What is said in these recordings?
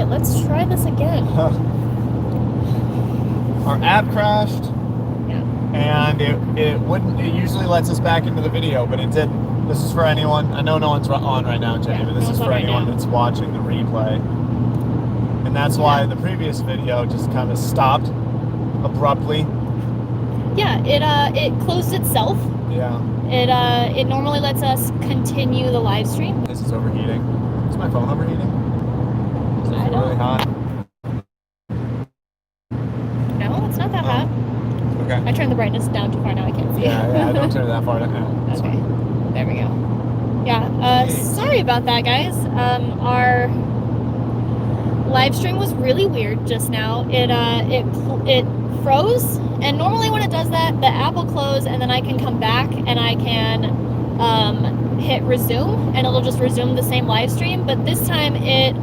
it. Let's try this again. Our app crashed. Yeah. And it wouldn't. It usually lets us back into the video, but it didn't. This is for anyone. I know no one's on right now, Jenny, but this is for anyone that's watching the replay. And that's why the previous video just kind of stopped abruptly. Yeah, it closed itself. Yeah. It normally lets us continue the live stream. This is overheating. Is my phone overheating? Is it really hot? No, it's not that hot. Okay. I turned the brightness down too far now. I can't see. Yeah, don't turn it that far down. Okay. There we go. Yeah. Sorry about that, guys. Our live stream was really weird just now. It froze, and normally when it does that, the app will close, and then I can come back and I can hit resume, and it'll just resume the same live stream. But this time it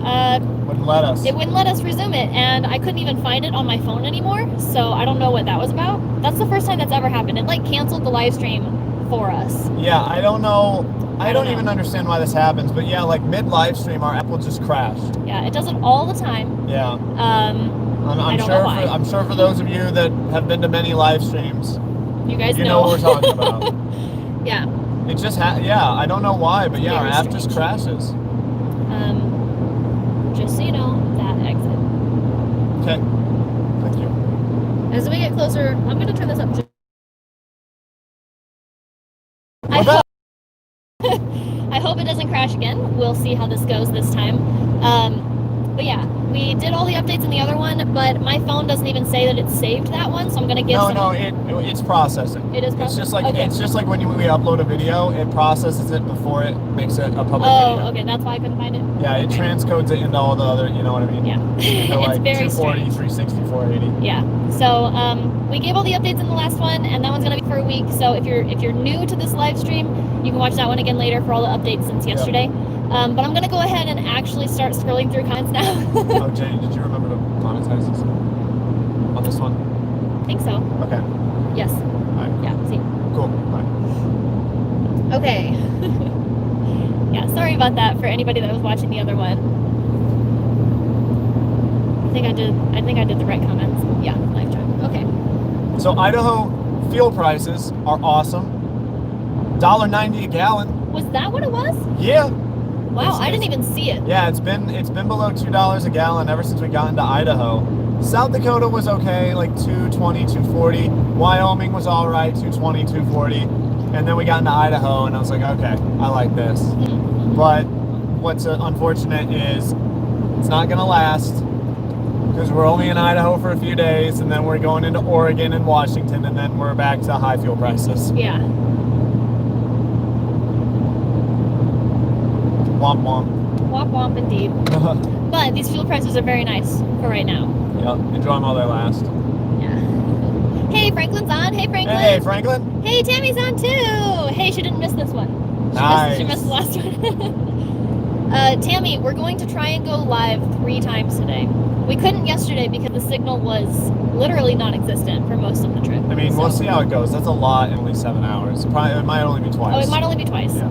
wouldn't let us. It wouldn't let us resume it, and I couldn't even find it on my phone anymore. So I don't know what that was about. That's the first time that's ever happened. It like canceled the live stream for us. Yeah, I don't know. I don't even understand why this happens, but yeah, like mid live stream, our app will just crash. Yeah, it does it all the time. Yeah. I don't know why. I'm sure for those of you that have been to many live streams, you guys know what we're talking about. Yeah. It just I don't know why, but yeah, our app just crashes. Just so you know, that exit. Okay. Thank you. As we get closer, I'm gonna turn this up. I hope it doesn't crash again. We'll see how this goes this time. But yeah, we did all the updates in the other one, but my phone doesn't even say that it's saved that one, so I'm gonna give it's processing. It is processing? It's just like when we upload a video, it processes it before it makes it a public video. Oh, okay, that's why I couldn't find it? Yeah, it transcodes it into all the other, you know what I mean? Yeah. Into like It's very 240, strange. 360, 480. Yeah. So we gave all the updates in the last one, and that one's gonna be for a week. So if you're new to this live stream, you can watch that one again later for all the updates since yesterday. But I'm gonna go ahead and actually start scrolling through comments now. Oh, Jenny, did you remember to monetize this on this one? I think so. Okay. Yes. All right. Yeah. See. Cool. Bye. Okay. Yeah. Sorry about that for anybody that was watching the other one. I think I did the right comments. Yeah. Live chat. Okay. So Idaho fuel prices are awesome. $1.90 a gallon. Was that what it was? Yeah. Wow, I didn't even see it. Yeah, it's been below $2 a gallon ever since we got into Idaho. South Dakota was okay, like $2.20, $2.40. Wyoming was all right, $2.20, $2.40. And then we got into Idaho, and I was like, okay, I like this. Mm-hmm. But what's unfortunate is it's not going to last, because we're only in Idaho for a few days, and then we're going into Oregon and Washington, and then we're back to high fuel prices. Yeah. Womp womp. Womp womp indeed. But these fuel prices are very nice for right now. Yep, enjoy them while they last. Yeah. Hey, Franklin's on. Hey, Franklin. Hey, Franklin. Hey, Tammy's on too. Hey, she didn't miss this one. She missed the last one. Tammy, we're going to try and go live 3 times today. We couldn't yesterday because the signal was literally non-existent for most of the trip. I mean, we'll see how it goes. That's a lot in only 7 hours. Probably, it might only be twice. Oh, it might only be twice. Yeah.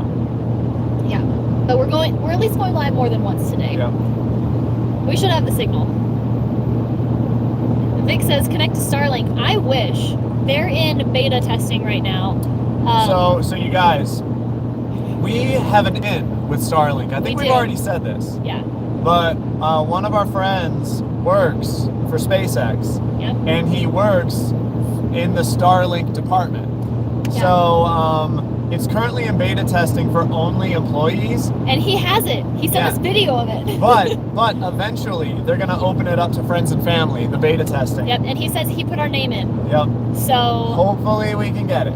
Yeah. But we're at least going live more than once today. Yeah. We should have the signal. Vic says connect to Starlink. I wish. They're in beta testing right now. So you guys, we have an in with Starlink. I think we've already said this. Yeah. But one of our friends works for SpaceX. Yep. And he works in the Starlink department. Yeah. So it's currently in beta testing for only employees. And he has it. He sent us video of it. but eventually they're gonna open it up to friends and family, the beta testing. Yep, and he says he put our name in. Yep. So hopefully we can get it.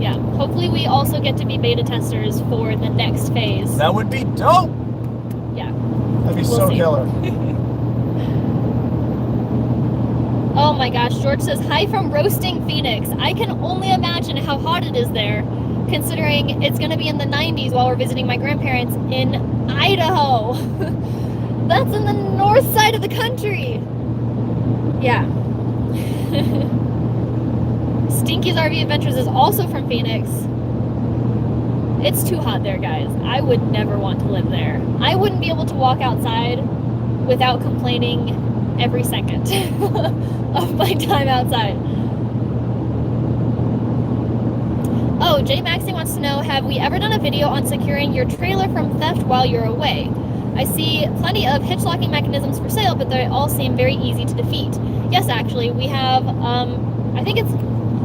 Yeah. Hopefully we also get to be beta testers for the next phase. That would be dope. Yeah. That'd be so killer. Oh my gosh, George says, hi from roasting Phoenix. I can only imagine how hot it is there, considering it's going to be in the 90s while we're visiting my grandparents in Idaho. That's in the north side of the country. Yeah. Stinky's RV Adventures is also from Phoenix. It's too hot there, guys. I would never want to live there. I wouldn't be able to walk outside without complaining every second of my time outside. Oh, Jay Maxey wants to know, have we ever done a video on securing your trailer from theft while you're away? I see plenty of hitch locking mechanisms for sale, but they all seem very easy to defeat. Yes, actually, we have, I think it's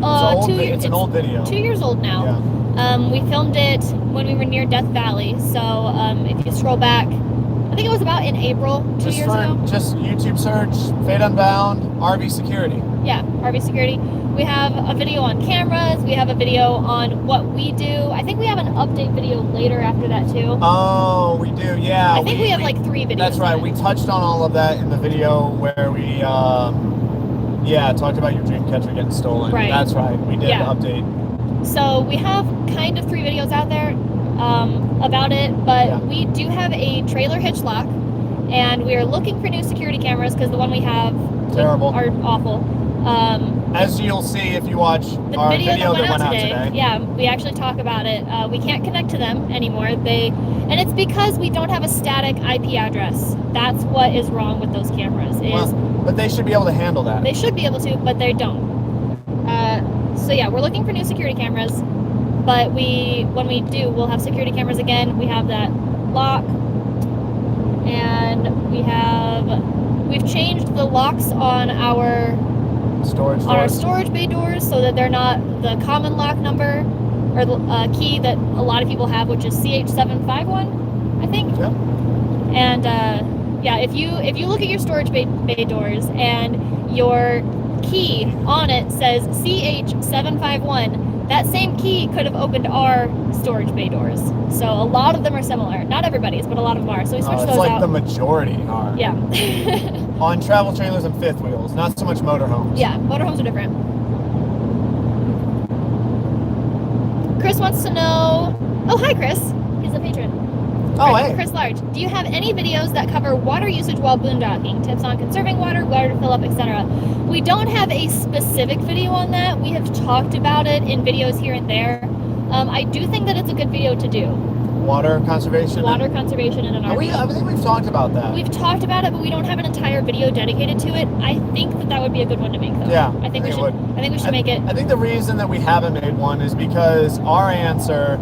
it's an old video. 2 years old now. Yeah. We filmed it when we were near Death Valley. So if you scroll back, I think it was about in April, 2 years ago. Just YouTube search, Fate Unbound, RV Security. Yeah, RV Security. We have a video on cameras. We have a video on what we do. I think we have an update video later after that too. Oh, we do, yeah. I think we have like 3 videos. That's right. We touched on all of that in the video where we, talked about your dream catcher getting stolen. Right. That's right. We did update. So we have kind of 3 videos out there about it, but we do have a trailer hitch lock, and we are looking for new security cameras because the one we have are awful. As you'll see if you watch our video that went out today. Yeah, we actually talk about it. We can't connect to them anymore. And it's because we don't have a static IP address. That's what is wrong with those cameras. But they should be able to handle that. They should be able to, but they don't. So yeah, we're looking for new security cameras. But when we do, we'll have security cameras again. We have that lock, and we've changed the locks on our storage bay doors so that they're not the common lock number or the key that a lot of people have, which is CH751, I think. Yep. And if you look at your storage bay doors and your key on it says CH751, that same key could have opened our storage bay doors. So a lot of them are similar. Not everybody's, but a lot of them are. So we switched those out. It's like the majority are. Yeah. On travel trailers and fifth wheels, not so much motorhomes. Yeah, motorhomes are different. Chris wants to know... Oh, hi, Chris. He's a patron. Oh, hey. Chris Large. Do you have any videos that cover water usage while boondocking? Tips on conserving water, water to fill up, etc. We don't have a specific video on that. We have talked about it in videos here and there. I do think that it's a good video to do. Water conservation? Water conservation in an RV. I think we've talked about that. We've talked about it, but we don't have an entire video dedicated to it. I think that would be a good one to make, though. Yeah, I think we should make it. I think the reason that we haven't made one is because our answer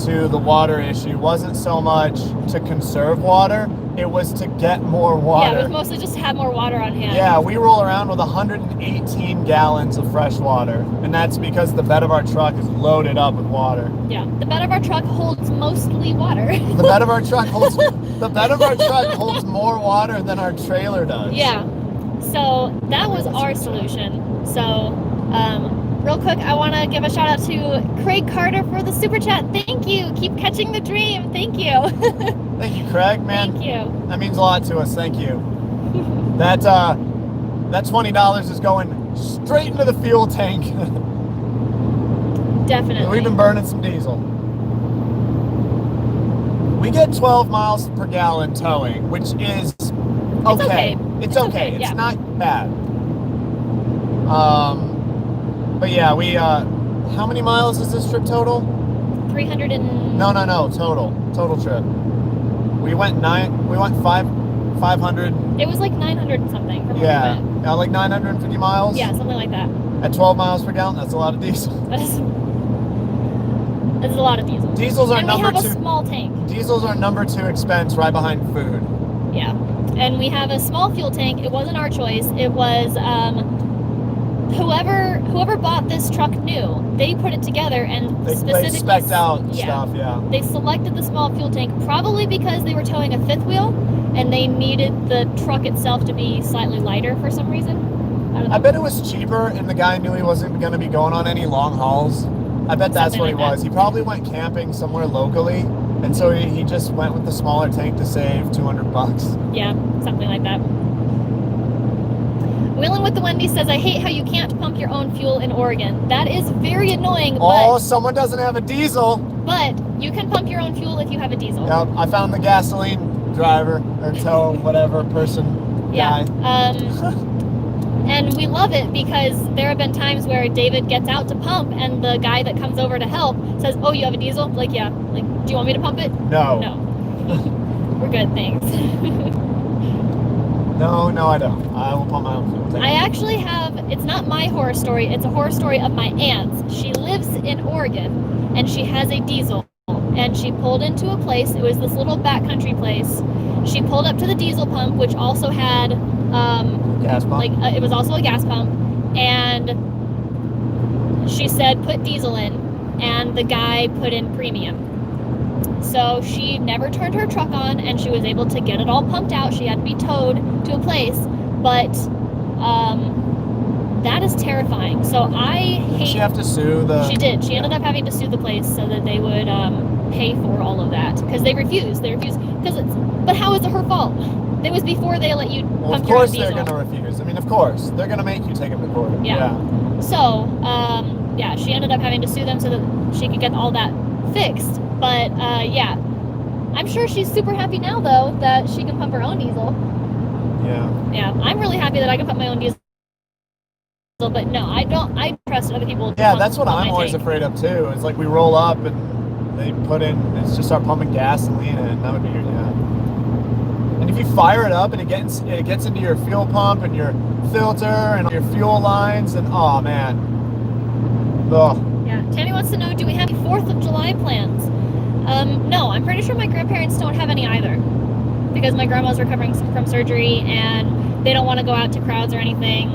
to the water issue wasn't so much to conserve water, it was to get more water. Yeah, it was mostly just to have more water on hand. Yeah, we roll around with 118 gallons of fresh water, and that's because the bed of our truck is loaded up with water. Yeah, the bed of our truck holds mostly water. The bed of our truck holds more water than our trailer does. Yeah, so that was our solution. So, real quick, I want to give a shout out to Craig Carter for the super chat. Thank you. Keep catching the dream. Thank you. Thank you, Craig, man. Thank you. That means a lot to us. Thank you. That $20 is going straight into the fuel tank. Definitely. We've been burning some diesel. We get 12 miles per gallon towing, which is okay. It's okay. It's not bad. But yeah, we how many miles is this trip total? 300 and... No, total trip. We went 500. It was like 900 and something. From yeah, like 950 miles. Yeah, something like that. At 12 miles per gallon, that's a lot of diesel. That's a lot of diesel. Diesels are number 2. We have a small tank. Diesels are number 2 expense, right behind food. Yeah, and we have a small fuel tank. It wasn't our choice. It was whoever bought this truck new. They put it together and they spec'd out stuff. Yeah. They selected the small fuel tank probably because they were towing a fifth wheel, and they needed the truck itself to be slightly lighter for some reason. I bet it was cheaper, and the guy knew he wasn't going to be going on any long hauls. I bet that's what he was. He probably went camping somewhere locally, and so he just went with the smaller tank to save $200. Yeah, something like that. Wheeling with the Wendy says, I hate how you can't pump your own fuel in Oregon. That is very annoying. Oh, someone doesn't have a diesel. But you can pump your own fuel if you have a diesel. Yep, I found the gasoline driver or tow whatever person guy. And we love it because there have been times where David gets out to pump and the guy that comes over to help says, oh, you have a diesel? Like, yeah. Like, do you want me to pump it? No. No. We're good, thanks. No, I don't. I will pump my own fuel. I actually have, it's not my horror story, it's a horror story of my aunt's. She lives in Oregon, and she has a diesel. And she pulled into a place, it was this little backcountry place. She pulled up to the diesel pump, which also had, gas pump? it was also a gas pump. And she said, put diesel in. And the guy put in premium. So she never turned her truck on, and she was able to get it all pumped out. She had to be towed to a place, but that is terrifying. So I hate... Did she have to sue the... She did. She ended up having to sue the place so that they would pay for all of that, because they refused. But how is it her fault? It was before they let you pump your own diesel. Of course they're going to refuse. I mean, of course. They're going to make you take them to court. Yeah. So, yeah, she ended up having to sue them so that she could get all that fixed. But, yeah. I'm sure she's super happy now, though, that she can pump her own diesel. Yeah. Yeah, I'm really happy that I can pump my own diesel. But no, I trust other people to pump that's what I'm always afraid of, too. It's like we roll up and they put in, it's just start pumping gasoline in. That would be, And if you fire it up and it gets into your fuel pump and your filter and your fuel lines, and oh, man. Ugh. Yeah, Tammy wants to know, do we have any 4th of July plans? No, I'm pretty sure my grandparents don't have any either, because my grandma's recovering from surgery and they don't want to go out to crowds or anything,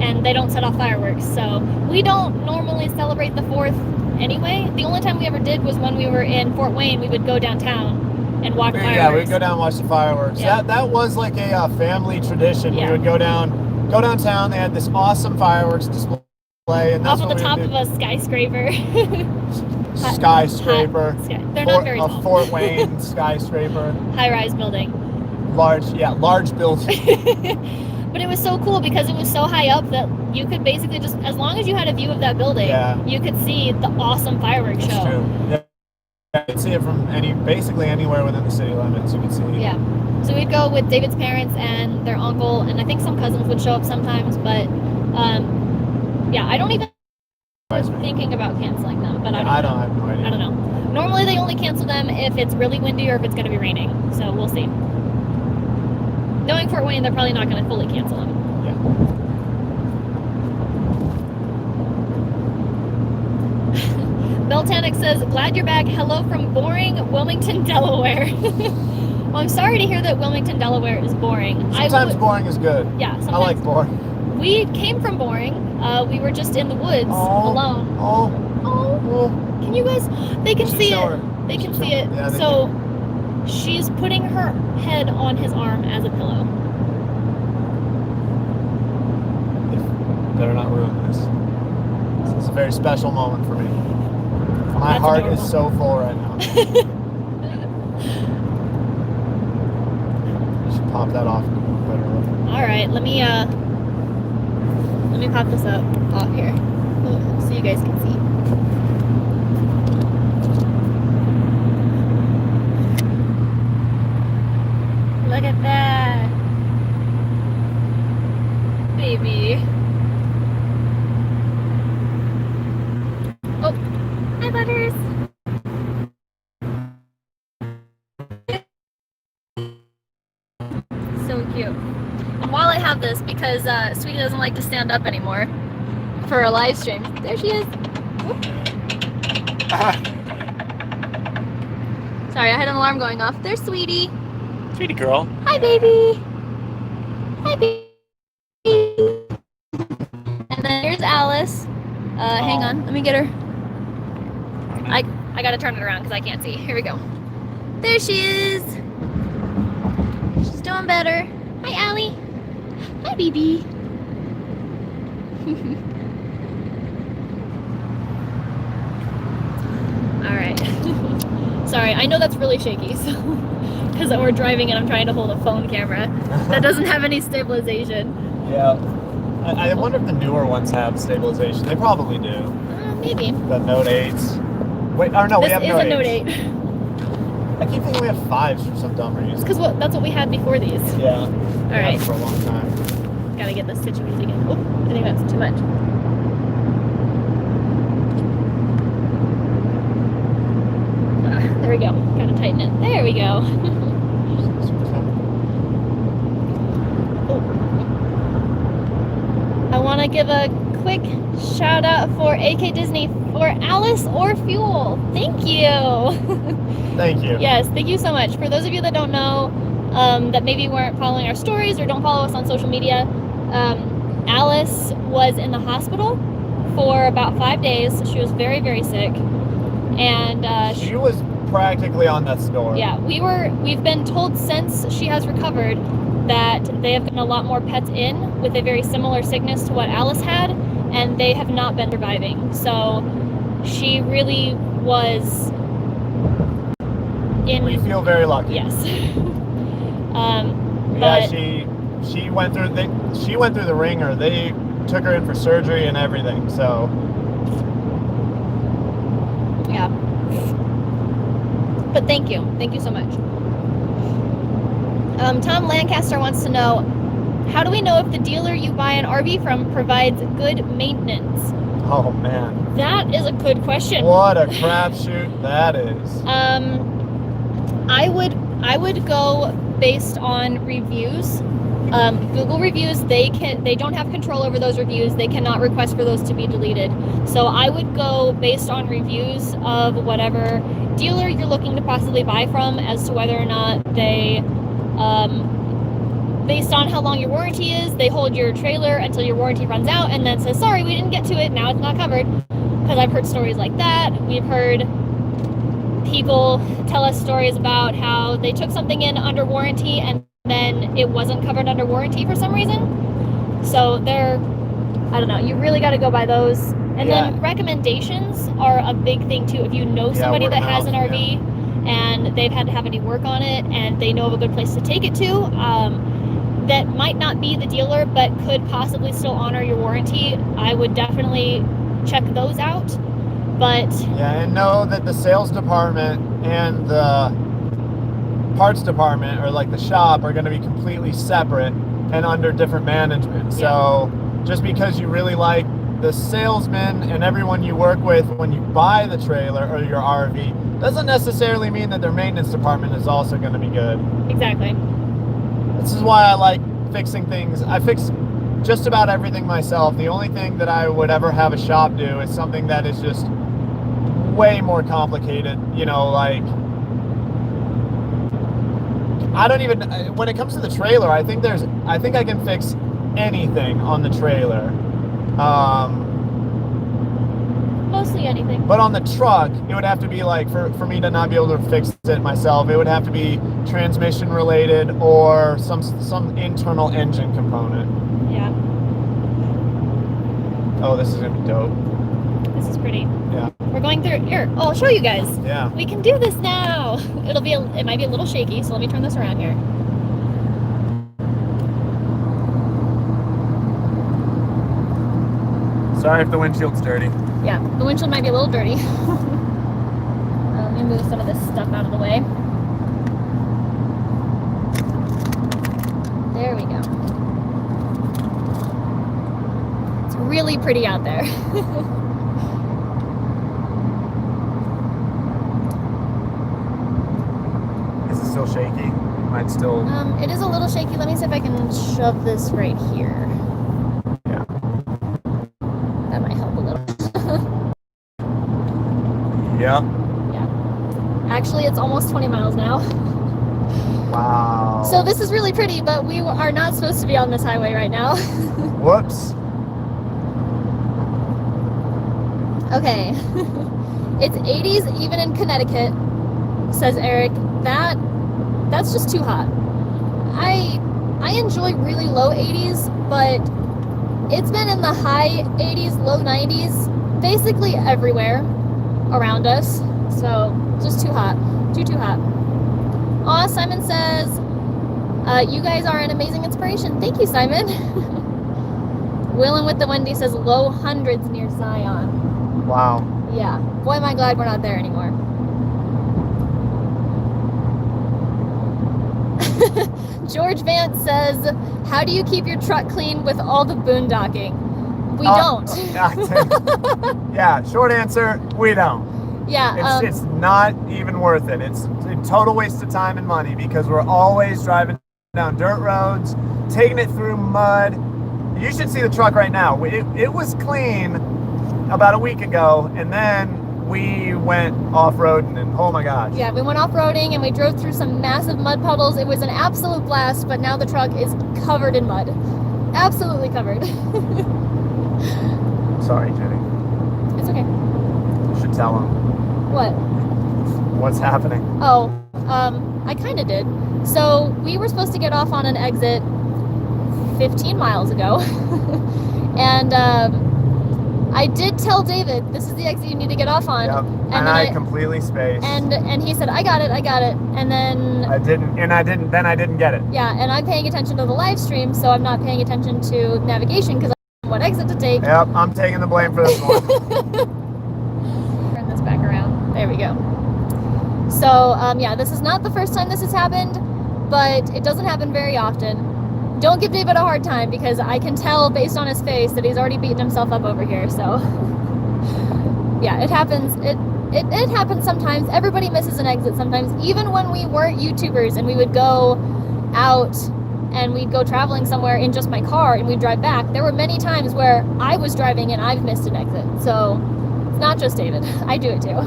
and they don't set off fireworks, so we don't normally celebrate the 4th anyway. The only time we ever did was when we were in Fort Wayne. We would go downtown and watch fireworks. Yeah, we'd go down and watch the fireworks. Yeah. That was like a family tradition. Yeah. We would go downtown. They had this awesome fireworks display. And that's off of the top of a skyscraper. Skyscraper. They're not very tall. A Fort Wayne skyscraper. High-rise building. Large building. But it was so cool because it was so high up that you could basically just, as long as you had a view of that building, you could see the awesome fireworks show. That's true. Yeah. You could see it from basically anywhere within the city limits. You could see. Yeah. So we'd go with David's parents and their uncle, and I think some cousins would show up sometimes, but yeah, I don't even thinking about canceling them, but I don't have no idea. I don't know. Normally they only cancel them if it's really windy or if it's going to be raining, so we'll see. Knowing Fort Wayne, they're probably not going to fully cancel them. Yeah. Beltanic says, glad you're back. Hello from boring Wilmington, Delaware. Well, I'm sorry to hear that Wilmington, Delaware is boring. Sometimes boring is good. Yeah, sometimes. I like boring. We came from boring. We were just in the woods alone. Oh. Can you guys? They can see it. They can see it. Yeah, so she's putting her head on his arm as a pillow. Better not ruin this. This is a very special moment for me. My heart is so full right now. You should pop that off. All right, let me pop this up off here so you guys can see. Look at that. Baby. Oh, hi Butters. So cute. And while I have this, because Sweetie doesn't like to stand up anymore for a live stream. There she is. Sorry, I had an alarm going off. There's Sweetie. Sweetie girl. Hi, baby. Hi, baby. And then here's Alice. Hang on, let me get her. I gotta turn it around because I can't see. Here we go. There she is. She's doing better. Hi, Allie. Hi, baby. All right. Sorry, I know that's really shaky, so because we're driving and I'm trying to hold a phone camera that doesn't have any stabilization. Yeah. I wonder if the newer ones have stabilization. They probably do. Maybe. The Note 8s. Wait, or no, we have Note 8s. This is a Note 8. I keep thinking we have 5s for some dumb reason. Because that's what we had before these. Yeah. All right. For a long time. Gotta get this situated again. Oh, I think that's too much. There we go. Gotta tighten it. There we go. Oh. want to give a quick shout out for AK Disney for Alice or Fuel. Thank you. Thank you. Yes, thank you so much. For those of you that don't know, that maybe weren't following our stories or don't follow us on social media, Alice was in the hospital for about 5 days. She was very, very sick. And she was practically on death's door. Yeah, we've been told since she has recovered that they have gotten a lot more pets in with a very similar sickness to what Alice had, and they have not been surviving. So she really was in... We feel very lucky. Yes. Yeah, she went through the ringer. They took her in for surgery and everything. So yeah. But thank you so much. Tom Lancaster wants to know, how do we know if the dealer you buy an RV from provides good maintenance? Oh man, that is a good question. What a crapshoot that is. I would go based on reviews. Google reviews, they don't have control over those reviews. They cannot request for those to be deleted. So I would go based on reviews of whatever dealer you're looking to possibly buy from as to whether or not they, based on how long your warranty is, they hold your trailer until your warranty runs out and then says, sorry, we didn't get to it, now it's not covered. Because I've heard stories like that. We've heard people tell us stories about how they took something in under warranty and then it wasn't covered under warranty for some reason. So I don't know, you really got to go by those. And then recommendations are a big thing too. If you know somebody that has an RV and they've had to have any work on it and they know of a good place to take it to, that might not be the dealer but could possibly still honor your warranty, I would definitely check those out. But yeah, and know that the sales department and the parts department, or like the shop, are going to be completely separate and under different management. So just because you really like the salesman and everyone you work with when you buy the trailer or your RV doesn't necessarily mean that their maintenance department is also going to be good. Exactly. This is why I like fixing things. I fix just about everything myself. The only thing that I would ever have a shop do is something that is just way more complicated, you know, like I don't even, when it comes to the trailer, I think I can fix anything on the trailer. Mostly anything. But on the truck, it would have to be like, for me to not be able to fix it myself, it would have to be transmission related or some internal engine component. Yeah. Oh, this is gonna be dope. This is pretty. Yeah. We're going through here. Oh, I'll show you guys. Yeah. We can do this now. It might be a little shaky, so let me turn this around here. Sorry if the windshield's dirty. Yeah, the windshield might be a little dirty. Let me move some of this stuff out of the way. There we go. It's really pretty out there. Is it still shaky? Might still. It is a little shaky. Let me see if I can shove this right here. Yeah. That might help a little. Yeah. Yeah. Actually, it's almost 20 miles now. Wow. So this is really pretty, but we are not supposed to be on this highway right now. Whoops. Okay. It's 80s even in Connecticut, says Eric. That's just too hot. I enjoy really low 80s, but it's been in the high 80s, low 90s, basically everywhere around us. So just too hot. Too hot. Aw, Simon says, you guys are an amazing inspiration. Thank you, Simon. Willin with the Wendy says low hundreds near Zion. Wow. Yeah. Boy, am I glad we're not there anymore. George Vance says, how do you keep your truck clean with all the boondocking? We don't. Yeah, short answer, we don't. Yeah. It's not even worth it. It's a total waste of time and money because we're always driving down dirt roads, taking it through mud. You should see the truck right now. It was clean about a week ago, and then we went off-roading, and oh my gosh. Yeah, we went off-roading and we drove through some massive mud puddles. It was an absolute blast, but now the truck is covered in mud. Absolutely covered. Sorry, Jenny. It's okay. You should tell him. What? What's happening? Oh, I kind of did. So we were supposed to get off on an exit 15 miles ago. And I did tell David, this is the exit you need to get off on. Yep. And I completely spaced. And he said, I got it. And then I didn't get it. Yeah, and I'm paying attention to the live stream, so I'm not paying attention to navigation because I don't know what exit to take. Yep, I'm taking the blame for this one. Turn this back around. There we go. So, yeah, this is not the first time this has happened, but it doesn't happen very often. Don't give David a hard time because I can tell based on his face that he's already beaten himself up over here, so yeah, it happens. It happens sometimes. Everybody misses an exit sometimes, even when we weren't YouTubers and we would go out and we'd go traveling somewhere in just my car and we'd drive back. There were many times where I was driving and I've missed an exit, so it's not just David. I do it too.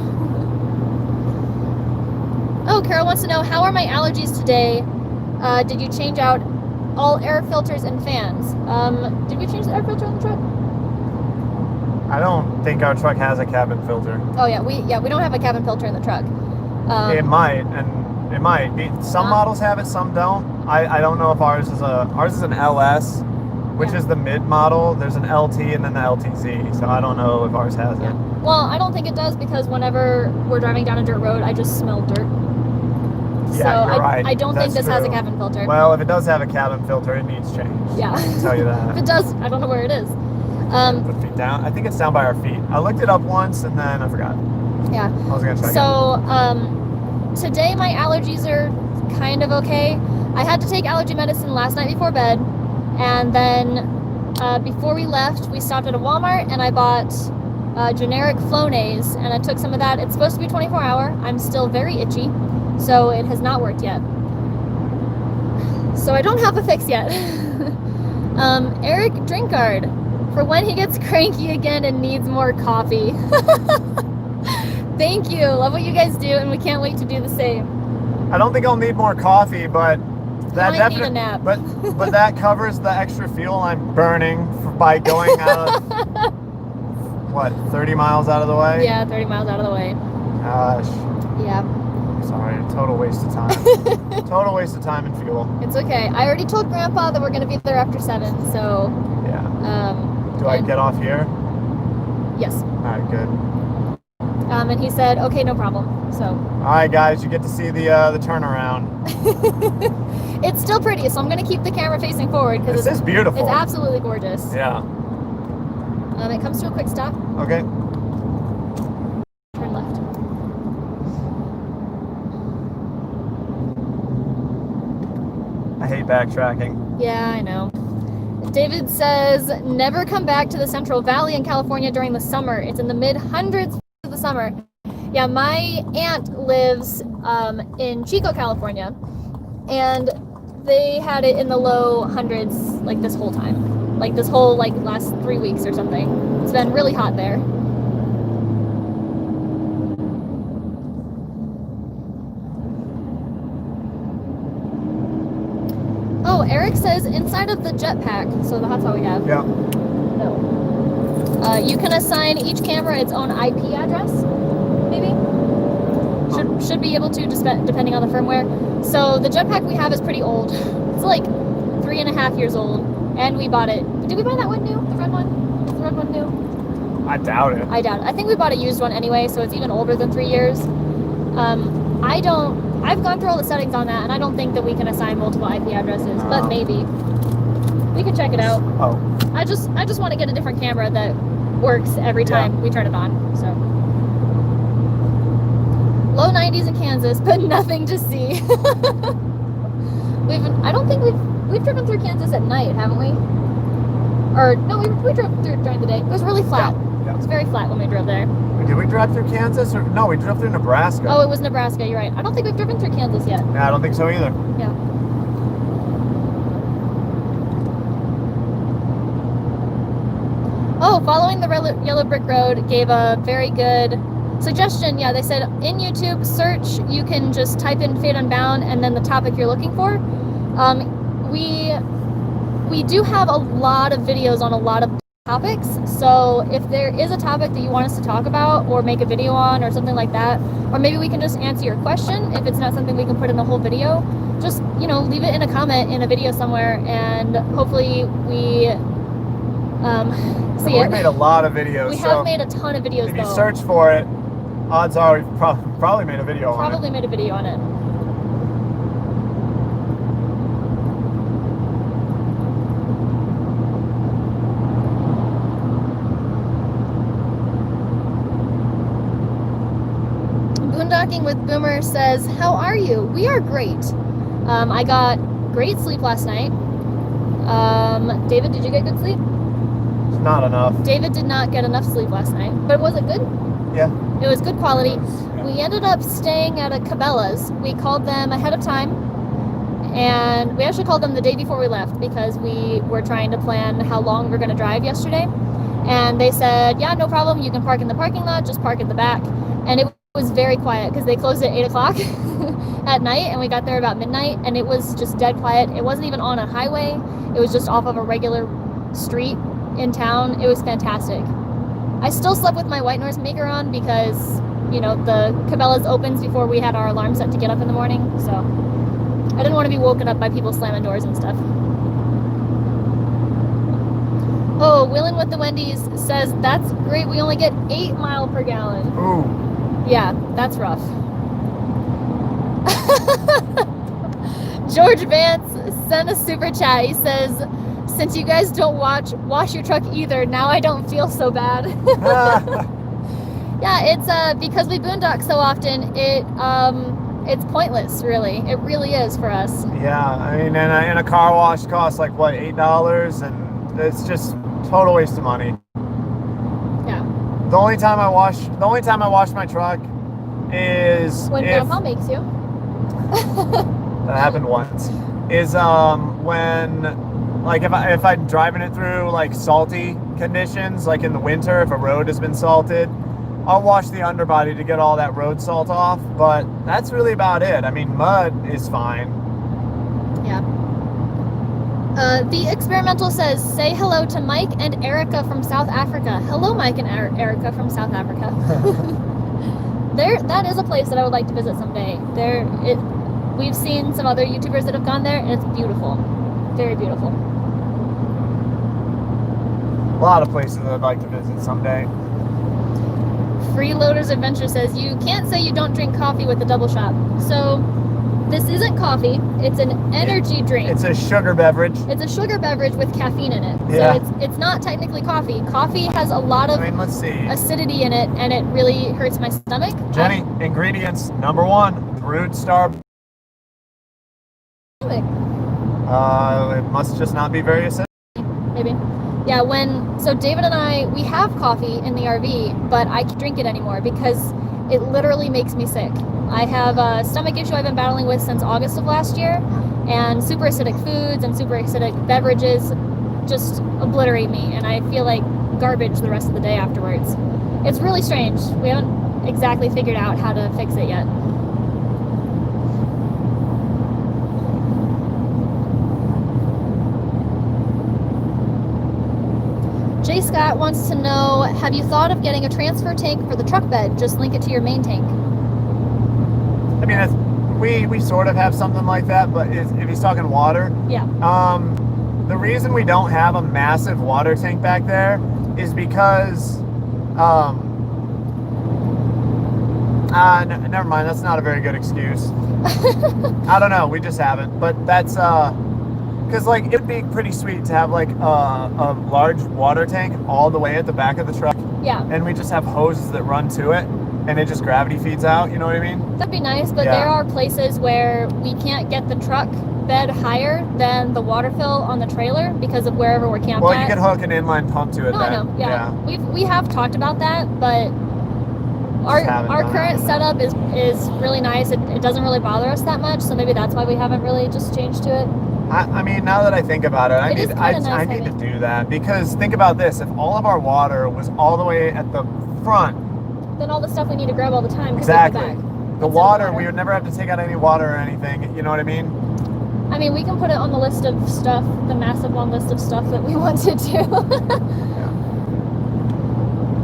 Oh, Carol wants to know, how are my allergies today? Did you change out all air filters and fans? Did we change the air filter on the truck? I don't think our truck has a cabin filter. Oh yeah, we don't have a cabin filter in the truck. It might be. Some models have it, some don't. I don't know if ours is an LS, which is the mid model. There's an LT and then the LTZ, so I don't know if ours has it. Well, I don't think it does because whenever we're driving down a dirt road, I just smell dirt. Yeah, so you're right. I don't think this has a cabin filter. Well, if it does have a cabin filter, it needs change. Yeah. I can tell you that. If it does, I don't know where it is. Put feet down. I think it's down by our feet. I looked it up once and then I forgot. Yeah. I was gonna check. So, today my allergies are kind of okay. I had to take allergy medicine last night before bed, and then before we left, we stopped at a Walmart and I bought generic Flonase, and I took some of that. It's supposed to be 24-hour. I'm still very itchy, so it has not worked yet. So I don't have a fix yet. Eric Drinkard, for when he gets cranky again and needs more coffee. Thank you. Love what you guys do, and we can't wait to do the same. I don't think I'll need more coffee, but that might need a nap. but that covers the extra fuel I'm burning by going out of what, 30 miles out of the way? Yeah, 30 miles out of the way. Gosh. Yeah. Sorry, total waste of time. Total waste of time and fuel. It's okay. I already told Grandpa that we're going to be there after 7, so... Yeah. Do I get off here? Yes. All right, good. And he said, okay, no problem, so... All right, guys, you get to see the turnaround. It's still pretty, so I'm going to keep the camera facing forward, because it's beautiful. It's absolutely gorgeous. Yeah. It comes to a quick stop. Okay. Turn left. I hate backtracking. Yeah, I know. David says, never come back to the Central Valley in California during the summer. It's in the mid-hundreds of the summer. Yeah, my aunt lives in Chico, California, and they had it in the low hundreds like this whole time. Like this whole last 3 weeks or something. It's been really hot there. Oh, Eric says inside of the jetpack, so that's all we have. Yeah. No. You can assign each camera its own IP address, maybe? Should be able to, just depending on the firmware. So the jetpack we have is pretty old. It's like 3.5 years old, and we bought it. Did we buy that one new? The red one? Is the red one new? I doubt it. I doubt it. I think we bought a used one anyway, so it's even older than 3 years. I've gone through all the settings on that, and I don't think that we can assign multiple IP addresses, but maybe. We could check it out. Oh. I just want to get a different camera that works every time we turn it on, so. Low 90s in Kansas, but nothing to see. I don't think we've driven through Kansas at night, haven't we? Or, no, we drove through during the day. It was really flat. Yeah. It was very flat when we drove there. Did we drive through Kansas? Or no, we drove through Nebraska. Oh, it was Nebraska, you're right. I don't think we've driven through Kansas yet. Yeah, I don't think so either. Yeah. Oh, following the yellow brick road gave a very good suggestion. Yeah, they said in YouTube search, you can just type in Fate Unbound and then the topic you're looking for. We do have a lot of videos on a lot of topics, so if there is a topic that you want us to talk about or make a video on or something like that, or maybe we can just answer your question if it's not something we can put in the whole video, just, you know, leave it in a comment in a video somewhere, and hopefully we see it. We made a lot of videos. We have made a ton of videos. If you search for it, odds are we've probably made a video on it. Probably made a video on it. Boondocking with Boomer says, how are you? We are great. I got great sleep last night. David, did you get good sleep? Not enough. David did not get enough sleep last night. But was it good? Yeah. It was good quality. We ended up staying at a Cabela's. We called them ahead of time. And we actually called them the day before we left because we were trying to plan how long we're going to drive yesterday. And they said, yeah, no problem. You can park in the parking lot. Just park in the back. And it was very quiet because they closed at 8 o'clock at night. And we got there about midnight. And it was just dead quiet. It wasn't even on a highway. It was just off of a regular street in town. It was fantastic. I still slept with my white noise maker on because, you know, the Cabela's opens before we had our alarm set to get up in the morning, so I didn't want to be woken up by people slamming doors and stuff. Oh, Willin with the Wendy's says, that's great, we only get 8 miles per gallon. Ooh. Yeah, that's rough. George Vance sent a super chat. He says, since you guys don't wash your truck either, now I don't feel so bad. Yeah, it's because we boondock so often, it's pointless, really. It really is for us. Yeah, I mean, and a car wash costs like what, $8, and it's just total waste of money. Yeah. The only time I wash my truck is when Grandpa makes you. That happened once. Is when, like, if I'm driving it through like salty conditions, like in the winter, if a road has been salted, I'll wash the underbody to get all that road salt off, but that's really about it. I mean, mud is fine. Yeah. The Experimental says, say hello to Mike and Erica from South Africa. Hello, Mike and Erica from South Africa. That is a place that I would like to visit someday. We've seen some other YouTubers that have gone there, and it's beautiful. Very beautiful. A lot of places I'd like to visit someday. Freeloader's Adventure says, you can't say you don't drink coffee with the double shot. So this isn't coffee, it's an energy drink. It's a sugar beverage. It's a sugar beverage with caffeine in it. Yeah. So it's not technically coffee. Coffee has a lot of let's see. acidity in it, and it really hurts my stomach. Jenny, ingredients, number 1, brewed star. It must just not be very acidic. Maybe. Yeah, so David and I, we have coffee in the RV, but I can't drink it anymore because it literally makes me sick. I have a stomach issue I've been battling with since August of last year, and super acidic foods and super acidic beverages just obliterate me, and I feel like garbage the rest of the day afterwards. It's really strange. We haven't exactly figured out how to fix it yet. Jay Scott wants to know, have you thought of getting a transfer tank for the truck bed? Just link it to your main tank. I mean, we sort of have something like that, but if he's talking water, yeah. The reason we don't have a massive water tank back there is because, never mind, that's not a very good excuse. I don't know, we just haven't, but that's, because, like, it'd be pretty sweet to have, like, a large water tank all the way at the back of the truck. Yeah. And we just have hoses that run to it, and it just gravity feeds out, you know what I mean? That'd be nice, but there are places where we can't get the truck bed higher than the water fill on the trailer because of wherever we're camped Well, at. you could hook an inline pump to it. I know, yeah. We have talked about that, but our current setup is really nice. It doesn't really bother us that much, so maybe that's why we haven't really just changed to it. I mean, now that I think about it, I It is need kinda nice I need to having- do that, because think about this: if all of our water was all the way at the front, Then all the stuff we need to grab all the time could be at the exactly, back. the water, we would never have to take out any water or anything. You know what I mean? I mean, we can put it on the list of stuff, the massive long list of stuff that we want to do. Yeah.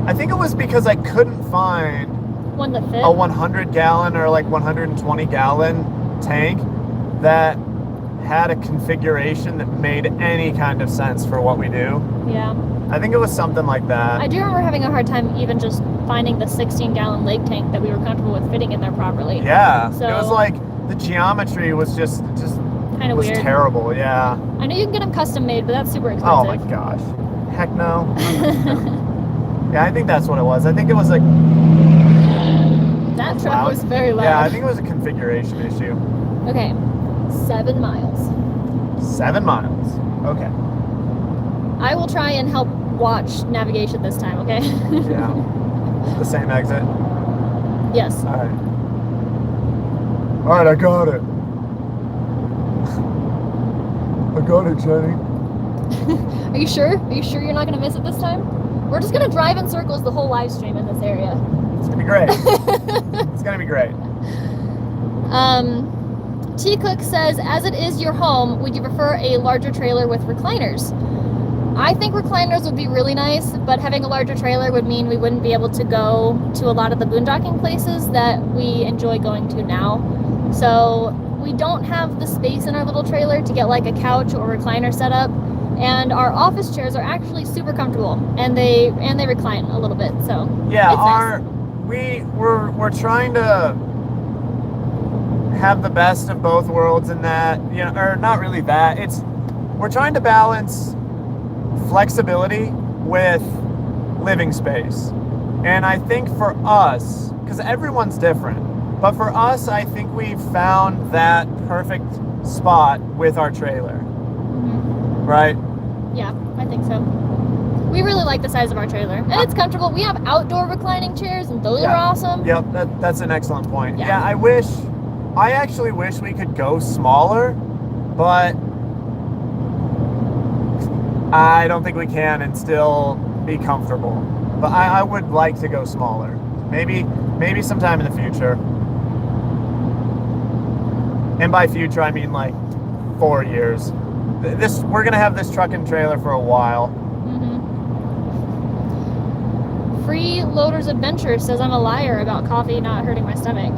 I think it was because I couldn't find One that fit. a 100 gallon or like 120 gallon tank that had a configuration that made any kind of sense for what we do. Yeah. I think it was something like that. I do remember having a hard time even just finding the 16-gallon lake tank that we were comfortable with fitting in there properly. Yeah. So, it was like the geometry was just kind of was weird. terrible. Yeah. I know you can get them custom made, but that's super expensive. Oh my gosh. Heck no. Yeah, I think that's what it was. I think it was like That truck was very loud. Yeah, I think it was a configuration issue. Okay, 7 miles. 7 miles. Okay. I will try and help watch navigation this time, okay? Yeah. The same exit. Yes. All right. All right, I got it. I got it, Jenny. Are you sure? Are you sure you're not going to miss it this time? We're just going to drive in circles the whole live stream in this area. It's gonna be great. It's gonna be great. T Cook says, as it is your home, would you prefer a larger trailer with recliners? I think recliners would be really nice, but having a larger trailer would mean we wouldn't be able to go to a lot of the boondocking places that we enjoy going to now. So we don't have the space in our little trailer to get like a couch or recliner set up, and our office chairs are actually super comfortable, and they recline a little bit. So yeah, it's nice. we're trying to have the best of both worlds in that, you know, or not really that. We're trying to balance flexibility with living space. And I think for us, because everyone's different, but for us, I think we've found that perfect spot with our trailer. Mm-hmm. Right? Yeah, I think so. We really like the size of our trailer, and it's comfortable. We have outdoor reclining chairs, and those are awesome. Yep, that's an excellent point. Yeah. I actually wish we could go smaller, but I don't think we can and still be comfortable. But I would like to go smaller. Maybe sometime in the future. And by future, I mean like 4 years. We're gonna have this truck and trailer for a while. Mm-hmm. Freeloader's Adventure says I'm a liar about coffee not hurting my stomach.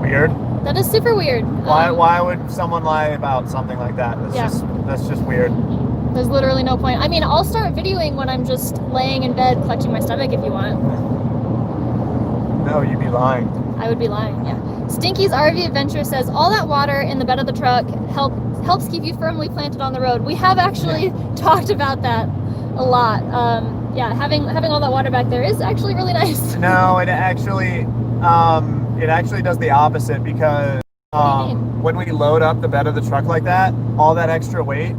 Weird. That is super weird. Why would someone lie about something like that? That's just weird. There's literally no point. I mean, I'll start videoing when I'm just laying in bed clutching my stomach if you want. No, you'd be lying. I would be lying, yeah. Stinky's RV Adventure says all that water in the bed of the truck helps keep you firmly planted on the road. We have actually talked about that a lot. Yeah, having all that water back there is actually really nice. No, it actually does the opposite, because when we load up the bed of the truck like that, all that extra weight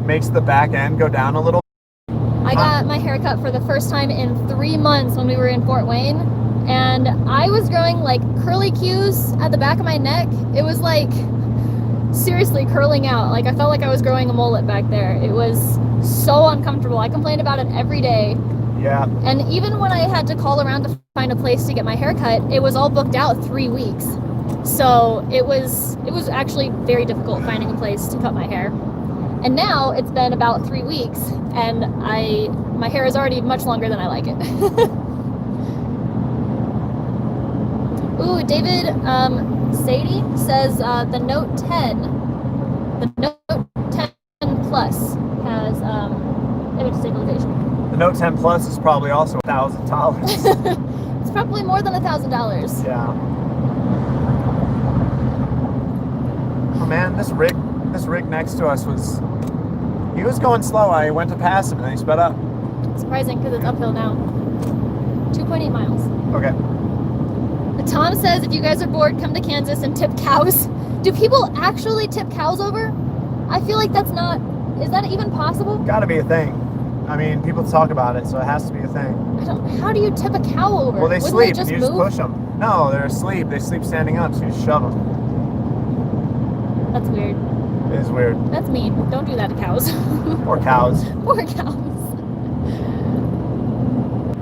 makes the back end go down a little. I got my hair cut for the first time in 3 months when we were in Fort Wayne, and I was growing like curly cues at the back of my neck. It was like seriously curling out. Like I felt like I was growing a mullet back there. It was so uncomfortable. I complained about it every day. Yeah. And even when I had to call around to find a place to get my hair cut, it was all booked out 3 weeks. So it was actually very difficult finding a place to cut my hair. And now it's been about 3 weeks, and my hair is already much longer than I like it. Ooh, David Sadie says the Note 10 Plus has image stabilization. The Note 10 Plus is probably also $1,000. It's probably more than $1,000. Yeah. Oh man, this rig next to us he was going slow. I went to pass him and then he sped up. Surprising, because it's uphill now. 2.8 miles. Okay. Tom says, if you guys are bored, come to Kansas and tip cows. Do people actually tip cows over? I feel like is that even possible? Gotta be a thing. I mean, people talk about it, so it has to be a thing. How do you tip a cow over? Well, they Wouldn't sleep, just and you move? just push them. No, they're asleep. They sleep standing up, so you just shove them. That's weird. It is weird. That's mean. Don't do that to cows. Or cows. Poor cows.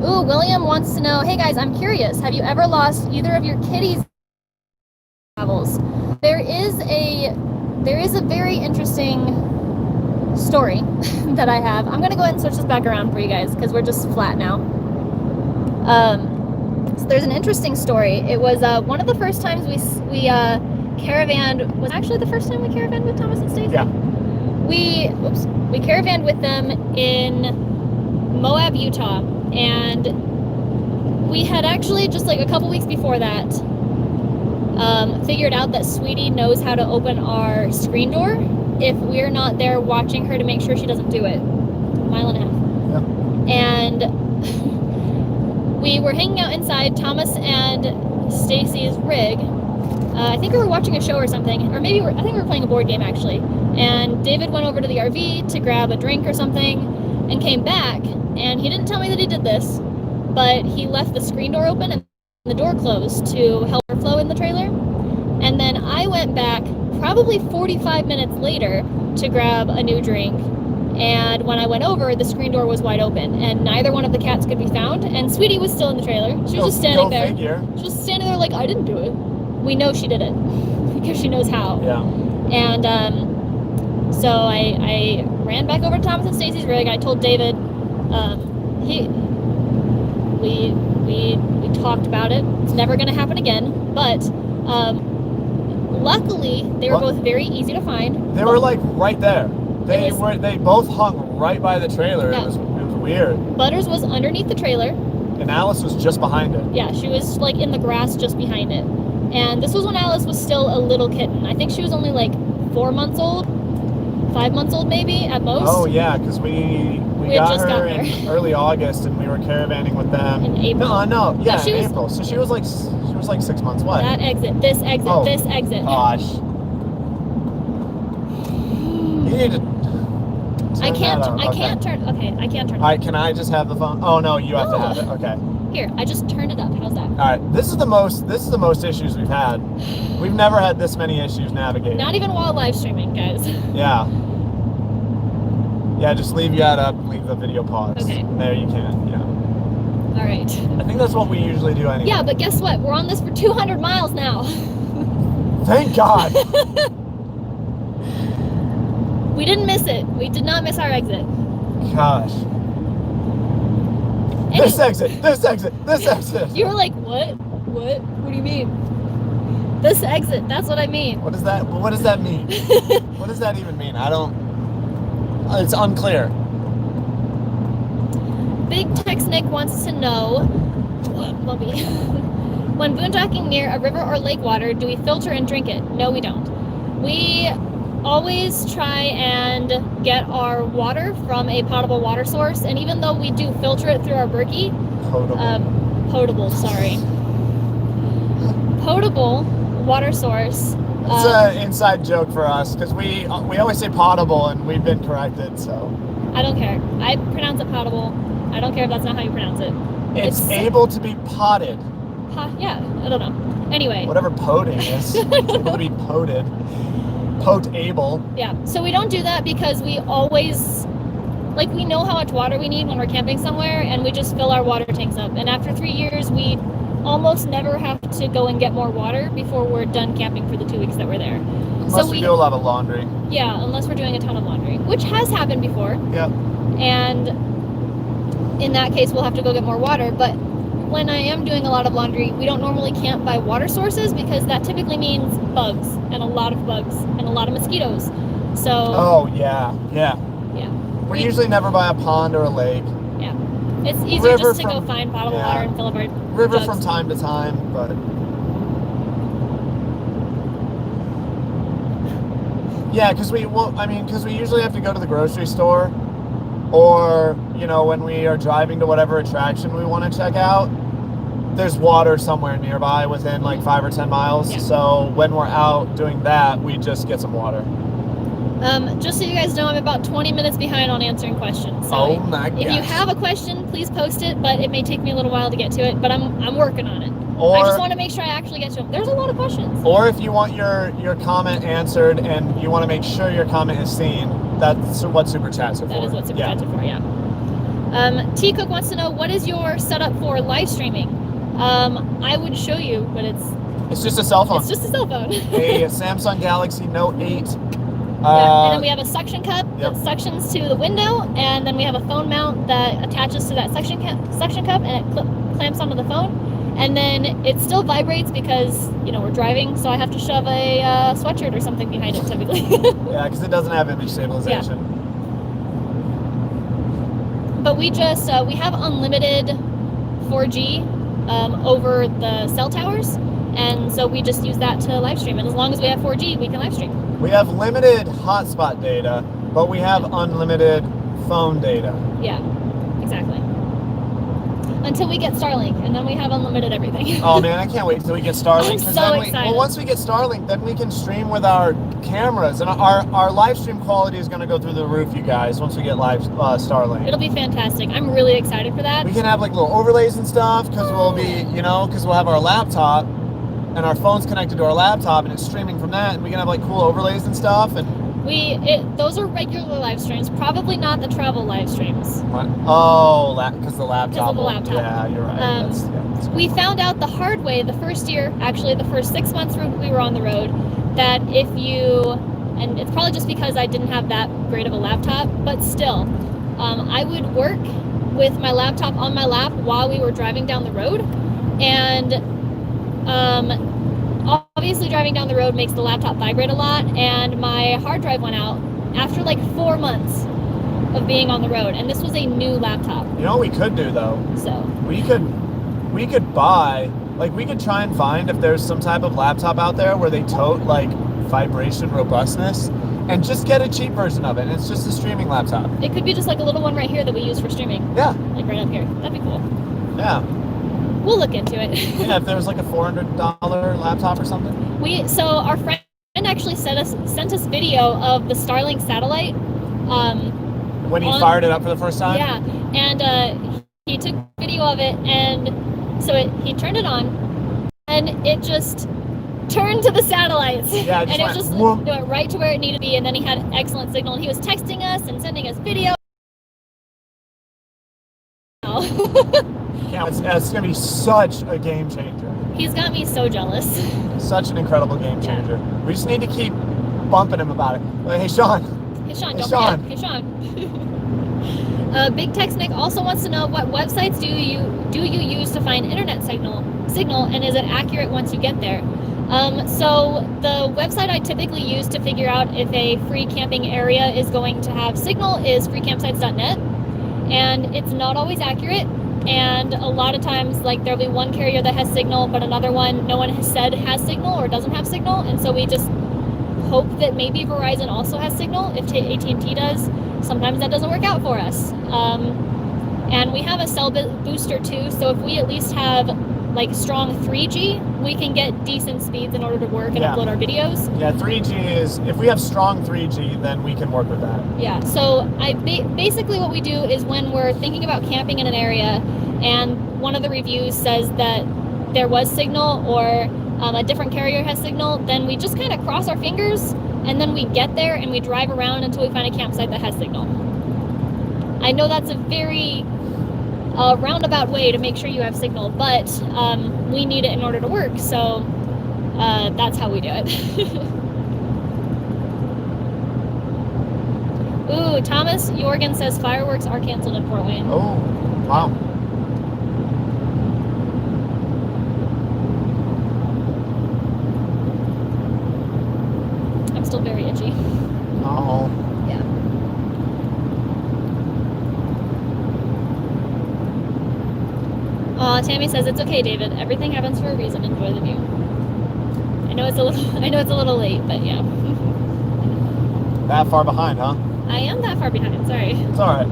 Ooh, William wants to know, hey guys, I'm curious. Have you ever lost either of your kitties travels? There is a very interesting story that I have. I'm gonna go ahead and switch this back around for you guys because we're just flat now. So there's an interesting story. It was one of the first times we caravanned. Was actually the first time we caravanned with Thomas and Stacy. Yeah. We caravanned with them in Moab, Utah, and we had actually just like a couple weeks before that figured out that Sweetie knows how to open our screen door if we're not there watching her to make sure she doesn't do it. 1.5 miles. Yeah. And we were hanging out inside Thomas and Stacy's rig. I think we were watching a show or something, or maybe I think we were playing a board game actually. And David went over to the RV to grab a drink or something and came back, and he didn't tell me that he did this, but he left the screen door open and the door closed to help airflow in the trailer. And then I went back probably 45 minutes later to grab a new drink, and when I went over, the screen door was wide open and neither one of the cats could be found, and Sweetie was still in the trailer. She was just standing there. Figure. She was standing there like, I didn't do it. We know she did it because she knows how. Yeah. And so I ran back over to Thomas and Stacy's rig. I told David, we talked about it. It's never going to happen again. But luckily, they were both very easy to find. They were like right there. They both hung right by the trailer. Yeah. It was weird. Butters was underneath the trailer. And Alice was just behind it. Yeah, she was like in the grass just behind it. And this was when Alice was still a little kitten. I think she was only like 4 months old, 5 months old maybe at most. Oh yeah, because we got her in early August, and we were caravanning with them in April. No, yeah, in April. So she was like 6 months. What? That exit, this exit, this exit. Gosh. You need to. I can't turn. Okay, I can't turn it. All right, can I just have the phone? Oh no, you have to have it. Okay. Here, I just turned it up. How's that? All right, this is the most issues we've had. We've never had this many issues navigating. Not even while live streaming, guys. Yeah. Yeah, just leave that up and leave the video paused. Okay. There you can, yeah. All right. I think that's what we usually do anyway. Yeah, but guess what? We're on this for 200 miles now. Thank God. We didn't miss it. We did not miss our exit. Gosh. This exit. You were like, what? What? What do you mean? This exit. That's what I mean. What does that mean? What does that even mean? It's unclear. Big Tex Nick wants to know, Bubby, when boondocking near a river or lake water, do we filter and drink it? No, we don't. We always try and get our water from a potable water source, and even though we do filter it through our Berkey, potable water source. It's an inside joke for us because we always say potable and we've been corrected. So I don't care. I pronounce it potable. I don't care if that's not how you pronounce it. It's able to be potted. Yeah, I don't know. Anyway. Whatever poting is. It's able to be poted. Potable. Yeah. So we don't do that because we always, we know how much water we need when we're camping somewhere, and we just fill our water tanks up. And after 3 years, we almost never have to go and get more water before we're done camping for the 2 weeks that we're there. Unless we do a lot of laundry. Yeah, unless we're doing a ton of laundry, which has happened before. Yeah. And in that case, we'll have to go get more water. But when I am doing a lot of laundry, we don't normally camp by water sources because that typically means bugs, and a lot of bugs, and a lot of mosquitoes. So. Oh, yeah. We're usually never by a pond or a lake. Yeah. It's easier just to go find potable water and fill up our river jugs. from time to time, but. Yeah, because we usually have to go to the grocery store, or, when we are driving to whatever attraction we want to check out, there's water somewhere nearby within 5 or 10 miles. Yeah. So when we're out doing that, we just get some water. Just so you guys know, I'm about 20 minutes behind on answering questions. So oh my gosh. If you have a question, please post it, but it may take me a little while to get to it, but I'm working on it. Or, I just want to make sure I actually get to them. There's a lot of questions. Or if you want your comment answered and you want to make sure your comment is seen, that's what Super Chats are for. That is what Super Chats are for, yeah. T Cook wants to know, what is your setup for live streaming? I would show you, but it's just a cell phone. It's just a cell phone. A Samsung Galaxy Note 8. Yeah, and then we have a suction cup that suctions to the window, and then we have a phone mount that attaches to that suction cup, and it clamps onto the phone. And then it still vibrates because, you know, we're driving, so I have to shove a sweatshirt or something behind it typically. Yeah, because it doesn't have image stabilization. Yeah. But we just, we have unlimited 4G over the cell towers, and so we just use that to live stream. And as long as we have 4G, we can live stream. We have limited hotspot data, but we have unlimited phone data. Yeah, exactly. Until we get Starlink, and then we have unlimited everything. Oh man, I can't wait until we get Starlink. I'm so excited. Well, once we get Starlink, then we can stream with our cameras, and our live stream quality is going to go through the roof, you guys. Once we get live Starlink, it'll be fantastic. I'm really excited for that. We can have like little overlays and stuff because we'll be, you know, because we'll have our laptop, and our phone's connected to our laptop, and it's streaming from that, and we can have like cool overlays and stuff, and. Those are regular live streams, probably not the travel live streams. What? Oh, because the laptop. Because of the laptop. Yeah, you're right. That's we found out the hard way the first year, actually the first 6 months we were on the road, that if you, and it's probably just because I didn't have that great of a laptop, but still, I would work with my laptop on my lap while we were driving down the road, and obviously driving down the road makes the laptop vibrate a lot, and my hard drive went out after like 4 months of being on the road, and this was a new laptop. You know what we could do though? So we could buy, like, we could try and find if there's some type of laptop out there where they tote like vibration robustness, and just get a cheap version of it, and it's just a streaming laptop. It could be just like a little one right here that we use for streaming. Yeah. Like right up here. That'd be cool. Yeah. We'll look into it. Yeah, if there was like a $400 laptop or something. So our friend actually sent us video of the Starlink satellite. When he fired it up for the first time? Yeah, and he took video of it, and so he turned it on, and it just turned to the satellites. Yeah, and it went right to where it needed to be, and then he had excellent signal. He was texting us and sending us video. Yeah, it's going to be such a game changer. He's got me so jealous. Such an incredible game changer. Yeah. We just need to keep bumping him about it. Like, hey, Sean. Hey, Sean, don't forget. Hey, Sean. Big Tex Nick also wants to know, what websites do you use to find internet signal, and is it accurate once you get there? So the website I typically use to figure out if a free camping area is going to have signal is freecampsites.net, and it's not always accurate. And a lot of times, like, there'll be one carrier that has signal, but another one no one has said has signal or doesn't have signal, and so we just hope that maybe Verizon also has signal if AT&T does. Sometimes that doesn't work out for us. And we have a cell booster too, so if we at least have like strong 3G, we can get decent speeds in order to work and upload our videos. Yeah, 3G is, if we have strong 3G, then we can work with that. Yeah, so basically what we do is when we're thinking about camping in an area and one of the reviews says that there was signal or a different carrier has signal, then we just kind of cross our fingers, and then we get there and we drive around until we find a campsite that has signal. I know that's a very roundabout way to make sure you have signal, but we need it in order to work, so that's how we do it. Ooh, Thomas Jorgen says fireworks are canceled in Fort Wayne. Oh, wow. I'm still very itchy. Oh. Yeah. Tammy says it's okay, David. Everything happens for a reason. Enjoy the view. I know it's a little late, but yeah. That far behind, huh? I am that far behind. Sorry. It's all right.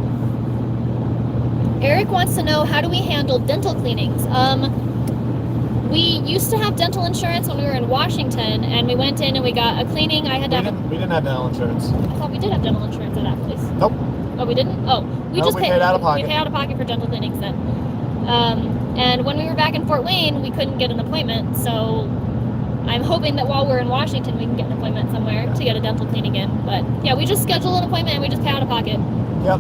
Eric wants to know, how do we handle dental cleanings? We used to have dental insurance when we were in Washington, and we went in and we got a cleaning. We didn't have dental insurance. I thought we did have dental insurance at that place. Nope. Oh, we didn't? Oh, we paid out of pocket. We paid out of pocket for dental cleanings then. And when we were back in Fort Wayne, we couldn't get an appointment. So I'm hoping that while we're in Washington, we can get an appointment somewhere to get a dental cleaning in. But yeah, we just scheduled an appointment and we just pay out of pocket. Yep.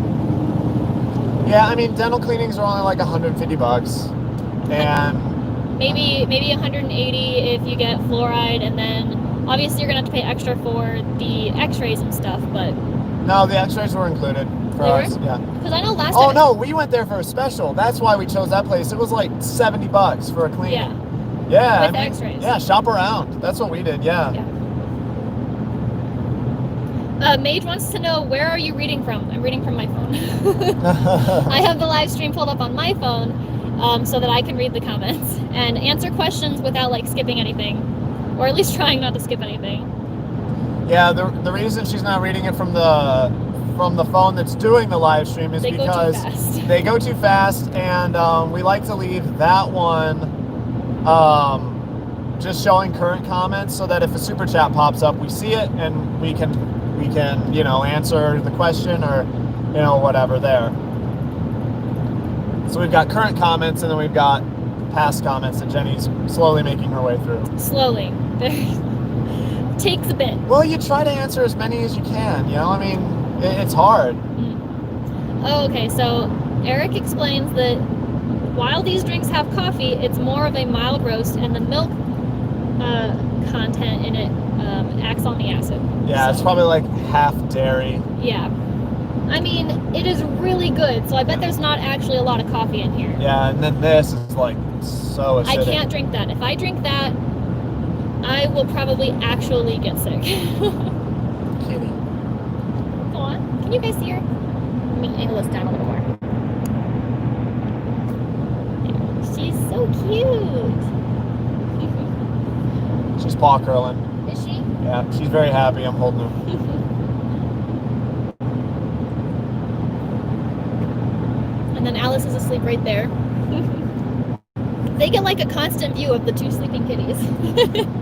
Yeah, I mean, dental cleanings are only like $150, and maybe 180 if you get fluoride, and then obviously you're gonna have to pay extra for the X-rays and stuff. But no, the X-rays were included for us. Yeah. Because I know last Oh time. no, we went there for a special. That's why we chose that place. It was like $70 for a cleaning. Yeah. Yeah. With X-rays. Yeah, shop around. That's what we did. Yeah. Mage wants to know, where are you reading from? I'm reading from my phone. I have the live stream pulled up on my phone so that I can read the comments and answer questions without like skipping anything, or at least trying not to skip anything. Yeah, the reason she's not reading it from the phone that's doing the live stream is because they go too fast, and we like to leave that one just showing current comments, so that if a super chat pops up, we see it and we can answer the question, or whatever there. So we've got current comments, and then we've got past comments that Jenny's slowly making her way through. Slowly. Takes a bit. Well, you try to answer as many as you can, I mean, it's hard. Oh, okay, so Eric explains that while these drinks have coffee, it's more of a mild roast, and the milk content in it acts on the acid. Yeah, so it's probably like half dairy. Yeah. I mean, it is really good, so I bet there's not actually a lot of coffee in here. Yeah, and then this is like so acidic. I can't drink that. If I drink that, I will probably actually get sick. Kitty. Go on. Can you guys see her? Let me angle this down a little more. There. She's so cute. She's paw curling. Is she? Yeah, she's very happy I'm holding her. And then Alice is asleep right there. They get like a constant view of the two sleeping kitties.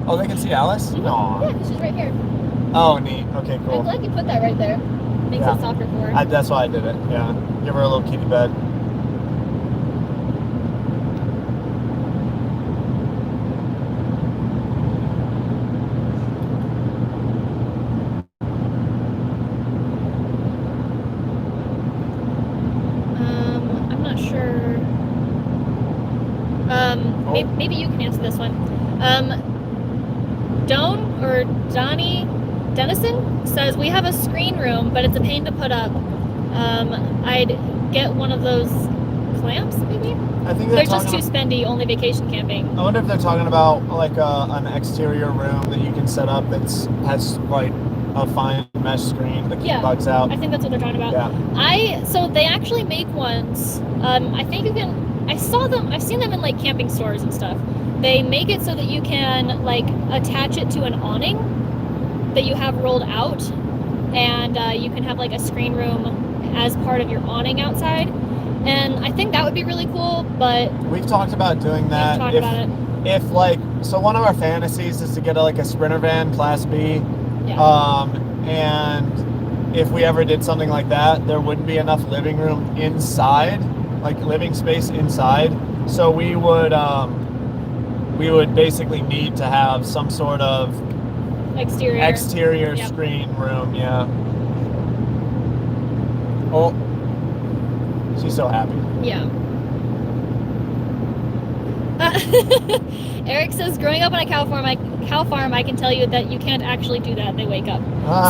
Oh, they can see Alice? Aww. Yeah, she's right here. Oh, neat. Okay, cool. I'm glad you put that right there. Makes it softer for her. That's why I did it. Yeah. Give her a little kitty bed. I'm not sure. Maybe you can answer this one. Donnie Dennison says, we have a screen room, but it's a pain to put up. I'd get one of those clamps, maybe? I think they're just too spendy, only vacation camping. I wonder if they're talking about like an exterior room that you can set up that has like a fine mesh screen that keeps bugs out. I think that's what they're talking about. Yeah. So they actually make ones. I think you can. I've seen them in like camping stores and stuff. They make it so that you can like attach it to an awning that you have rolled out, and you can have like a screen room as part of your awning outside. And I think that would be really cool, but we've talked about doing that. We've talked about it. If like, so one of our fantasies is to get like a Sprinter van, Class B. Yeah. And if we ever did something like that, there wouldn't be enough living room inside, like living space inside. So we would basically need to have some sort of exterior screen room. Yeah. Oh, she's so happy. Yeah. Eric says, growing up on a cow farm, I can tell you that you can't actually do that. They wake up.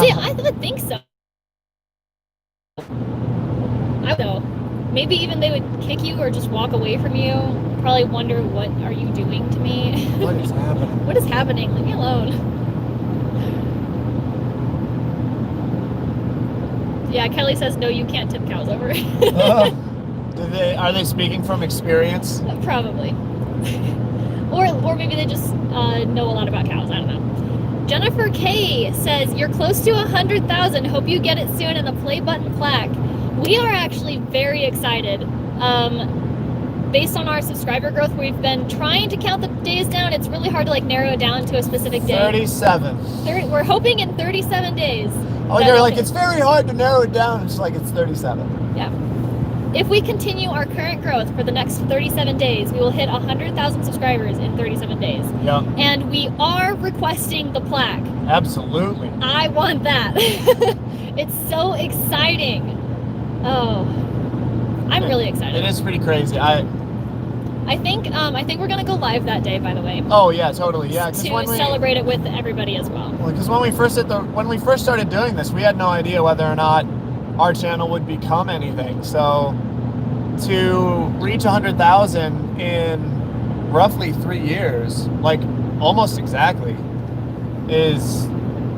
See, I would think so. I don't know. Maybe even they would kick you or just walk away from you. Probably wonder, what are you doing to me? What is happening? What is happening? Leave me alone. Yeah, Kelly says, no, you can't tip cows over. Are they speaking from experience? Probably. Or maybe they just know a lot about cows. I don't know. Jennifer K says, you're close to 100,000. Hope you get it soon in the play button plaque. We are actually very excited. Based on our subscriber growth, we've been trying to count the days down. It's really hard to like narrow it down to a specific day. 37. We're hoping in 37 days. Oh, you're like, it's very hard to narrow it down. It's like, it's 37. Yeah. if we continue our current growth for the next 37 days, we will hit 100,000 subscribers in 37 days. Yeah. And we are requesting the plaque. Absolutely. I want that. It's so exciting. Oh, I'm really excited. It is pretty crazy. I think we're gonna go live that day. By the way. Oh yeah, totally. Yeah, to celebrate it with everybody as well. Because when we first started doing this, we had no idea whether or not our channel would become anything. So to reach 100,000 in roughly 3 years, like almost exactly, is,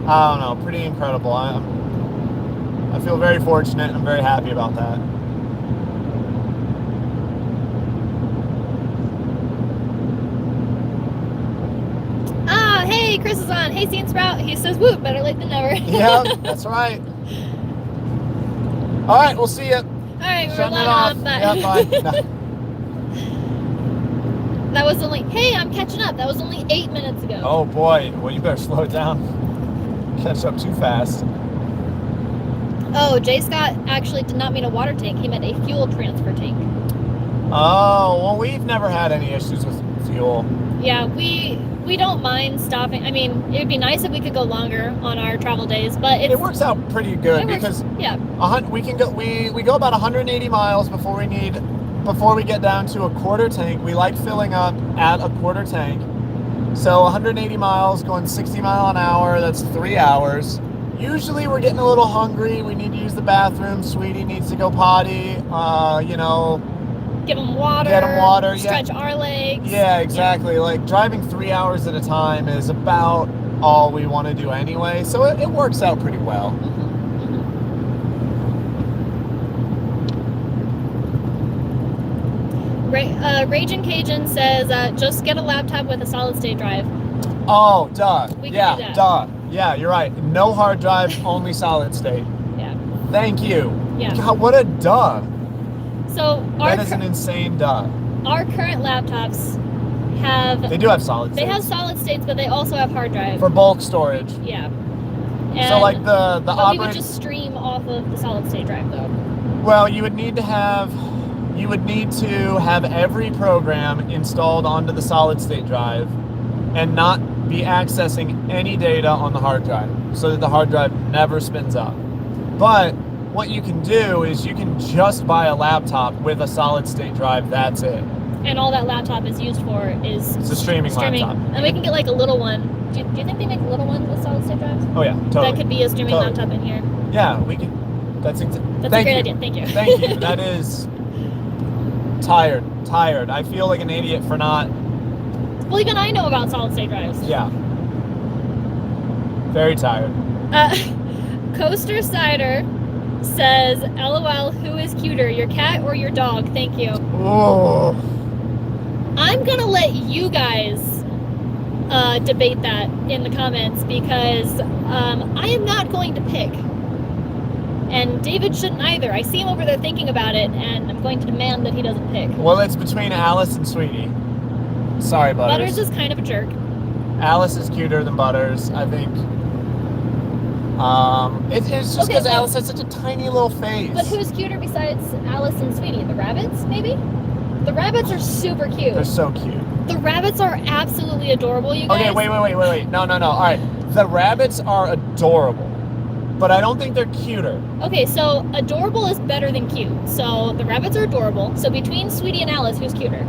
I don't know, pretty incredible. I feel very fortunate and I'm very happy about that. Ah, hey, Chris is on. Hey, Scene Sprout. He says, woo, better late than never. Yeah, that's right. All right, we'll see you. All right, we're Shutting it off. off. Yeah, bye. No. That was only, hey, I'm catching up. That was only 8 minutes ago. Oh boy, well you better slow it down. Catch up too fast. Oh, Jay Scott actually did not mean a water tank. He meant a fuel transfer tank. Oh, well we've never had any issues with fuel. Yeah, we don't mind stopping. I mean, it would be nice if we could go longer on our travel days, but it works out pretty good because yeah, we go about 180 miles before we get down to a quarter tank. We like filling up at a quarter tank. So 180 miles going 60 mile an hour, that's 3 hours. Usually we're getting a little hungry. We need to use the bathroom. Sweetie needs to go potty. You know, give them water. Stretch our legs. Yeah, exactly. Yeah. Like driving 3 hours at a time is about all we want to do anyway. So it works out pretty well. Raging Cajun says, just get a laptop with a solid state drive. Oh, duh. We can do that. Duh. Yeah, you're right. No hard drive, only solid state. Yeah. Thank you. Yeah. God, what a duh. So that is an insane duh. Our current laptops they do have solid states. They have solid states, but they also have hard drive. For bulk storage. Yeah. And so like the but we would just stream off of the solid state drive though. Well, you would need to have every program installed onto the solid state drive and not be accessing any data on the hard drive so that the hard drive never spins up. But what you can do is you can just buy a laptop with a solid state drive, that's it. And all that laptop is used for is it's a streaming laptop. And we can get like a little one. Do you think they make little ones with solid state drives? Oh yeah, totally. That could be a streaming laptop in here. Yeah, we could. That's a great idea. Thank you. Thank you. That is tired. I feel like an idiot for not. Well, even I know about solid state drives. Yeah. Very tired. Coaster Cider says, LOL, who is cuter, your cat or your dog? Thank you. Oh. I'm gonna let you guys debate that in the comments because I am not going to pick. And David shouldn't either. I see him over there thinking about it, and I'm going to demand that he doesn't pick. Well, it's between Alice and Sweetie. Sorry, Butters. Butters is kind of a jerk. Alice is cuter than Butters, I think. It's just because Alice has such a tiny little face. But who's cuter besides Alice and Sweetie? The rabbits, maybe? The rabbits are super cute. They're so cute. The rabbits are absolutely adorable, you guys. Okay, wait. No. All right. The rabbits are adorable, but I don't think they're cuter. Okay, so adorable is better than cute. So the rabbits are adorable. So between Sweetie and Alice, who's cuter?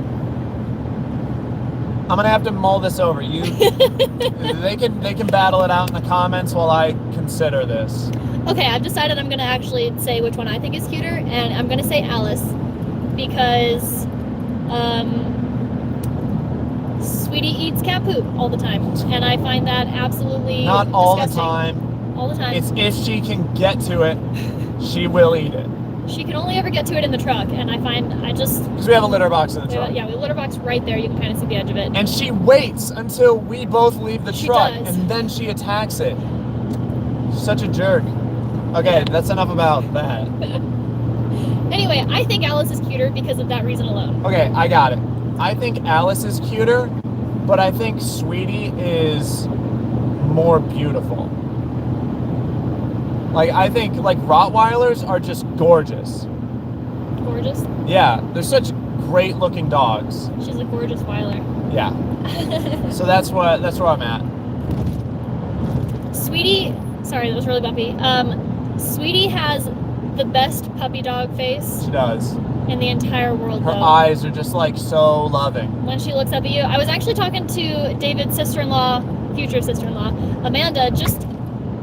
I'm gonna have to mull this over. They can battle it out in the comments while I consider this. Okay, I've decided I'm gonna actually say which one I think is cuter, and I'm gonna say Alice because Sweetie eats cat poop all the time, and I find that absolutely not all disgusting. the time. All the time. It's if she can get to it, she will eat it. She can only ever get to it in the truck, and because we have a litter box in the truck. Yeah, we have a litter box right there. You can kind of see the edge of it. And she waits until we both leave the truck, does. and then she attacks it. Such a jerk. Okay, that's enough about that. Anyway, I think Alice is cuter because of that reason alone. Okay, I got it. I think Alice is cuter, but I think Sweetie is more beautiful. Like, I think, like, Rottweilers are just gorgeous. Gorgeous. Yeah, they're such great looking dogs. She's a gorgeous Weiler. Yeah. So that's where I'm at. Sweetie, sorry, that was really bumpy. Sweetie has the best puppy dog face She does. in the entire world. Her though. eyes are just like so loving. When she looks up at you, I was actually talking to David's sister-in-law, future sister-in-law, Amanda, just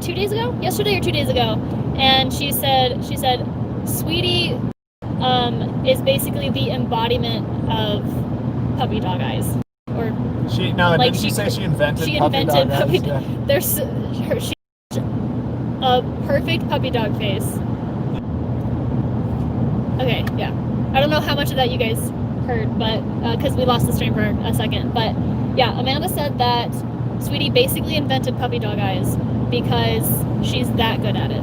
2 days ago, yesterday or 2 days ago, and she said, Sweetie is basically the embodiment of puppy dog eyes. Or didn't she say she invented puppy dog eyes? Yeah. She's a perfect puppy dog face. Okay, yeah. I don't know how much of that you guys heard, but because we lost the stream for a second. But yeah, Amanda said that Sweetie basically invented puppy dog eyes because she's that good at it.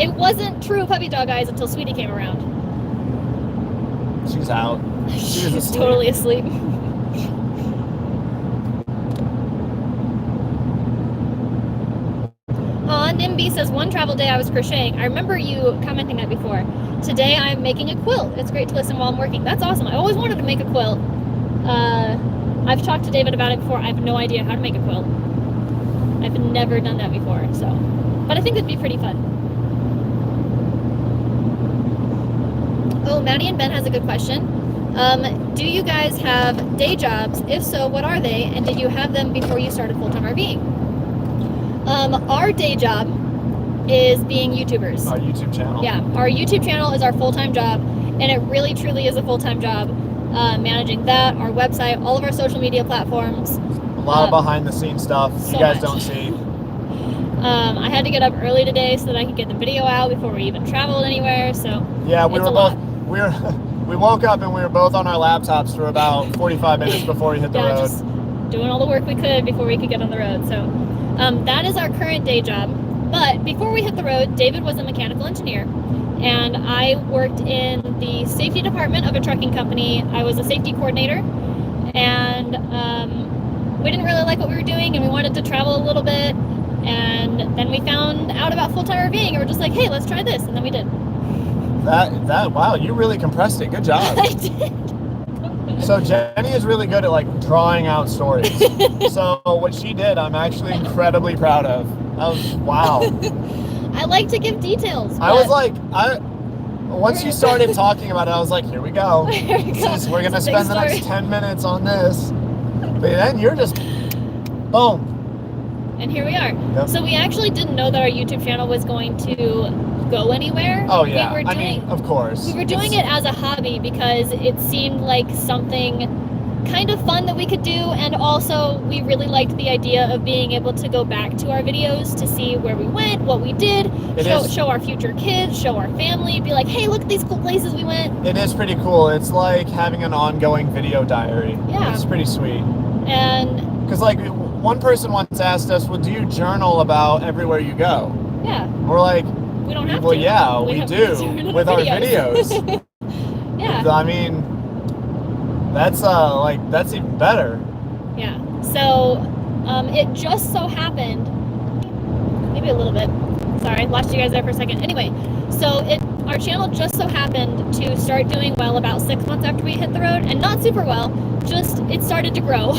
It wasn't true puppy dog eyes until Sweetie came around. She's out. She's totally asleep. NIMBY says, one travel day I was crocheting. I remember you commenting that before. Today I'm making a quilt. It's great to listen while I'm working. That's awesome. I always wanted to make a quilt. I've talked to David about it before. I have no idea how to make a quilt. I've never done that before, so. But I think it'd be pretty fun. Oh, Maddie and Ben has a good question. Do you guys have day jobs? If so, what are they? And did you have them before you started full-time RVing? Our day job is being YouTubers. Our YouTube channel. Yeah, our YouTube channel is our full-time job, and it really truly is a full-time job. Managing that, our website, all of our social media platforms. A lot of behind-the-scenes stuff you guys don't see. I had to get up early today so that I could get the video out before we even traveled anywhere. So yeah, we woke up and we were both on our laptops for about 45 minutes before we hit the road. Just doing all the work we could before we could get on the road. So that is our current day job. But before we hit the road, David was a mechanical engineer, and I worked in the safety department of a trucking company. I was a safety coordinator, and we didn't really like what we were doing, and we wanted to travel a little bit. And then we found out about full-time RVing, and we're just like, hey, let's try this, and then we did. Wow, you really compressed it. Good job. I did. So Jenny is really good at like drawing out stories. So what she did, I'm actually incredibly proud of. Wow. I like to give details. I was like, once you started talking about it, I was like, here we go. We're gonna spend the next 10 minutes on this. But then you're just, boom. And here we are. Yep. So we actually didn't know that our YouTube channel was going to go anywhere. Oh yeah, I mean, of course. We were doing it as a hobby because it seemed like something kind of fun that we could do, and also we really liked the idea of being able to go back to our videos to see where we went, what we did, show our future kids, show our family, be like, hey, look at these cool places we went. It is pretty cool. It's like having an ongoing video diary. Yeah. It's pretty sweet. And because like one person once asked us, well, do you journal about everywhere you go? Yeah. We're like, we don't have well, to. yeah, we do with our videos. Yeah. I mean, that's even better. Yeah. So, it just so happened, maybe a little bit. Sorry, lost you guys there for a second. Anyway, so our channel just so happened to start doing well about 6 months after we hit the road, and not super well. Just it started to grow.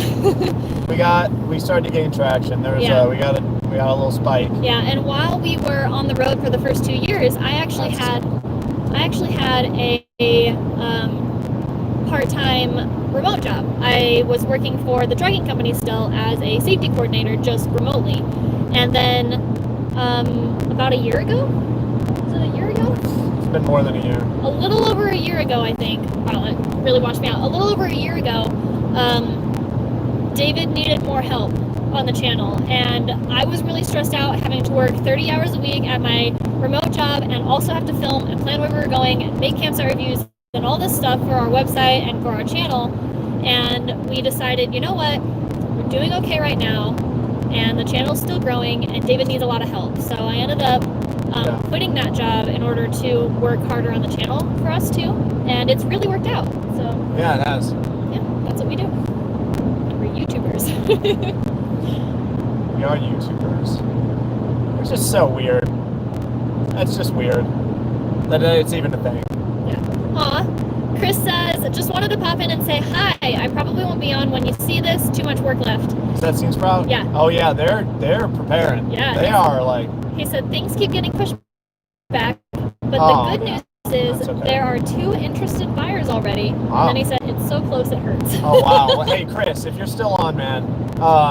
we started to gain traction. There was we got a little spike. Yeah, and while we were on the road for the first 2 years, I actually had a part-time remote job. I was working for the trucking company still as a safety coordinator, just remotely. And then about a year ago, was it a year ago? It's been more than a year. A little over a year ago, I think. Wow, it really watched me out. A little over a year ago, David needed more help on the channel, and I was really stressed out having to work 30 hours a week at my remote job and also have to film and plan where we were going and make campsite reviews and all this stuff for our website and for our channel. And we decided, you know what, we're doing okay right now, and the channel's still growing, and David needs a lot of help. So I ended up quitting that job in order to work harder on the channel for us too, and it's really worked out. So yeah, it has. Yeah, that's what we do. We're YouTubers. We are YouTubers. It's just so weird. It's just weird that it's even a thing. Yeah. Aw. Chris says, just wanted to pop in and say hi. I probably won't be on when you see this. Too much work left. Is that Seems Proud? Yeah. Oh yeah, they're preparing. Yeah. They are like. He said things keep getting pushed back, but the good news is there are 2 interested buyers already. Wow. And then he said it's so close it hurts. Oh wow. Well, hey Chris, if you're still on, man.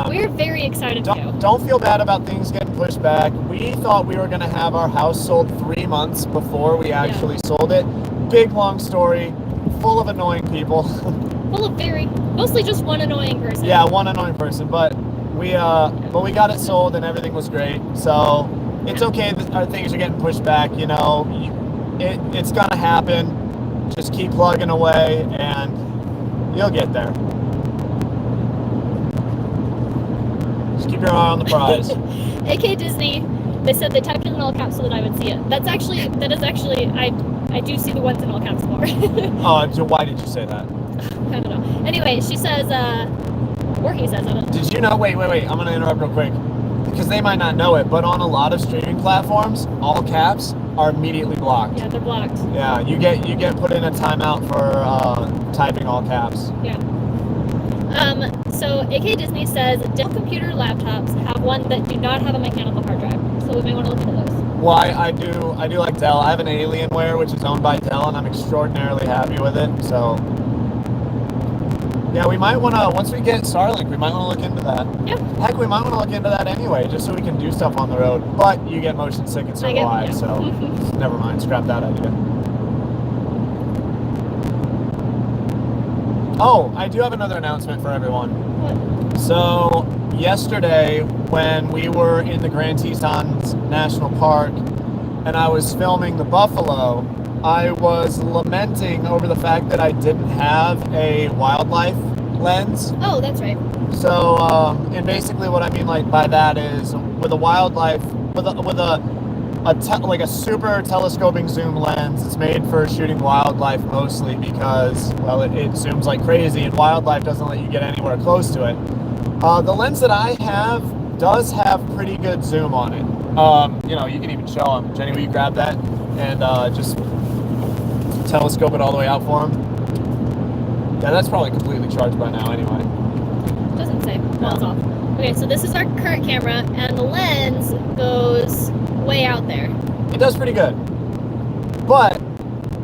We're very excited too. Don't feel bad about things getting pushed back. We thought we were gonna have our house sold 3 months before we actually sold it. Big long story, full of annoying people. Full of mostly just one annoying person. Yeah, one annoying person, but we got it sold and everything was great. So it's okay that our things are getting pushed back. You know, it's gonna happen. Just keep plugging away, and you'll get there. Just keep your eye on the prize. AK Disney. They said they typed it in all caps so that I would see it. That is actually I do see the ones in all caps more. So why did you say that? I don't know. Anyway, she says, or he says, I don't know. Did you know? Wait. I'm gonna interrupt real quick because they might not know it, but on a lot of streaming platforms, all caps are immediately blocked. Yeah, they're blocked. Yeah, you get put in a timeout for typing all caps. Yeah. So AK Disney says Dell computer laptops have one that do not have a mechanical hard drive, so we may want to look into those. Well, I do like Dell. I have an Alienware, which is owned by Dell, and I'm extraordinarily happy with it. So, yeah, we might want to, once we get Starlink, we might want to look into that. Yeah. Heck, we might want to look into that anyway, just so we can do stuff on the road. But you get motion sick and so do I, so never mind, scrap that idea. Oh, I do have another announcement for everyone. What? So, yesterday, when we were in the Grand Tetons National Park and I was filming the buffalo, I was lamenting over the fact that I didn't have a wildlife lens. Oh, that's right. So, and basically what I mean by that is with a wildlife, with a super telescoping zoom lens, it's made for shooting wildlife mostly because, well, it zooms like crazy and wildlife doesn't let you get anywhere close to it. The lens that I have does have pretty good zoom on it. You know, you can even show them. Jenny, will you grab that and just telescope it all the way out for him? Yeah, that's probably completely charged by now anyway. Doesn't say. Well, it's off. Okay, so this is our current camera, and the lens goes way out there. It does pretty good, but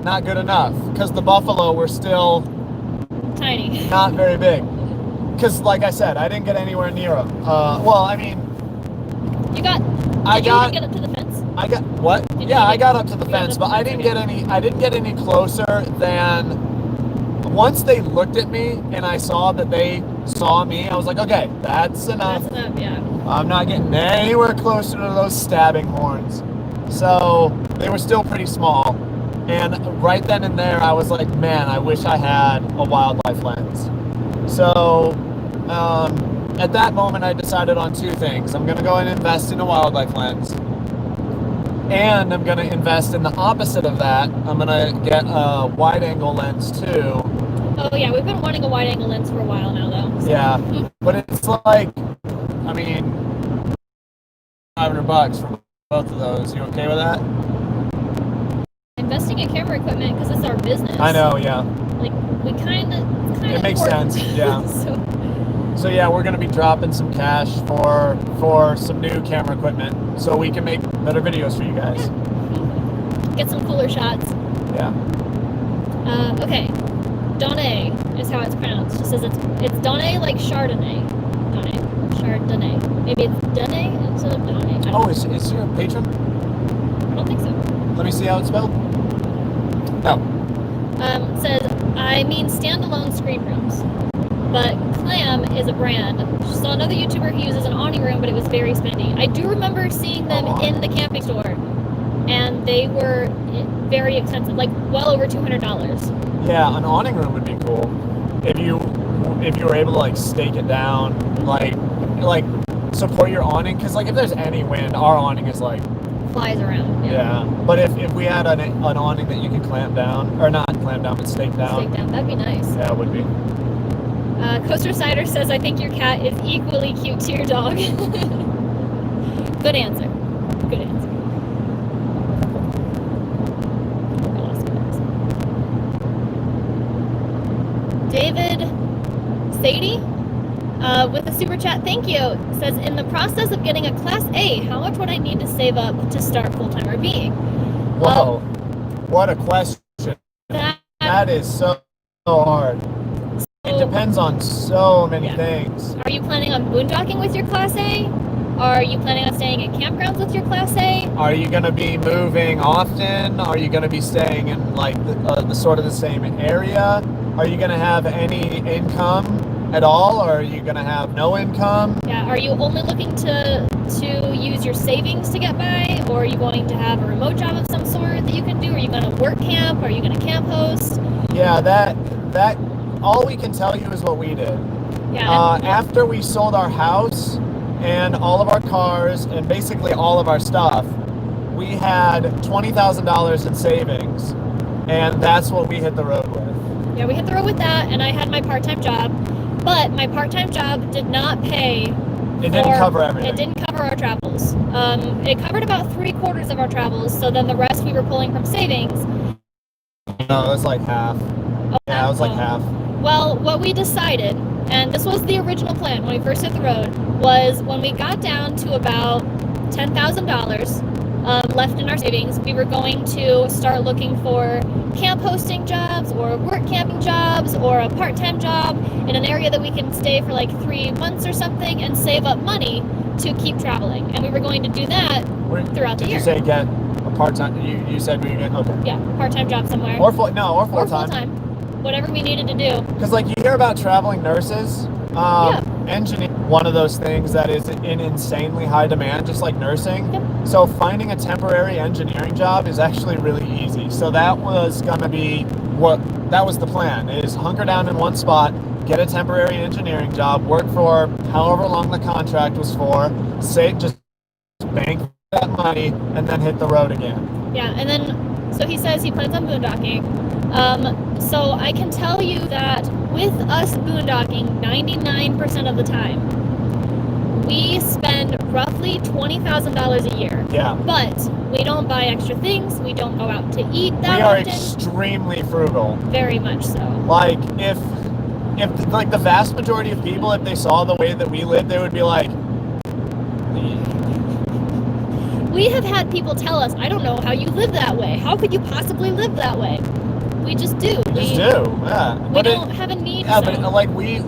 not good enough because the buffalo were still tiny, not very big. Because, like I said, I didn't get anywhere near them. Well, I mean, you get up to the fence? I got what? I got up to the fence, but I didn't get any closer than once they looked at me and I saw that they saw me. I was like, okay, that's enough. That's enough, yeah. I'm not getting anywhere closer to those stabbing horns. So they were still pretty small. And right then and there, I was like, man, I wish I had a wildlife lens. So at that moment, I decided on 2 things. I'm going to go and invest in a wildlife lens. And I'm going to invest in the opposite of that. I'm going to get a wide-angle lens, too. Oh, yeah, we've been wanting a wide-angle lens for a while now, though. So. Yeah, but it's like, I mean, $500 for both of those. You okay with that? Investing in camera equipment, because it's our business. I know, yeah. Like, we kind of it makes sense, yeah. So yeah, we're gonna be dropping some cash for some new camera equipment so we can make better videos for you guys. Yeah. Get some cooler shots. Yeah. Okay. Donay is how it's pronounced. It says it's Donay like Chardonnay. Donay. Chardonnay. Maybe it's Donay instead of Donay. Oh, is she a patron? I don't think so. Let me see how it's spelled. No. It says, I mean standalone screen rooms. But Clam is a brand. Saw another YouTuber who uses an awning room, but it was very spendy. I do remember seeing them in the camping store, and they were very expensive, like well over $200. Yeah, an awning room would be cool if you were able to like stake it down, like support your awning, because like if there's any wind, our awning is like flies around. Yeah, but if we had an awning that you could clamp down, or not clamp down, but stake down. Stake down, that'd be nice. Yeah, it would be. Coaster Cider says, I think your cat is equally cute to your dog. Good answer. Good answer. David Sadie with a super chat, thank you, says, in the process of getting a Class A, how much would I need to save up to start full-time RVing? Whoa, what a question. That is so hard. It depends on so many things. Are you planning on boondocking with your Class A? Are you planning on staying in campgrounds with your Class A? Are you going to be moving often? Are you going to be staying in like the sort of the same area? Are you going to have any income at all, or are you going to have no income? Yeah. Are you only looking to use your savings to get by, or are you going to have a remote job of some sort that you can do? Are you going to work camp? Are you going to camp host? Yeah, that all we can tell you is what we did. Yeah. After we sold our house and all of our cars and basically all of our stuff, we had $20,000 in savings, and that's what we hit the road with. Yeah, we hit the road with that, and I had my part-time job, but my part-time job did not pay. It didn't cover everything. It didn't cover our travels. It covered about 3/4 of our travels, so then the rest we were pulling from savings. No, it was like half. Oh, Yeah, it was like half. Well, what we decided, and this was the original plan when we first hit the road, was when we got down to about $10,000 left in our savings, we were going to start looking for camp hosting jobs or work camping jobs or a part-time job in an area that we can stay for like 3 months or something and save up money to keep traveling. And we were going to do that throughout the year. Did you say get a part-time? You said we were getting, okay. Yeah, part-time job somewhere. Or full-time. Or full-time. Whatever we needed to do. Because like you hear about traveling nurses, engineer, one of those things that is in insanely high demand, just like nursing. Yep. So finding a temporary engineering job is actually really easy. So that was gonna be that was the plan, is hunker down in one spot, get a temporary engineering job, work for however long the contract was for, just bank that money, and then hit the road again. Yeah, and then, so he says he plans on boondocking. So I can tell you that with us boondocking 99% of the time, we spend roughly $20,000 a year. Yeah. But we don't buy extra things. We don't go out to eat that often. We are extremely frugal. Very much so. Like if like the vast majority of people, if they saw the way that we live, they would be like, we have had people tell us, I don't know how you live that way. How could you possibly live that way? We just do. We yeah. We don't have a need. Yeah, but like we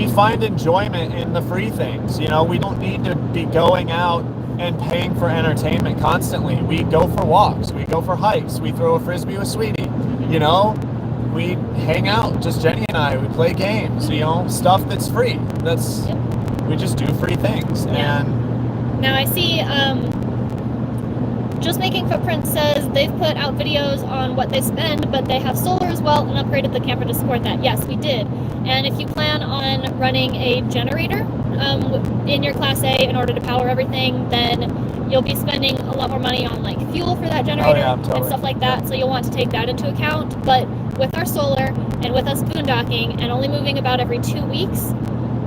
find enjoyment in the free things. You know, we don't need to be going out and paying for entertainment constantly. We go for walks. We go for hikes. We throw a frisbee with Sweetie. You know, we hang out. Just Jenny and I. We play games. You know, stuff that's free. We just do free things. Yeah. And now I see. Just Making Footprints says they've put out videos on what they spend, but they have solar as well and upgraded the camper to support that. Yes, we did. And if you plan on running a generator in your Class A in order to power everything, then you'll be spending a lot more money on like fuel for that generator and stuff like that. So you'll want to take that into account. But with our solar and with us boondocking and only moving about every 2 weeks,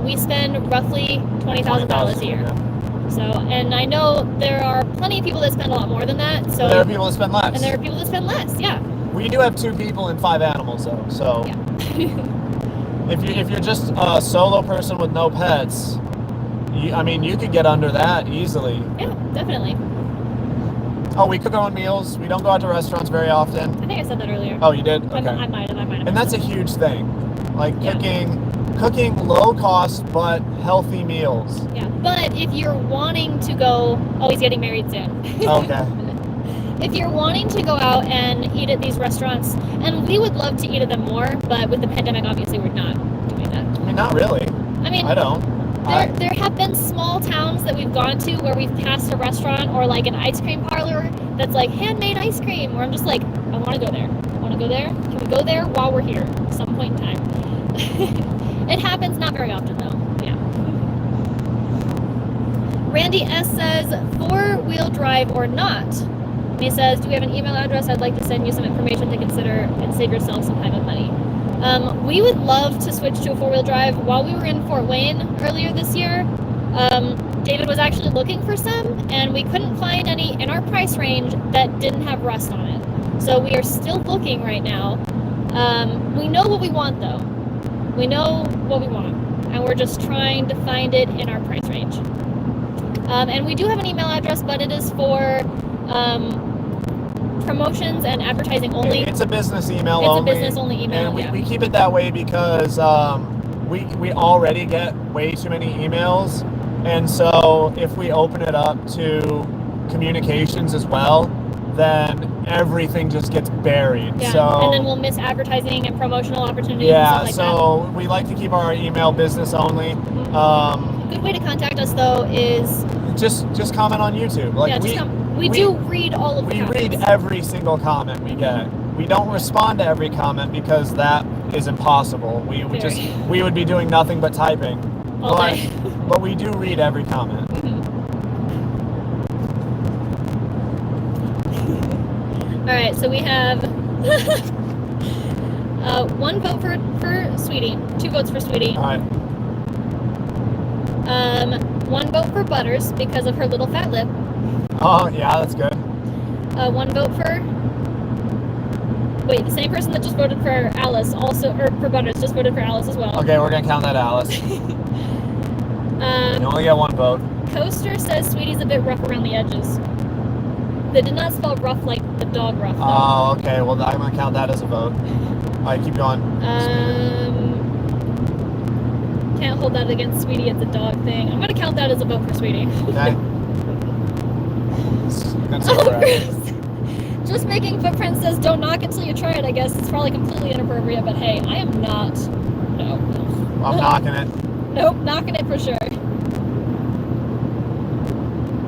we spend roughly $20,000 a year. Yeah. So, and I know there are plenty of people that spend a lot more than that. So there are people that spend less. And there are people that spend less. Yeah. We do have 2 people and 5 animals, though. So yeah. if you're just a solo person with no pets, you could get under that easily. Yeah, definitely. Oh, we cook our own meals. We don't go out to restaurants very often. I think I said that earlier. Oh, you did? Okay. I might have. And that's a huge thing. Like cooking low cost but healthy meals. Yeah, but if you're wanting to go, he's getting married soon. Okay. If you're wanting to go out and eat at these restaurants, and we would love to eat at them more, but with the pandemic, obviously, we're not doing that. I mean, not really. I don't. There have been small towns that we've gone to where we've passed a restaurant or like an ice cream parlor that's like handmade ice cream, where I'm just like, I want to go there. I want to go there. Can we go there while we're here at some point in time? It happens, not very often though. Yeah. Randy S says 4-wheel drive or not. And he says, do we have an email address? I'd like to send you some information to consider and save yourself some time and money. We would love to switch to a 4-wheel drive. While we were in Fort Wayne earlier this year, David was actually looking for some, and we couldn't find any in our price range that didn't have rust on it. So we are still looking right now We know what we want, though. We know what we want, and we're just trying to find it in our price range. And we do have an email address, but it is for promotions and advertising only. It's a business email only. It's a business only email. And we keep it that way because we already get way too many emails, and so if we open it up to communications as well, then everything just gets buried. Yeah, so, and then we'll miss advertising and promotional opportunities. Yeah, and stuff like so we like to keep our email business only. A good way to contact us, though, is just comment on YouTube. Like we do read all of the comments. We read every single comment we get. We don't respond to every comment because that is impossible. We would be doing nothing but typing. But we do read every comment. All right, so we have 1 vote for Sweetie, 2 votes for Sweetie. All right. 1 vote for Butters because of her little fat lip. Oh yeah, that's good. 1 vote for. Wait, the same person that just voted for Alice or for Butters just voted for Alice as well. Okay, we're gonna count that Alice. You only get 1 vote. Coaster says Sweetie's a bit rough around the edges. They did not spell rough like the dog rough, though. Oh, okay. Well, I'm gonna count that as a vote. All right, keep going. Can't hold that against Sweetie. It's a dog thing. I'm gonna count that as a vote for Sweetie. Okay. Chris. Just making footprints says don't knock until you try it. I guess it's probably completely inappropriate, but hey, I am not. No. I'm knocking it. Nope, knocking it for sure.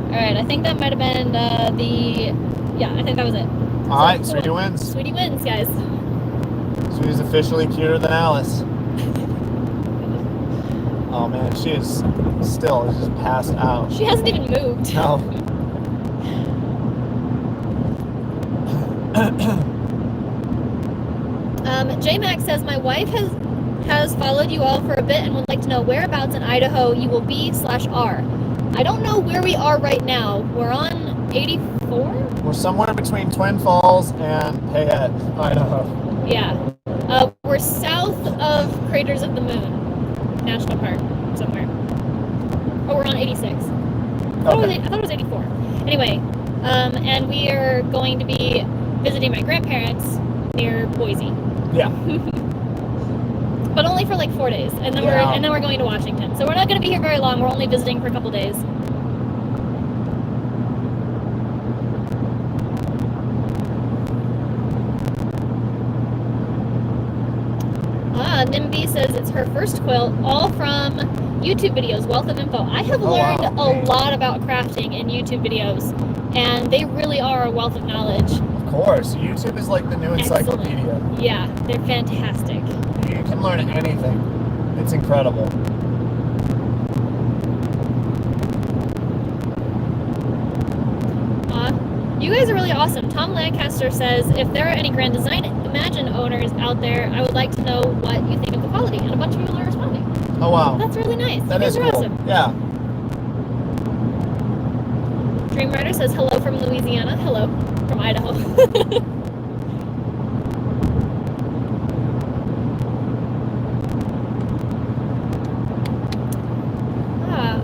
Alright, I think that might have been yeah, I think that was it. Alright, cool. Sweetie wins. Sweetie wins, guys. Sweetie's officially cuter than Alice. Oh man, she is still just passed out. She hasn't even moved. No. J-Max says, my wife has followed you all for a bit and would like to know whereabouts in Idaho you will be/are. I don't know where we are right now. We're on 84? We're somewhere between Twin Falls and Payette, Idaho. Yeah. We're south of Craters of the Moon National Park, somewhere. Oh, we're on 86. I thought it was 84. Anyway, and we are going to be visiting my grandparents near Boise. Yeah. But only for like 4 days, and then we're going to Washington. So we're not going to be here very long. We're only visiting for a couple days. Nimby says it's her first quilt, all from YouTube videos, wealth of info. I have learned a lot about crafting in YouTube videos, and they really are a wealth of knowledge. Of course, YouTube is like the new encyclopedia. Yeah, they're fantastic. You can learn anything. It's incredible. You guys are really awesome. Tom Lancaster says, if there are any Grand Design Imagine owners out there, I would like to know what you think of the quality. And a bunch of people are responding. Oh, wow. That's really nice. That is cool. Awesome. Yeah. Dream Rider says, hello from Louisiana. Hello from Idaho.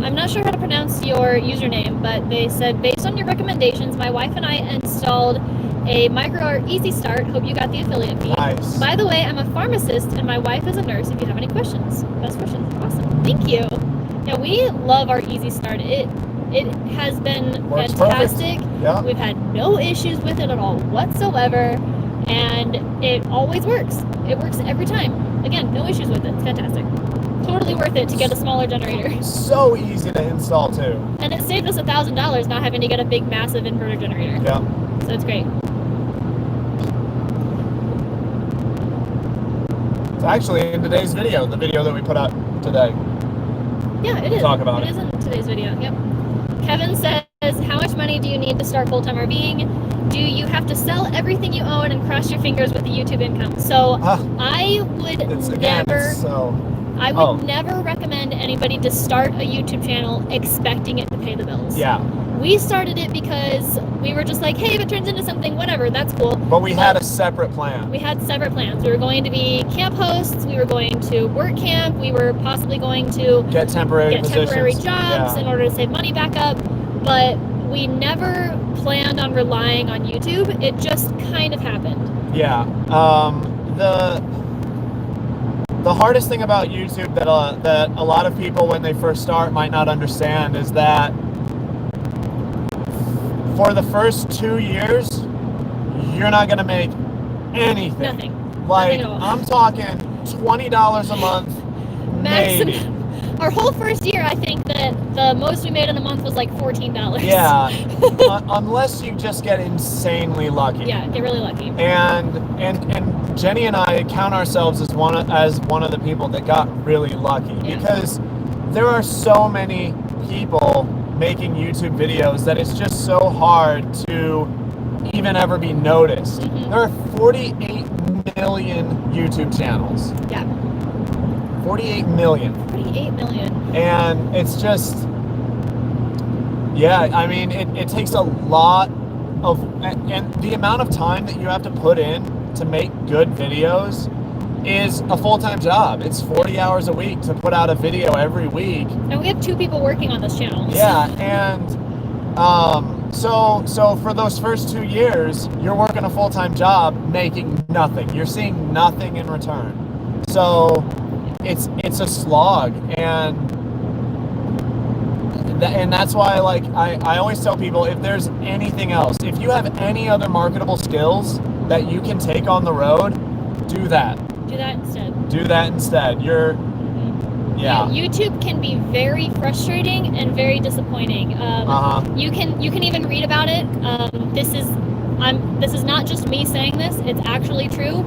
I'm not sure how to pronounce your username, but they said, based on your recommendations, my wife and I installed a MicroArt Easy Start. Hope you got the affiliate fee. Nice. By the way, I'm a pharmacist and my wife is a nurse if you have any questions. Best wishes. Awesome. Thank you. Yeah, we love our Easy Start. It has been Works fantastic. Yeah. We've had no issues with it at all whatsoever, and it always works. It works every time. Again, no issues with it. It's fantastic. Totally worth it to get a smaller generator. So easy to install too. And it saved us $1,000 not having to get a big, massive inverter generator. Yeah. So it's great. It's actually in today's video, the video that we put out today. Yeah, it is. Talk about it. It is in today's video. Yep. Kevin says, how much money do you need to start full-time RVing? Do you have to sell everything you own and cross your fingers with the YouTube income? So I would never... I would never recommend anybody to start a YouTube channel expecting it to pay the bills. Yeah. We started it because we were just like, hey, if it turns into something, whatever, that's cool. But we had a separate plan. We had separate plans. We were going to be camp hosts. We were going to work camp. We were possibly going to get temporary jobs in order to save money back up. But we never planned on relying on YouTube. It just kind of happened. Yeah. The hardest thing about YouTube that a lot of people when they first start might not understand is that for the first 2 years, you're not going to make anything. Nothing. Like, Nothing at all. I'm talking $20 a month, maybe. Our whole first year, I think that the most we made in a month was like $14. Yeah, unless you just get insanely lucky. Yeah, get really lucky. And Jenny and I count ourselves as one of the people that got really lucky because there are so many people making YouTube videos that it's just so hard to even ever be noticed. Mm-hmm. There are 48 million YouTube channels. Yeah. 48 million. 48 million. And it's just, yeah, I mean, it takes a lot of, and the amount of time that you have to put in to make good videos is a full-time job. It's 40 hours a week to put out a video every week. And we have 2 people working on this channel. Yeah, and so for those first 2 years, you're working a full-time job making nothing. You're seeing nothing in return. So it's a slog, and that's why, like, I always tell people, if there's anything else, if you have any other marketable skills that you can take on the road, do that. Do that instead. YouTube can be very frustrating and very disappointing. You can even read about it. This is not just me saying this. It's actually true.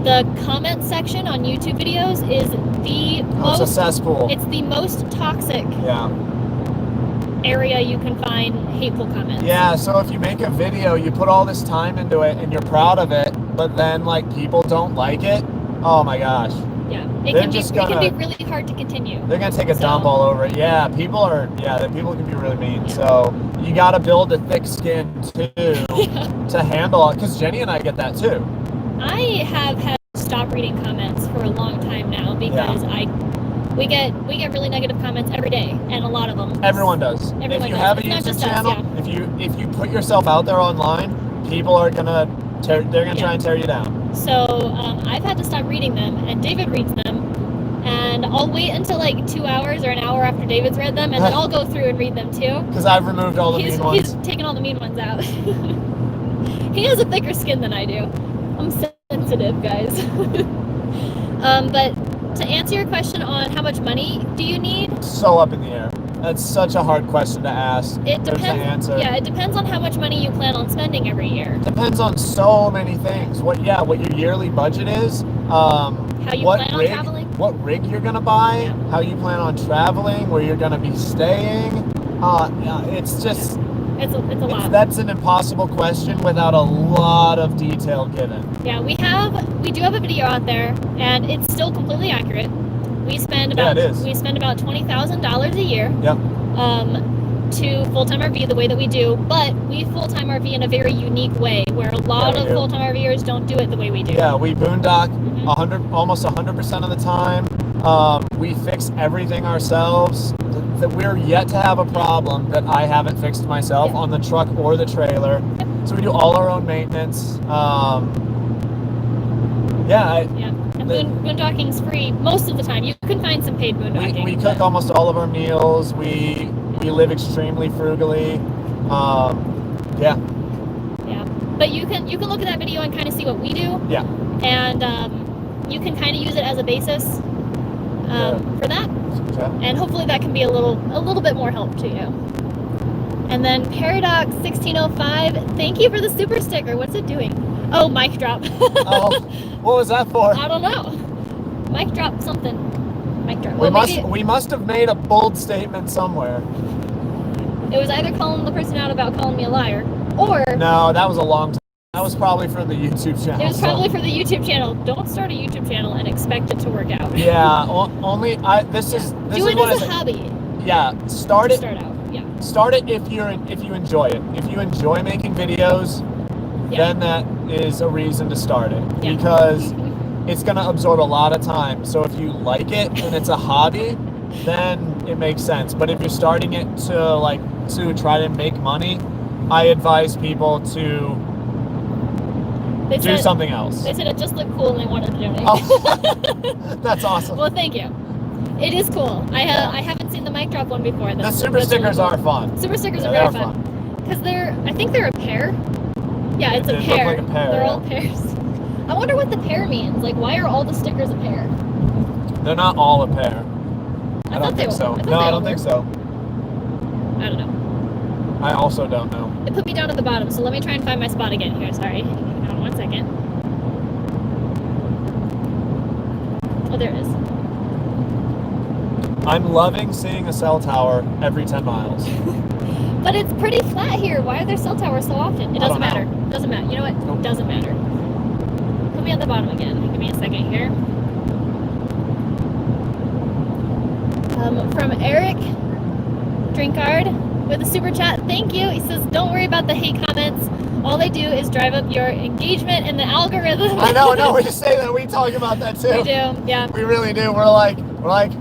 The comment section on YouTube videos is the most a cesspool. It's the most toxic area you can find hateful comments. Yeah, so if you make a video, you put all this time into it and you're proud of it, but then like people don't like it, oh my gosh. Yeah, it can be really hard to continue. They're gonna take a dump all over it. Yeah, people can be really mean. Yeah. So you gotta build a thick skin too to handle it, because Jenny and I get that too. I have had to stop reading comments for a long time now because we get really negative comments every day, and a lot of them. Everyone does. If you have a YouTube channel, if you put yourself out there online, people are gonna try and tear you down. So I've had to stop reading them, and David reads them, and I'll wait until like 2 hours or an hour after David's read them, and then I'll go through and read them too. Because I've removed all the mean ones. He's taken all the mean ones out. He has a thicker skin than I do. I'm sensitive, guys. But to answer your question on how much money do you need? So up in the air. That's such a hard question to ask. It depends. Yeah, it depends on how much money you plan on spending every year. Depends on so many things. What your yearly budget is. How you plan on traveling. What rig you're gonna buy. Yeah. How you plan on traveling. Where you're gonna be staying. It's just. It's a lot. That's an impossible question without a lot of detail given. Yeah, we do have a video out there, and it's still completely accurate. We spend about $20,000 a year. Yep. To full-time RV the way that we do, but we full-time RV in a very unique way, where a lot of full-time RVers don't do it the way we do. Yeah, we boondock almost 100% of the time. We fix everything ourselves. That we're yet to have a problem that I haven't fixed myself on the truck or the trailer. Yep. So we do all our own maintenance. And boondocking's free most of the time. You can find some paid boondocking. We cook almost all of our meals. We live extremely frugally. Yeah. But you can look at that video and kind of see what we do. Yeah. And you can kind of use it as a basis for that. Yeah. And hopefully that can be a little bit more help to you. And then Paradox 1605, thank you for the super sticker. What's it doing? Oh, mic drop. Oh, what was that for? I don't know. Mic drop something. Mic drop. We must have made a bold statement somewhere. It was either calling the person out about calling me a liar, or no, that was a long time That was probably for the YouTube channel. It was probably for the YouTube channel. Don't start a YouTube channel and expect it to work out. Yeah, only this is Do it as a hobby. Yeah, start it. Start out. Yeah. Start it if you enjoy it. If you enjoy making videos, then that is a reason to start it because it's going to absorb a lot of time. So if you like it and it's a hobby, then it makes sense. But if you're starting it to try to make money, I advise people to do something else. They said it just looked cool and they wanted to donate. Oh, that's awesome. Well, thank you. It is cool. I haven't seen the mic drop one before. The super stickers are fun. Super stickers are very fun. Because I think they're a pair. Yeah, it's a pair. Look like a pair. They're all pairs. I wonder what the pair means. Like, why are all the stickers a pair? They're not all a pair. I don't think so. No, I don't think so. I don't know. I also don't know. It put me down at the bottom, so let me try and find my spot again here. Sorry. Hang on 1 second. Oh, there it is. I'm loving seeing a cell tower every 10 miles. But it's pretty flat here. Why are there cell towers so often? It doesn't matter. It doesn't matter. You know what? Nope. It doesn't matter. Put me at the bottom again. Give me a second here. From Eric Drinkard with a super chat. Thank you. He says, don't worry about the hate comments. All they do is drive up your engagement in the algorithm. I know. We just say that. We talk about that too. We do. Yeah. We really do. We're like,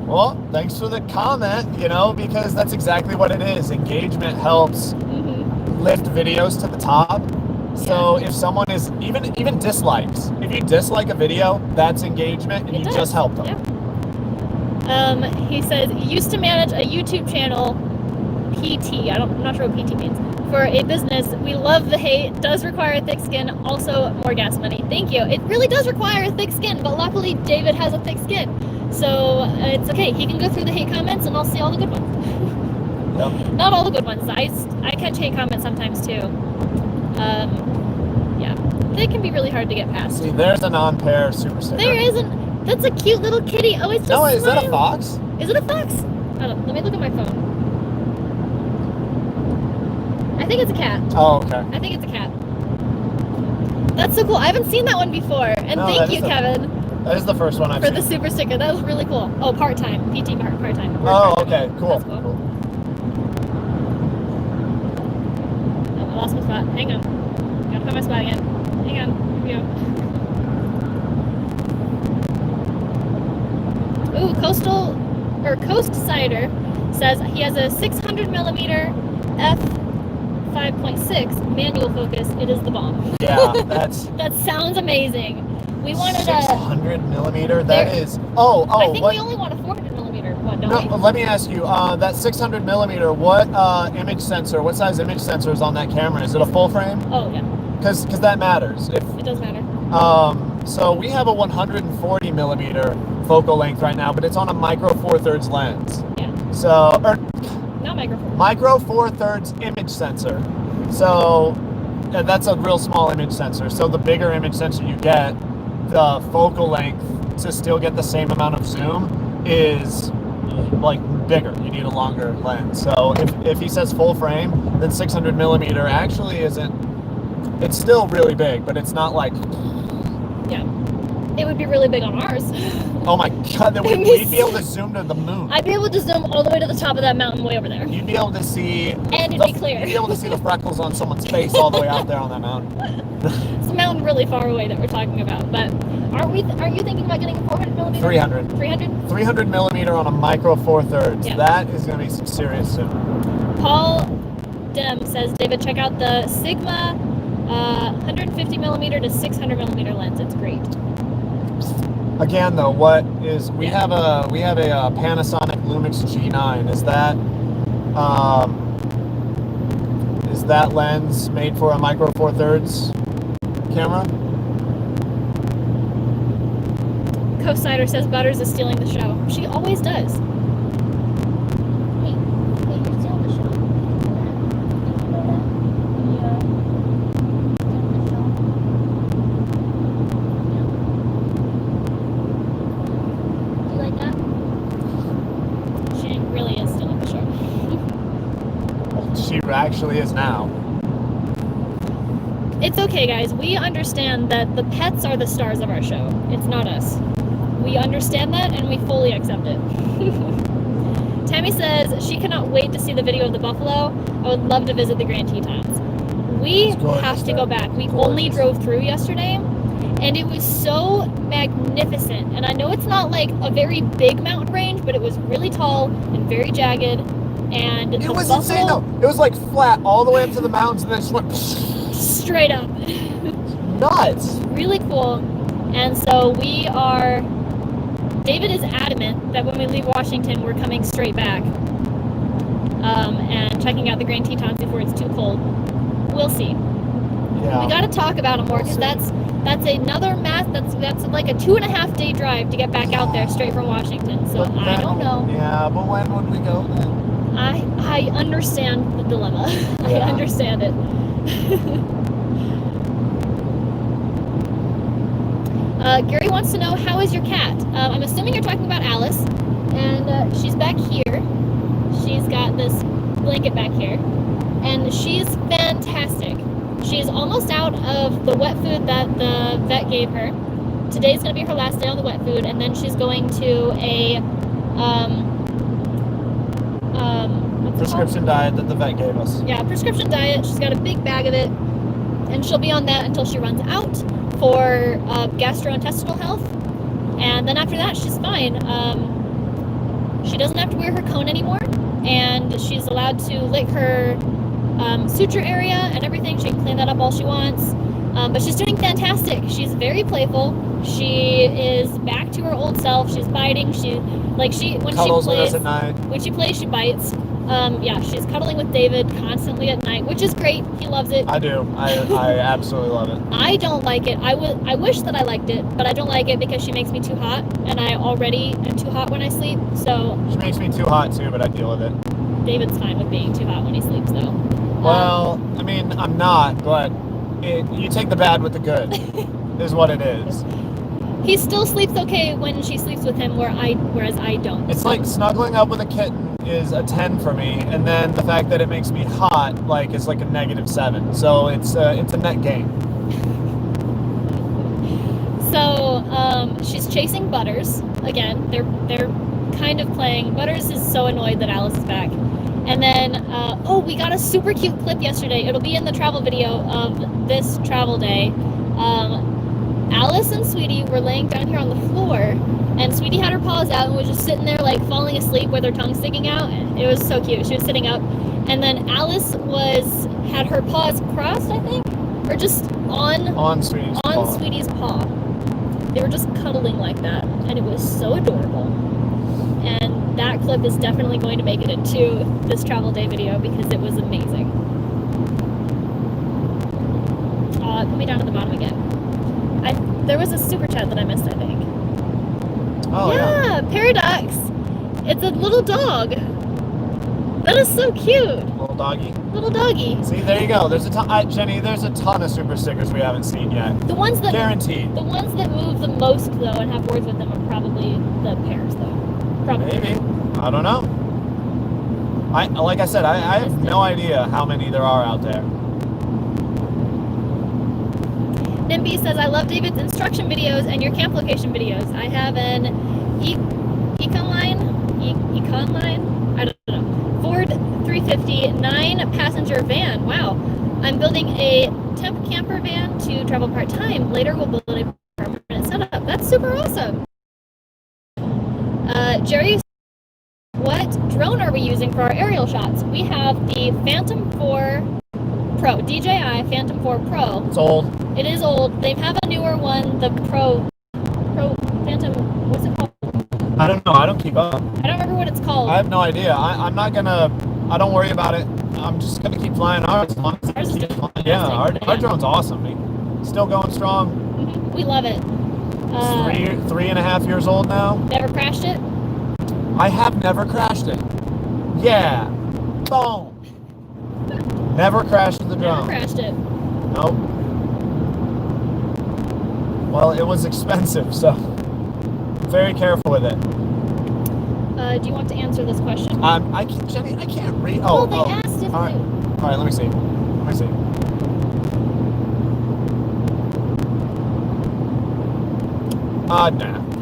well, thanks for the comment, because that's exactly what it is. Engagement helps lift videos to the top. So if someone is even dislikes, if you dislike a video, that's engagement, and you just help them. Yeah. He says, used to manage a YouTube channel, PT. I'm not sure what PT means. For a business, we love the hate. Does require thick skin. Also, more gas money. Thank you. It really does require a thick skin, but luckily David has a thick skin. So it's okay. He can go through the hate comments and I'll see all the good ones. Yep. Not all the good ones. I catch hate comments sometimes too. Yeah. They can be really hard to get past. See, there's a non-pair super sticker. There isn't. That's a cute little kitty. Oh, it's just No, is that a fox? Is it a fox? Let me look at my phone. I think it's a cat. Oh, okay. I think it's a cat. That's so cool. I haven't seen that one before. And thank you, Kevin. That is the first one I've seen. For the super sticker. That was really cool. Oh, part-time. PT part-time. Oh, okay. Cool. That's cool. Oh, I lost my spot. Hang on. Gotta find my spot again. Hang on. Here we go. Ooh, Coast Cider says he has a 600 millimeter f5.6 manual focus. It is the bomb. Yeah, that sounds amazing. We wanted 600 millimeter. That is. Oh. I think we only want a 400 millimeter one, don't we? Let me ask you. That 600 millimeter. What image sensor? What size image sensor is on that camera? Is it a full frame? Oh yeah. Because that matters. It does matter. So we have a 140 millimeter focal length right now, but it's on a micro 4/3 lens. Yeah. So not micro 4. Micro 4/3 image sensor. So that's a real small image sensor. So the bigger image sensor you get, the focal length to still get the same amount of zoom is bigger. You need a longer lens. So if he says full frame, then 600 millimeter actually isn't. It's still really big, but it's not like. Yeah. It would be really big on ours. Oh my god, then we'd be able to zoom to the moon. I'd be able to zoom all the way to the top of that mountain way over there. You'd be able to see. And it'd be clear. You'd be able to see the freckles on someone's face all the way out there on that mountain. It's a mountain really far away that we're talking about, but are you thinking about getting a 400 millimeter? 300. 300? 300 millimeter on a micro 4/3. Yeah. That is going to be some serious zoom. Paul Dem says, David, check out the Sigma 150 millimeter to 600 millimeter lens. It's great. Again, though, we have a Panasonic Lumix G9. Is that lens made for a micro 4/3 camera? Coast Cider says Butters is stealing the show. She always does. Hey, you're stealing the show. Do you like that? She really is stealing the show. She actually is now. It's okay, guys. We understand that the pets are the stars of our show. It's not us. We understand that, and we fully accept it. Tammy says she cannot wait to see the video of the buffalo. I would love to visit the Grand Tetons. We have to go back. We only drove through yesterday, and it was so magnificent. And I know it's not like a very big mountain range, but it was really tall and very jagged. And it was insane though. It was like flat all the way up to the mountains, and then it just went straight up. Nuts. Really cool. And so David is adamant that when we leave Washington, we're coming straight back and checking out the Grand Tetons before it's too cold. We'll see. Yeah. We got to talk about it more because that's another that's like a 2.5 day drive to get back out there straight from Washington. So I don't know. Yeah, but when would we go then? I understand the dilemma. Yeah. I understand it. Gary wants to know, how is your cat? I'm assuming you're talking about Alice, and she's back here. She's got this blanket back here, and she's fantastic. She's almost out of the wet food that the vet gave her. Today's going to be her last day on the wet food, and then she's going to a prescription diet that the vet gave us. Yeah, prescription diet. She's got a big bag of it, and she'll be on that until she runs out for gastrointestinal health. And then after that, she's fine. She doesn't have to wear her cone anymore, and she's allowed to lick her suture area and everything. She can clean that up all she wants. But she's doing fantastic. She's very playful. She is back to her old self. She's biting. When she plays, she bites. Yeah, she's cuddling with David constantly at night, which is great. He loves it. I do. I absolutely love it. I don't like it. I wish that I liked it, but I don't like it because she makes me too hot, and I already am too hot when I sleep. So she makes me too hot too, but I deal with it. David's fine with being too hot when he sleeps, though. Well, I mean, I'm not, but you take the bad with the good, is what it is. He still sleeps okay when she sleeps with him, whereas I don't. It's like snuggling up with a kitten is a 10 for me, and then the fact that it makes me hot is like a -7. So it's a net gain. So she's chasing Butters again. They're kind of playing. Butters is so annoyed that Alice is back. And then we got a super cute clip yesterday. It'll be in the travel video of this travel day. Alice and Sweetie were laying down here on the floor, and Sweetie had her paws out and was just sitting there falling asleep with her tongue sticking out. It was so cute. She was sitting up, and then Alice had her paws crossed, I think, or just on Sweetie's paw. They were just cuddling like that, and it was so adorable. And that clip is definitely going to make it into this travel day video because it was amazing. Put me down at the bottom again. There was a super chat that I missed, I think. Oh, yeah. Paradox. It's a little dog. That is so cute. Little doggy. Little doggy. See, there you go. There's a ton, Jenny. There's a ton of super stickers we haven't seen yet. The ones that guaranteed. The ones that move the most though and have words with them are probably the pairs though. Probably. Maybe. I don't know. Like I said, I have no idea how many there are out there. Nimby says, I love David's instruction videos and your camp location videos. I have an Econ line? I don't know. Ford 350 9-passenger van. Wow. I'm building a temp camper van to travel part-time. Later we'll build a permanent setup. That's super awesome. Jerry, what drone are we using for our aerial shots? We have the Phantom 4 Pro, DJI Phantom 4 Pro. It's old. It is old. They have a newer one, the Pro Phantom, what's it called? I don't know. I don't keep up. I don't remember what it's called. I have no idea. I'm not gonna. I don't worry about it. I'm just gonna keep flying ours. Ours is just yeah, our drone's awesome. Still going strong. Mm-hmm. We love it. It's 3.5 years old now. Never crashed it? I have never crashed it. Yeah. Boom. Never crashed the drone. Never crashed it. Nope. Well, it was expensive, so very careful with it. Do you want to answer this question? Jenny, I can't read. Well, they asked if all right. you... All right, let me see. Nah.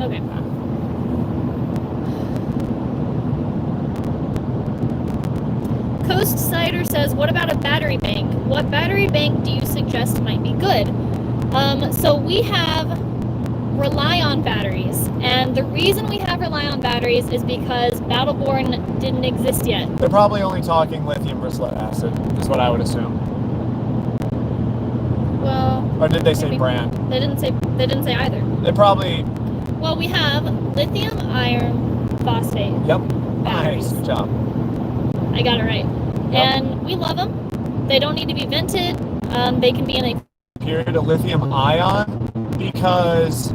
Okay. Coast Cider says, what about a battery bank? What battery bank do you suggest might be good? So we have rely-on batteries, and the reason we have rely-on batteries is because Battleborn didn't exist yet. They're probably only talking lithium versus lead acid, is what I would assume. Well, or did they say maybe. brand? They didn't say either. They probably. Well, we have lithium iron phosphate. Yep. Batteries. Nice. Good job. I got it right. Yep. And we love them. They don't need to be vented. They can be in a period of lithium ion because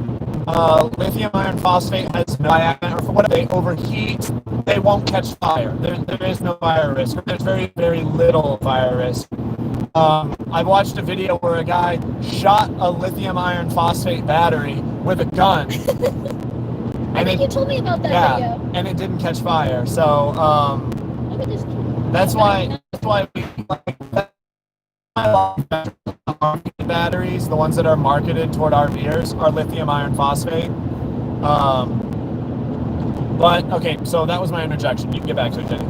lithium iron phosphate has no ion, or for what they overheat, they won't catch fire. There is no fire risk. There's very, very little fire risk. I watched a video where a guy shot a lithium iron phosphate battery with a gun. I think you told me about that video. And it didn't catch fire. So Look at this. that's why we like batteries, the ones that are marketed toward RVers, are lithium iron phosphate. But okay, so that was my interjection. You can get back to it, Jenny.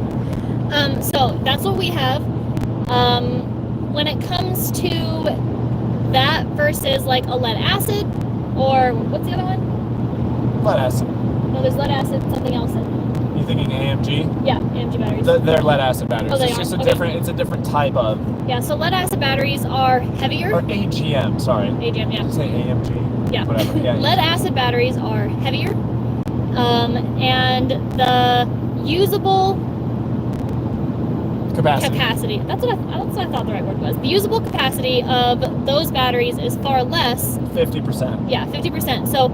So that's what we have. When it comes to that versus like a lead acid, or what's the other one? Lead acid. No, there's lead acid, something else in. You thinking AMG? Yeah, AMG batteries. They're lead acid batteries. Oh, they it's just are? a different. It's a different type of. Yeah, so lead acid batteries are heavier. Or AGM. Sorry. AGM, yeah. Did you say AMG? Yeah. Whatever. Yeah. Lead acid batteries are heavier, and the usable capacity. That's what I thought the right word was. The usable capacity of those batteries is far less. 50%. Yeah, 50%. So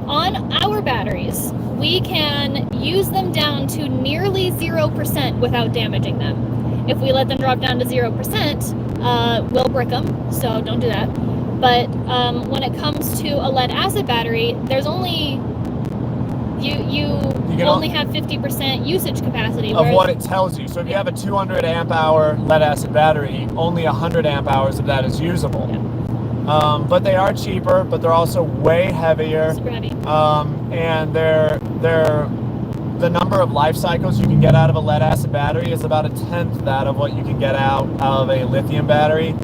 on our batteries, we can use them down to nearly 0% without damaging them. If we let them drop down to 0%, we'll brick them, so don't do that. But when it comes to a lead acid battery, there's only you only have 50% usage capacity of what it tells you. So if you have a 200 amp hour lead acid battery, only 100 amp hours of that is usable. Yeah. But they are cheaper, but they're also way heavier. Super heavy. And they're the number of life cycles you can get out of a lead acid battery is about a tenth that of what you can get out of a lithium battery.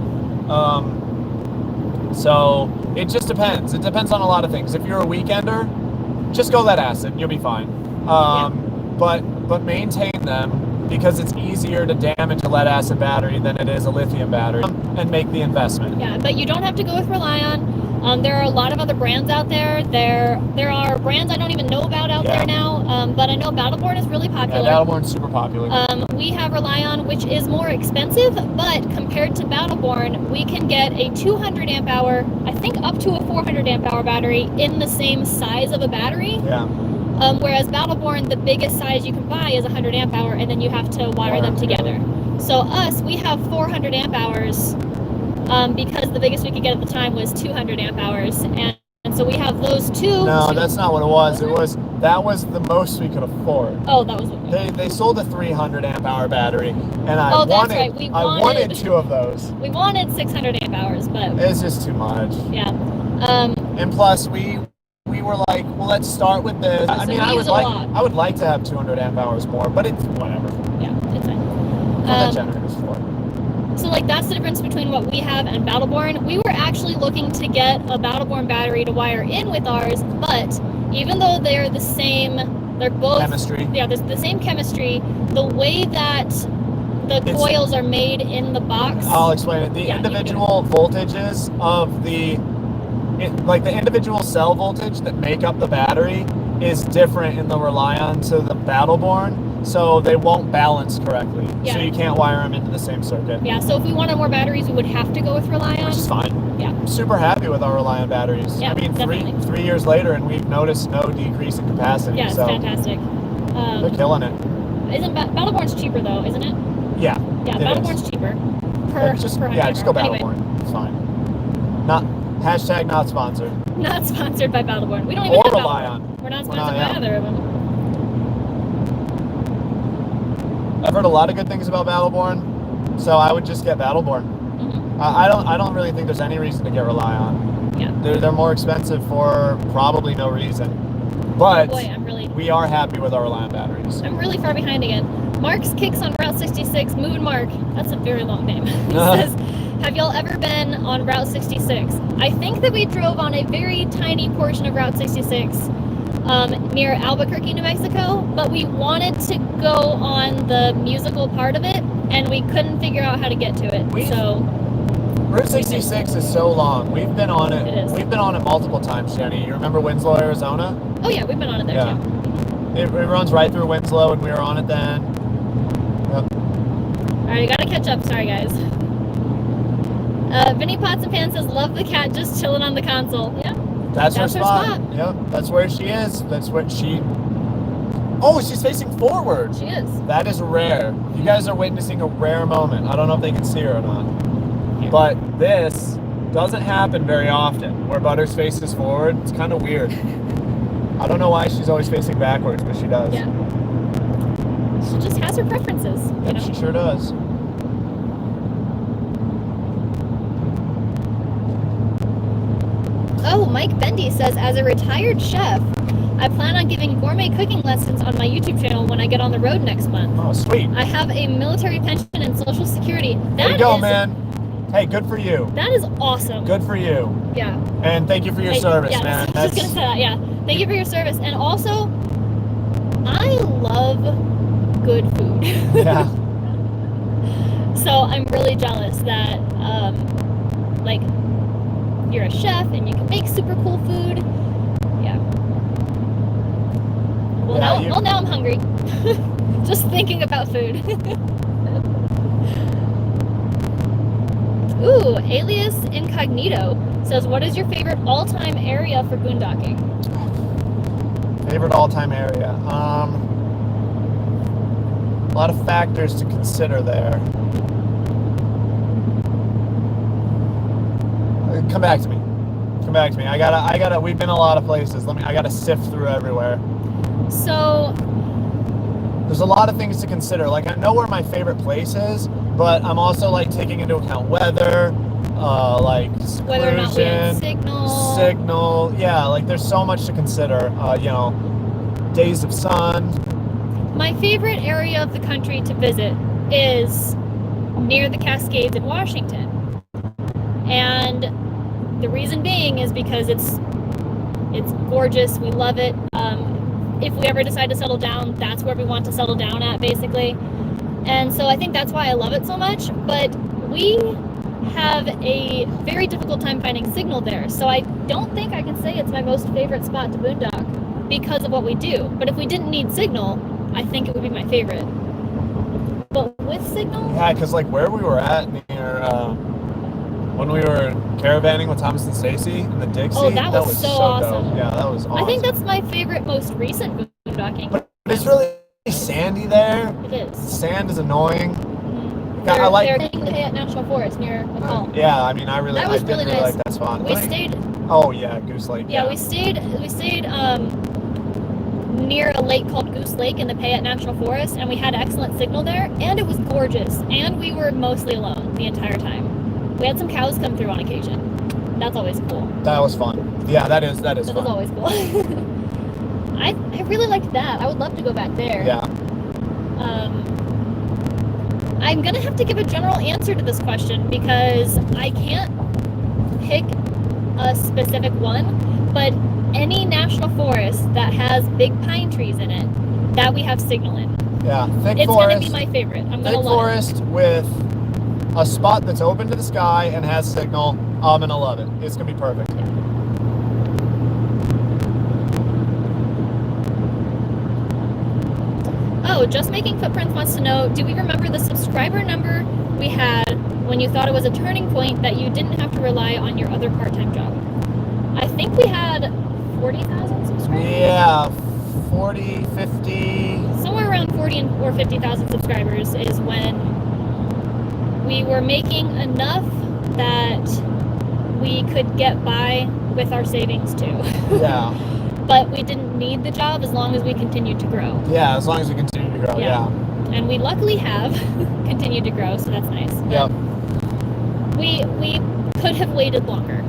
So it just depends. It depends on a lot of things. If you're a weekender, just go lead acid, you'll be fine. But maintain them, because it's easier to damage a lead acid battery than it is a lithium battery, and make the investment. Yeah, but you don't have to go with Rely-On. There are a lot of other brands out there. There are brands I don't even know about out there now, but I know Battleborn is really popular. Yeah, Battleborn's super popular. We have Rely-On, which is more expensive, but compared to Battleborn, we can get a 200 amp hour, I think up to a 400 amp hour battery in the same size of a battery. Yeah. Whereas Battleborn, the biggest size you can buy is 100 amp hour, and then you have to wire them together. So we have 400 amp hours, because the biggest we could get at the time was 200 amp hours, and so we have those two. No, that's not what it was. That was the most we could afford. Oh, that was what they sold a 300 amp hour battery, and I wanted two of those. We wanted 600 amp hours, but it's just too much. Yeah. And plus we were like, well, let's start with this. I mean, I would like to have 200 amp hours more, but it's whatever. Yeah, it's fine. What that generator's for. So that's the difference between what we have and Battleborn. We were actually looking to get a Battleborn battery to wire in with ours, but even though they're the same, they're both chemistry. Yeah, there's the same chemistry. The way that the coils are made in the box. I'll explain it. The individual voltages of the individual cell voltage that make up the battery is different in the Rely-On to the Battleborn, so they won't balance correctly. Yeah. So you can't wire them into the same circuit. Yeah, so if we wanted more batteries, we would have to go with Rely-On. Which is fine. Yeah. I'm super happy with our Rely-On batteries. Yeah, I mean, definitely. three years later, and we've noticed no decrease in capacity. Yeah, it's fantastic. They're killing it. Isn't Battleborn's cheaper though, isn't it? Yeah. Yeah, Battleborn's cheaper. Just go Battleborn. Anyway. It's fine. Not sponsored. Not sponsored by Battleborn. We don't even have Rely-On. We're not sponsored by either of them. I've heard a lot of good things about Battleborn, so I would just get Battleborn. Mm-hmm. I don't really think there's any reason to get Rely-On. Yeah. They're more expensive for probably no reason. But boy, we are happy with our land batteries. I'm really far behind again. Mark's Kicks on Route 66. Moving Mark. That's a very long name. He says, have y'all ever been on Route 66? I think that we drove on a very tiny portion of Route 66 near Albuquerque, New Mexico, but we wanted to go on the musical part of it, and we couldn't figure out how to get to it. Route 66 is so long. We've been on it. It is. We've been on it multiple times, Jenny. You remember Winslow, Arizona? Oh yeah, we've been on it there too. It runs right through Winslow, and we were on it then. Yep. All right, I gotta catch up. Sorry, guys. Vinny Pots and Pan says, love the cat just chilling on the console. Yeah. That's her spot. Yep, that's where she is. That's what she... Oh, she's facing forward. She is. That is rare. You guys are witnessing a rare moment. I don't know if they can see her or not. Here. But this doesn't happen very often, where Butters faces forward. It's kind of weird. I don't know why she's always facing backwards, but she does. Yeah. She just has her preferences. Yep, she sure does. Oh, Mike Bendy says, as a retired chef, I plan on giving gourmet cooking lessons on my YouTube channel when I get on the road next month. Oh, sweet. I have a military pension and Social Security. There you go, man. Hey, good for you. That is awesome. Good for you. Yeah. And thank you for your service, man. I was just going to say that, yeah. Thank you for your service. And also, I love good food. Yeah. So I'm really jealous that, like, you're a chef and you can make super cool food. Yeah. Well, now I'm hungry. Just thinking about food. Ooh, Alias Incognito says, what is your favorite all-time area for boondocking? Favorite all-time area? A lot of factors to consider there. Come back to me. I gotta, we've been a lot of places. I gotta sift through everywhere. So, there's a lot of things to consider. Like, I know where my favorite place is, but I'm also, like, taking into account weather, like, seclusion, whether or not we have signal. Yeah, like, there's so much to consider. You know, days of sun. My favorite area of the country to visit is near the Cascades in Washington. And the reason being is because it's gorgeous. We love it. If we ever decide to settle down, that's where we want to settle down at, basically. And so I think that's why I love it so much. But we have a very difficult time finding signal there. So I don't think I can say it's my most favorite spot to boondock because of what we do. But if we didn't need signal, I think it would be my favorite. But with signal... Yeah, because, like, where we were at near... when we were caravanning with Thomas and Stacy in the Dixie, that was so awesome. Dope. Yeah, that was awesome. I think that's my favorite, most recent boondocking. But it's really sandy there. It is. Sand is annoying. Mm-hmm. I like. They're taking the Payette National Forest near McCall. Yeah, I mean, I did really really nice. like that spot. We stayed. Oh yeah, Goose Lake. Yeah, we stayed near a lake called Goose Lake in the Payette National Forest, and we had excellent signal there, and it was gorgeous. And we were mostly alone the entire time. We had some cows come through on occasion. That's always cool. That was fun. Yeah, that is fun. That was always cool. I really liked that. I would love to go back there. Yeah. I'm gonna have to give a general answer to this question because I can't pick a specific one, but any national forest that has big pine trees in it, that we have signal in. Yeah, it's gonna be my favorite. I'm gonna love it. Thick forest with a spot that's open to the sky and has signal, I'm gonna love it. It's gonna be perfect. Yeah. Oh, Just Making Footprints wants to know, do we remember the subscriber number we had when you thought it was a turning point that you didn't have to rely on your other part-time job? I think we had 40,000 subscribers. Yeah, 40, 50. Somewhere around 40 or 50,000 subscribers is when we were making enough that we could get by with our savings too. Yeah. But we didn't need the job as long as we continued to grow. Yeah, as long as we continue to grow, yeah. And we luckily have continued to grow, so that's nice. Yep. We could have waited longer.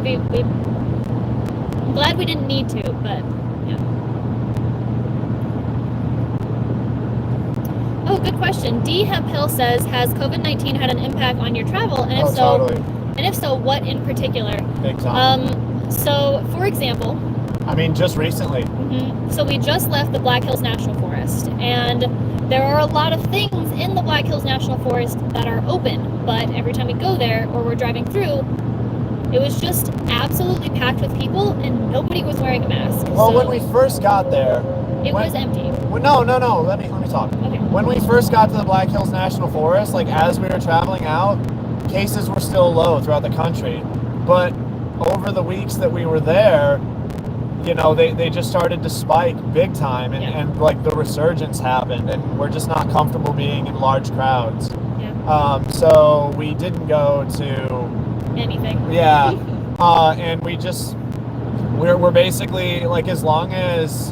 maybe I'm glad we didn't need to, but yeah. Oh, good question. D. Hemp Hill says, has COVID-19 had an impact on your travel? And if totally. And if so, what in particular? Big time. So, for example, I mean, just recently. So we just left the Black Hills National Forest, and there are a lot of things in the Black Hills National Forest that are open, but every time we go there or we're driving through, it was just absolutely packed with people and nobody was wearing a mask. Well, so when we first got there, it was empty. No. Let me talk. Okay. When we first got to the Black Hills National Forest, like as we were traveling out, cases were still low throughout the country. But over the weeks that we were there, you know, they just started to spike big time, and like the resurgence happened, and we're just not comfortable being in large crowds. Yeah. So we didn't go to anything. Yeah. And we're basically like, as long as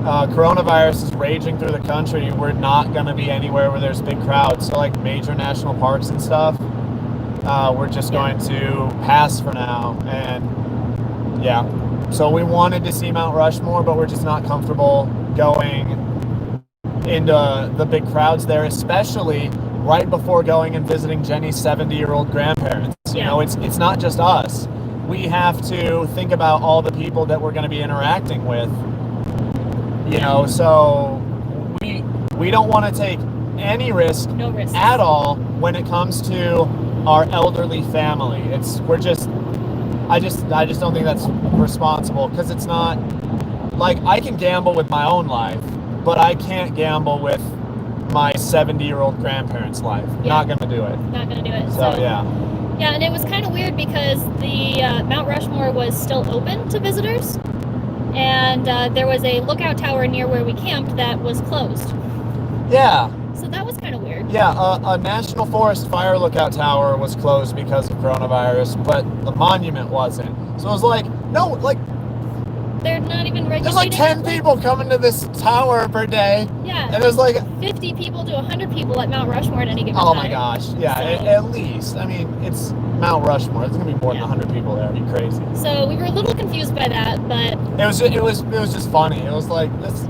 coronavirus is raging through the country, we're not going to be anywhere where there's big crowds. So like major national parks and stuff, we're just going to pass for now. And yeah, so we wanted to see Mount Rushmore, but we're just not comfortable going into the big crowds there, especially right before going and visiting Jenny's 70-year-old grandparents. You know, it's not just us. We have to think about all the people that we're going to be interacting with. You know, so we don't want to take any risk, no risk at all when it comes to our elderly family. I just don't think that's responsible, because it's not like, I can gamble with my own life, but I can't gamble with my 70-year-old grandparents' life. Not gonna do it. Not gonna do it. So yeah. Yeah, and it was kind of weird because the Mount Rushmore was still open to visitors, and there was a lookout tower near where we camped that was closed. Yeah. So that was kind of weird. Yeah, a National Forest fire lookout tower was closed because of coronavirus, but the monument wasn't. So it was like, no, like, they're not even regulating. there's like 10 people coming to this tower per day. Yeah. And there's like 50 people to 100 people at Mount Rushmore at any given Oh time. my gosh. Yeah, at least. I mean, it's Mount Rushmore. It's going to be more than 100 people there. It'd be crazy. So we were a little confused by that, but it was just funny. It was like, that's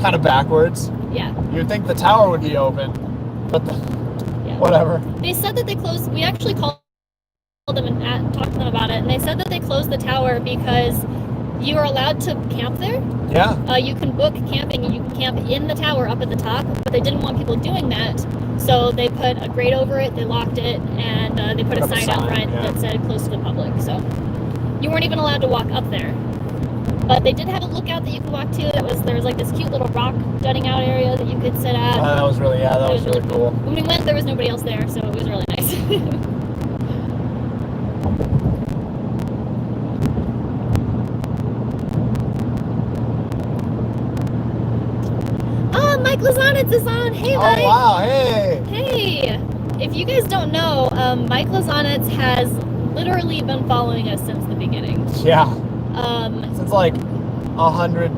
kind of backwards. Yeah. You'd think the tower would be open, but whatever. They said that they closed. We actually called them and talked to them about it, and they said that they closed the tower because you are allowed to camp there. Yeah. You can book camping and you can camp in the tower up at the top, but they didn't want people doing that, so they put a grate over it, they locked it, and they put a sign out front that said closed to the public. So you weren't even allowed to walk up there. But they did have a lookout that you could walk to. There was like this cute little rock jutting out area that you could sit at. That was really cool. When we went, there was nobody else there, so it was really nice. Mike Lazanitz is on. Hey, Mike. Oh, wow. Hey. Hey. If you guys don't know, Mike Lazanitz has literally been following us since the beginning. Yeah. Since like 100,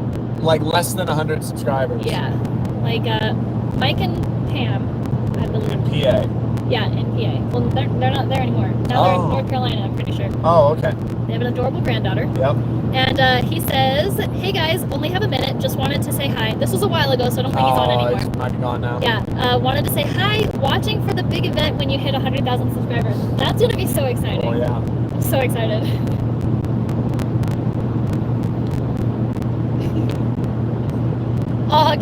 like less than 100 subscribers. Yeah. Like Mike and Pam, I believe. In PA. Yeah, in PA. Well, they're not there anymore. Now they're in North Carolina, I'm pretty sure. Oh, okay. They have an adorable granddaughter. Yep. And he says, hey guys, only have a minute, just wanted to say hi. This was a while ago, so I don't think he's on anymore. It might be gone now. Yeah, wanted to say hi, watching for the big event when you hit 100,000 subscribers. That's going to be so exciting. Oh, yeah. I'm so excited.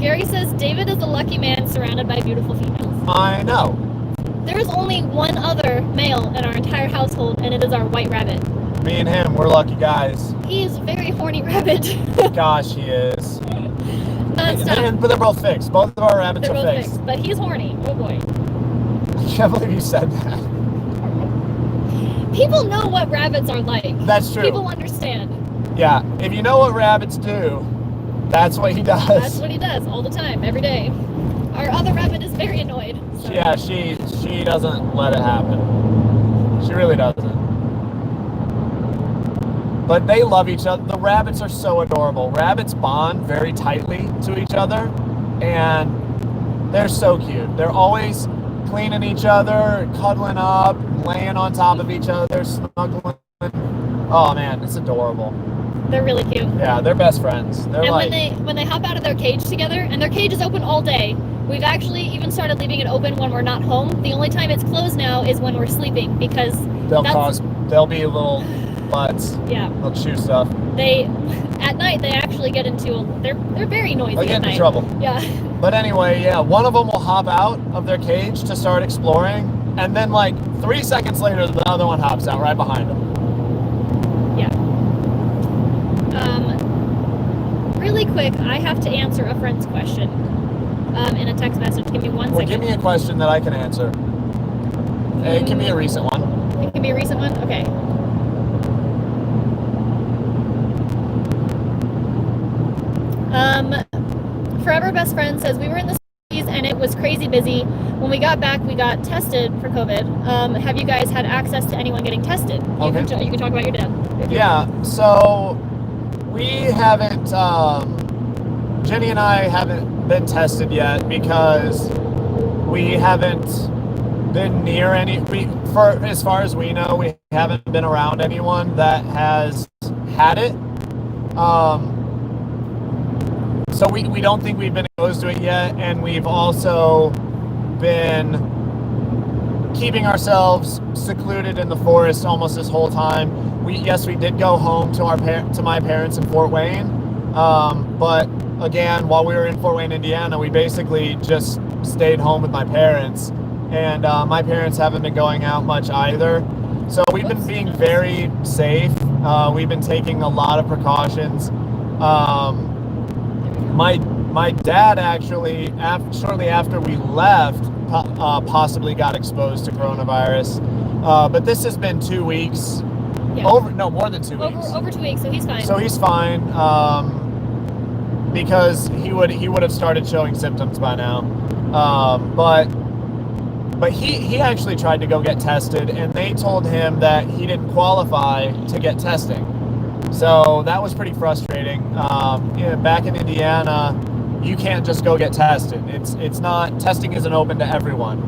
Gary says, David is a lucky man surrounded by beautiful females. I know. There is only one other male in our entire household, and it is our white rabbit. Me and him, we're lucky guys. He is a very horny rabbit. Gosh, he is. Non-stop. But they're both fixed. Both of our rabbits They're are both fixed. But he's horny. Oh boy. I can't believe you said that. People know what rabbits are like. That's true. People understand. Yeah, if you know what rabbits do, that's what he does. That's what he does all the time, every day. Our other rabbit is very annoyed. So. Yeah, she doesn't let it happen. She really doesn't. But they love each other. The rabbits are so adorable. Rabbits bond very tightly to each other, and they're so cute. They're always cleaning each other, cuddling up, laying on top of each other, snuggling Oh man, it's adorable. They're really cute. Yeah, they're best friends. They're and like when they hop out of their cage together, and their cage is open all day. We've actually even started leaving it open when we're not home. The only time it's closed now is when we're sleeping because they'll be little butts. Yeah. They'll chew stuff. At night they actually get into they're very noisy. They get at into night. trouble. Yeah. But anyway, yeah, one of them will hop out of their cage to start exploring, and then like 3 seconds later, the other one hops out right behind them. Yeah. Really quick, I have to answer a friend's question in a text message. Give me 1 second. Give me a question that I can answer. It can be a recent one. It can be a recent one? Okay. Forever Best Friend says, we were in the cities and it was crazy busy. When we got back, we got tested for COVID. Have you guys had access to anyone getting tested? Okay. You can talk about your dad. Yeah, so we haven't, Jenny and I haven't been tested yet because we haven't been near as far as we know, we haven't been around anyone that has had it. So we don't think we've been exposed to it yet, and we've also been keeping ourselves secluded in the forest almost this whole time. We did go home to my parents in Fort Wayne, but again, while we were in Fort Wayne, Indiana, we basically just stayed home with my parents, and my parents haven't been going out much either. So we've been being very safe. We've been taking a lot of precautions. My dad actually, shortly after we left, possibly got exposed to coronavirus. But this has been 2 weeks. Yeah. More than 2 weeks. Over 2 weeks, so he's fine. So he's fine, because he would have started showing symptoms by now. But he actually tried to go get tested, and they told him that he didn't qualify to get testing. So that was pretty frustrating. Back in Indiana, you can't just go get tested. Testing isn't open to everyone,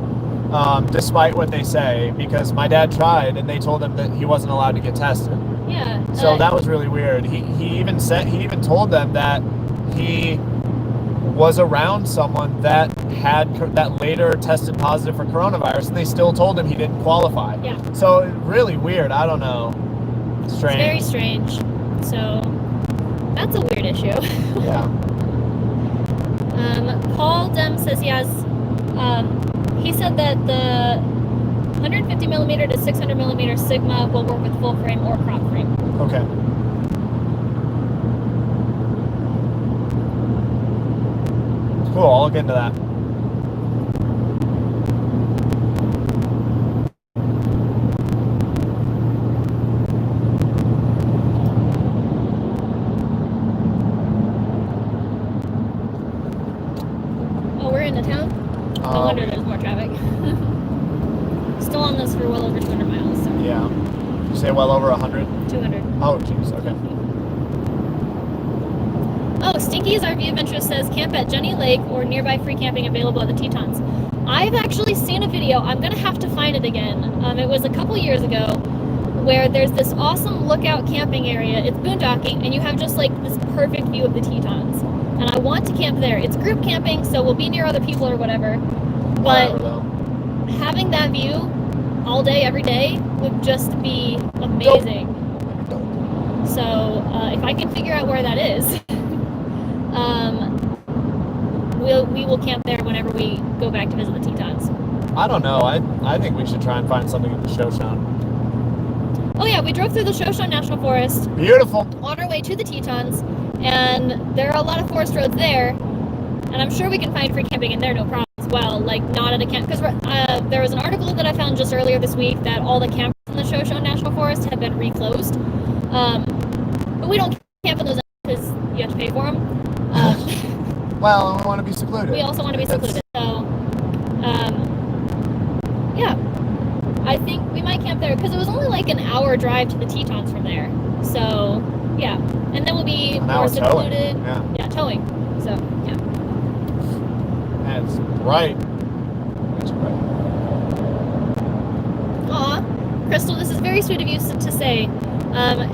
despite what they say, because my dad tried and they told him that he wasn't allowed to get tested. Yeah. So that was really weird. He even told them that he was around someone that later tested positive for coronavirus, and they still told him he didn't qualify. Yeah. So really weird. I don't know. Strange. It's very strange. So that's a weird issue. Yeah. Paul Dem says he has. He said that the 150 millimeter to 600 millimeter Sigma will work with full frame or crop frame. Okay. Cool. I'll look into that. No wonder there's more traffic. Still on this for well over 200 miles. So. Yeah. Did you say well over 100? 200. Oh, jeez. Okay. Oh, Stinky's RV of Interest says camp at Jenny Lake or nearby free camping available at the Tetons. I've actually seen a video. I'm going to have to find it again. It was a couple years ago where there's this awesome lookout camping area. It's boondocking, and you have just like this perfect view of the Tetons. And I want to camp there. It's group camping, so we'll be near other people or whatever. But having that view all day, every day would just be amazing. So if I can figure out where that is, we will camp there whenever we go back to visit the Tetons. I don't know. I think we should try and find something in the Shoshone. Oh yeah, we drove through the Shoshone National Forest. Beautiful. On our way to the Tetons, and there are a lot of forest roads there, and I'm sure we can find free camping in there, no problem as well. Like not at a camp, because there was an article that I found just earlier this week that all the camps in the Shoshone National Forest have been reclosed. But we don't camp in those because you have to pay for them. Well, we want to be secluded. We also want to be secluded. So, yeah. I think we might camp there because it was only like an hour drive to the Tetons from there. So, yeah. And then we'll be more secluded. Yeah, towing. So, yeah. That's right. That's right. Aw. Crystal, this is very sweet of you to say.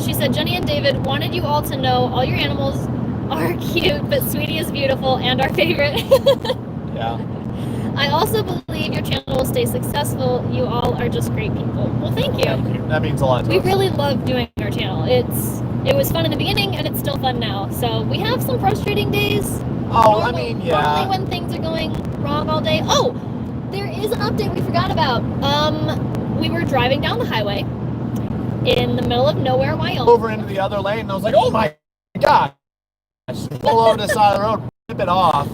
She said, Jenny and David wanted you all to know all your animals are cute, but Sweetie is beautiful and our favorite. Yeah. I also believe your channel will stay successful. You all are just great people. Well, thank you. Thank you. That means a lot to We us. really love doing our channel. It was fun in the beginning and it's still fun now. So we have some frustrating days. I mean, yeah. Normally when things are going wrong all day. Oh, there is an update we forgot about. We were driving down the highway in the middle of nowhere, Wyoming. Over into the other lane, and I was like, oh my gosh. Pull over to the side of the road, rip it off.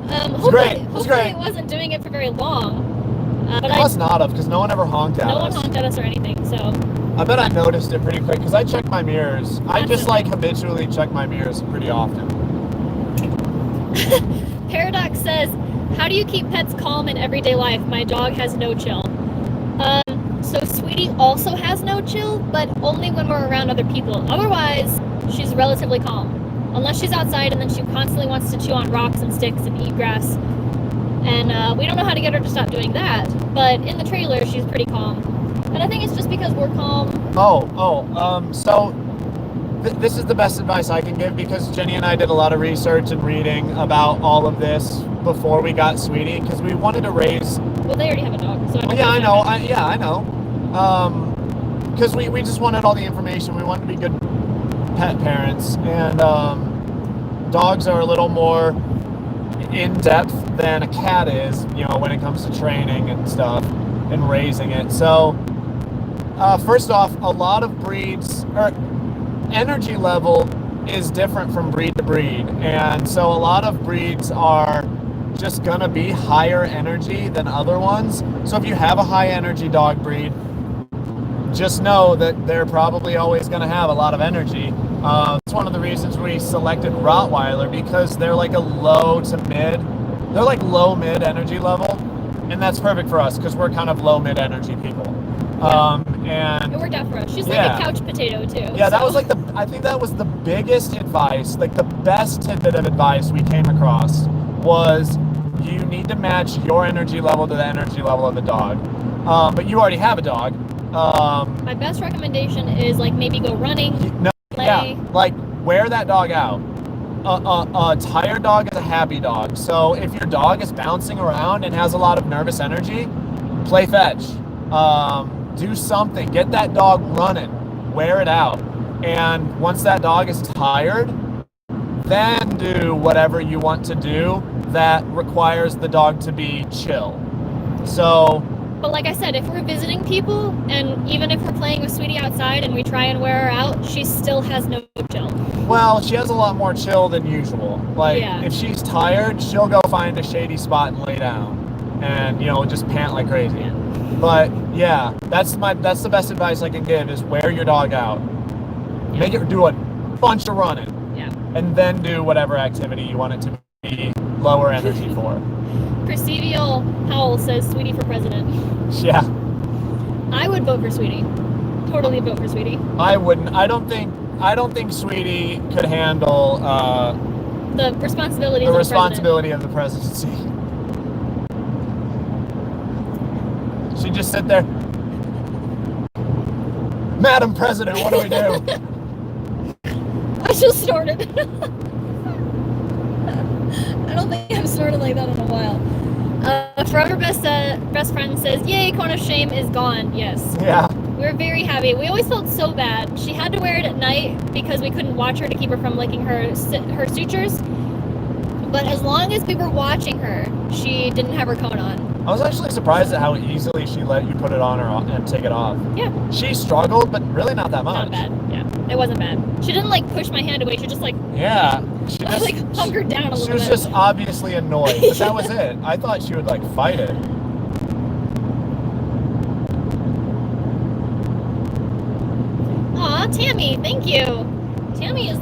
Hopefully it wasn't doing it for very long. But it must not have, because no one ever honked at us. No one honked at us or anything, so. I bet I noticed it pretty quick, because I check my mirrors. I just like habitually check my mirrors pretty often. Paradox says, how do you keep pets calm in everyday life? My dog has no chill. So Sweetie also has no chill, but only when we're around other people. Otherwise, she's relatively calm. Unless she's outside and then she constantly wants to chew on rocks and sticks and eat grass. And we don't know how to get her to stop doing that. But in the trailer, she's pretty calm. And I think it's just because we're calm. So this is the best advice I can give, because Jenny and I did a lot of research and reading about all of this before we got Sweetie, because we wanted to raise... Well, they already have a dog, so I know. I know. Because we just wanted all the information. We wanted to be good pet parents, and dogs are a little more in depth than a cat is, when it comes to training and stuff and raising it. So first off, a lot of breeds, or energy level is different from breed to breed, and so a lot of breeds are just gonna be higher energy than other ones. So if you have a high energy dog breed, just know that they're probably always gonna have a lot of energy. It's one of the reasons we selected Rottweiler, because they're like a low mid energy level, and that's perfect for us because we're kind of low mid energy people. And it worked out for us. She's like a couch potato too. Yeah, that was like I think that was the biggest advice, like the best tidbit of advice we came across was, you need to match your energy level to the energy level of the dog. But you already have a dog. My best recommendation is like maybe go running. Like wear that dog out. A tired dog is a happy dog. So if your dog is bouncing around and has a lot of nervous energy, play fetch. Do something. Get that dog running. Wear it out. And once that dog is tired, then do whatever you want to do that requires the dog to be chill. But like I said, if we're visiting people, and even if we're playing with Sweetie outside and we try and wear her out, she still has no chill. Well, she has a lot more chill than usual. If she's tired, she'll go find a shady spot and lay down and, just pant like crazy. Yeah. But yeah, that's the best advice I can give, is wear your dog out. Yeah. Make it do a bunch of running. Yeah. And then do whatever activity you want it to be lower energy for. Percival Howell says Sweetie for president. Yeah. I would vote for Sweetie. Totally vote for Sweetie. I wouldn't. I don't think Sweetie could handle the responsibility of the presidency. She'd just sit there. Madam President, what do we do? I just snorted. I don't think I've snorted like that in a while. Forever best friend says, yay, cone of shame is gone. Yes. Yeah. We're very happy. We always felt so bad. She had to wear it at night because we couldn't watch her to keep her from licking her sutures. But as long as we were watching her, she didn't have her cone on. I was actually surprised at how easily she let you put it on her and take it off. Yeah. She struggled, but really not that much. Not bad. Yeah. It wasn't bad. She didn't push my hand away. She just Yeah. She just hunkered down a little bit. She was just obviously annoyed, but that was it. I thought she would fight it. Aw, Tammy, thank you. Tammy is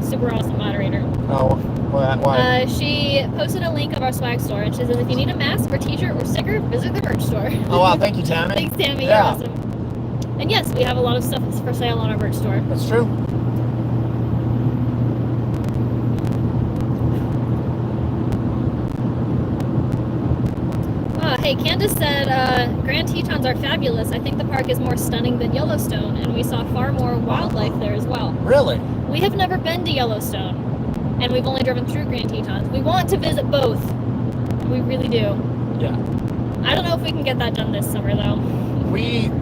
super awesome moderator. Oh, why? She posted a link of our swag store, and she says if you need a mask or t-shirt or sticker, visit the merch store. Oh wow, thank you, Tammy. Thanks, Tammy. Yeah. You're awesome. And yes, we have a lot of stuff for sale on our merch store. That's true. Hey, Okay, Candace said, Grand Tetons are fabulous. I think the park is more stunning than Yellowstone, and we saw far more wildlife there as well. Really? We have never been to Yellowstone, and we've only driven through Grand Tetons. We want to visit both. We really do. Yeah. I don't know if we can get that done this summer, though.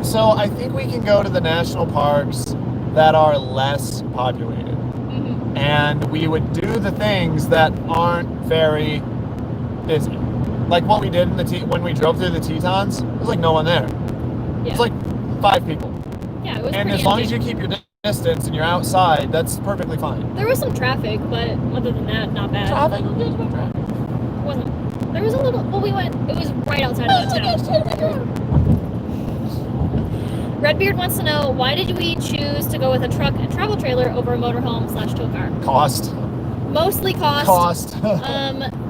So I think we can go to the national parks that are less populated. Mm-hmm. And we would do the things that aren't very busy. Like what we did when we drove through the Tetons, there was like no one there. Yeah. It was like 5 people. Yeah, it was And pretty as long empty. as you keep your distance and you're outside, that's perfectly fine. There was some traffic, but other than that, not bad. Traffic? There's no traffic. Wasn't. There was a little. Well, we went. It was right outside of the town. Redbeard wants to know, why did we choose to go with a truck and travel trailer over a motorhome / tow car? Cost. Mostly cost. Cost.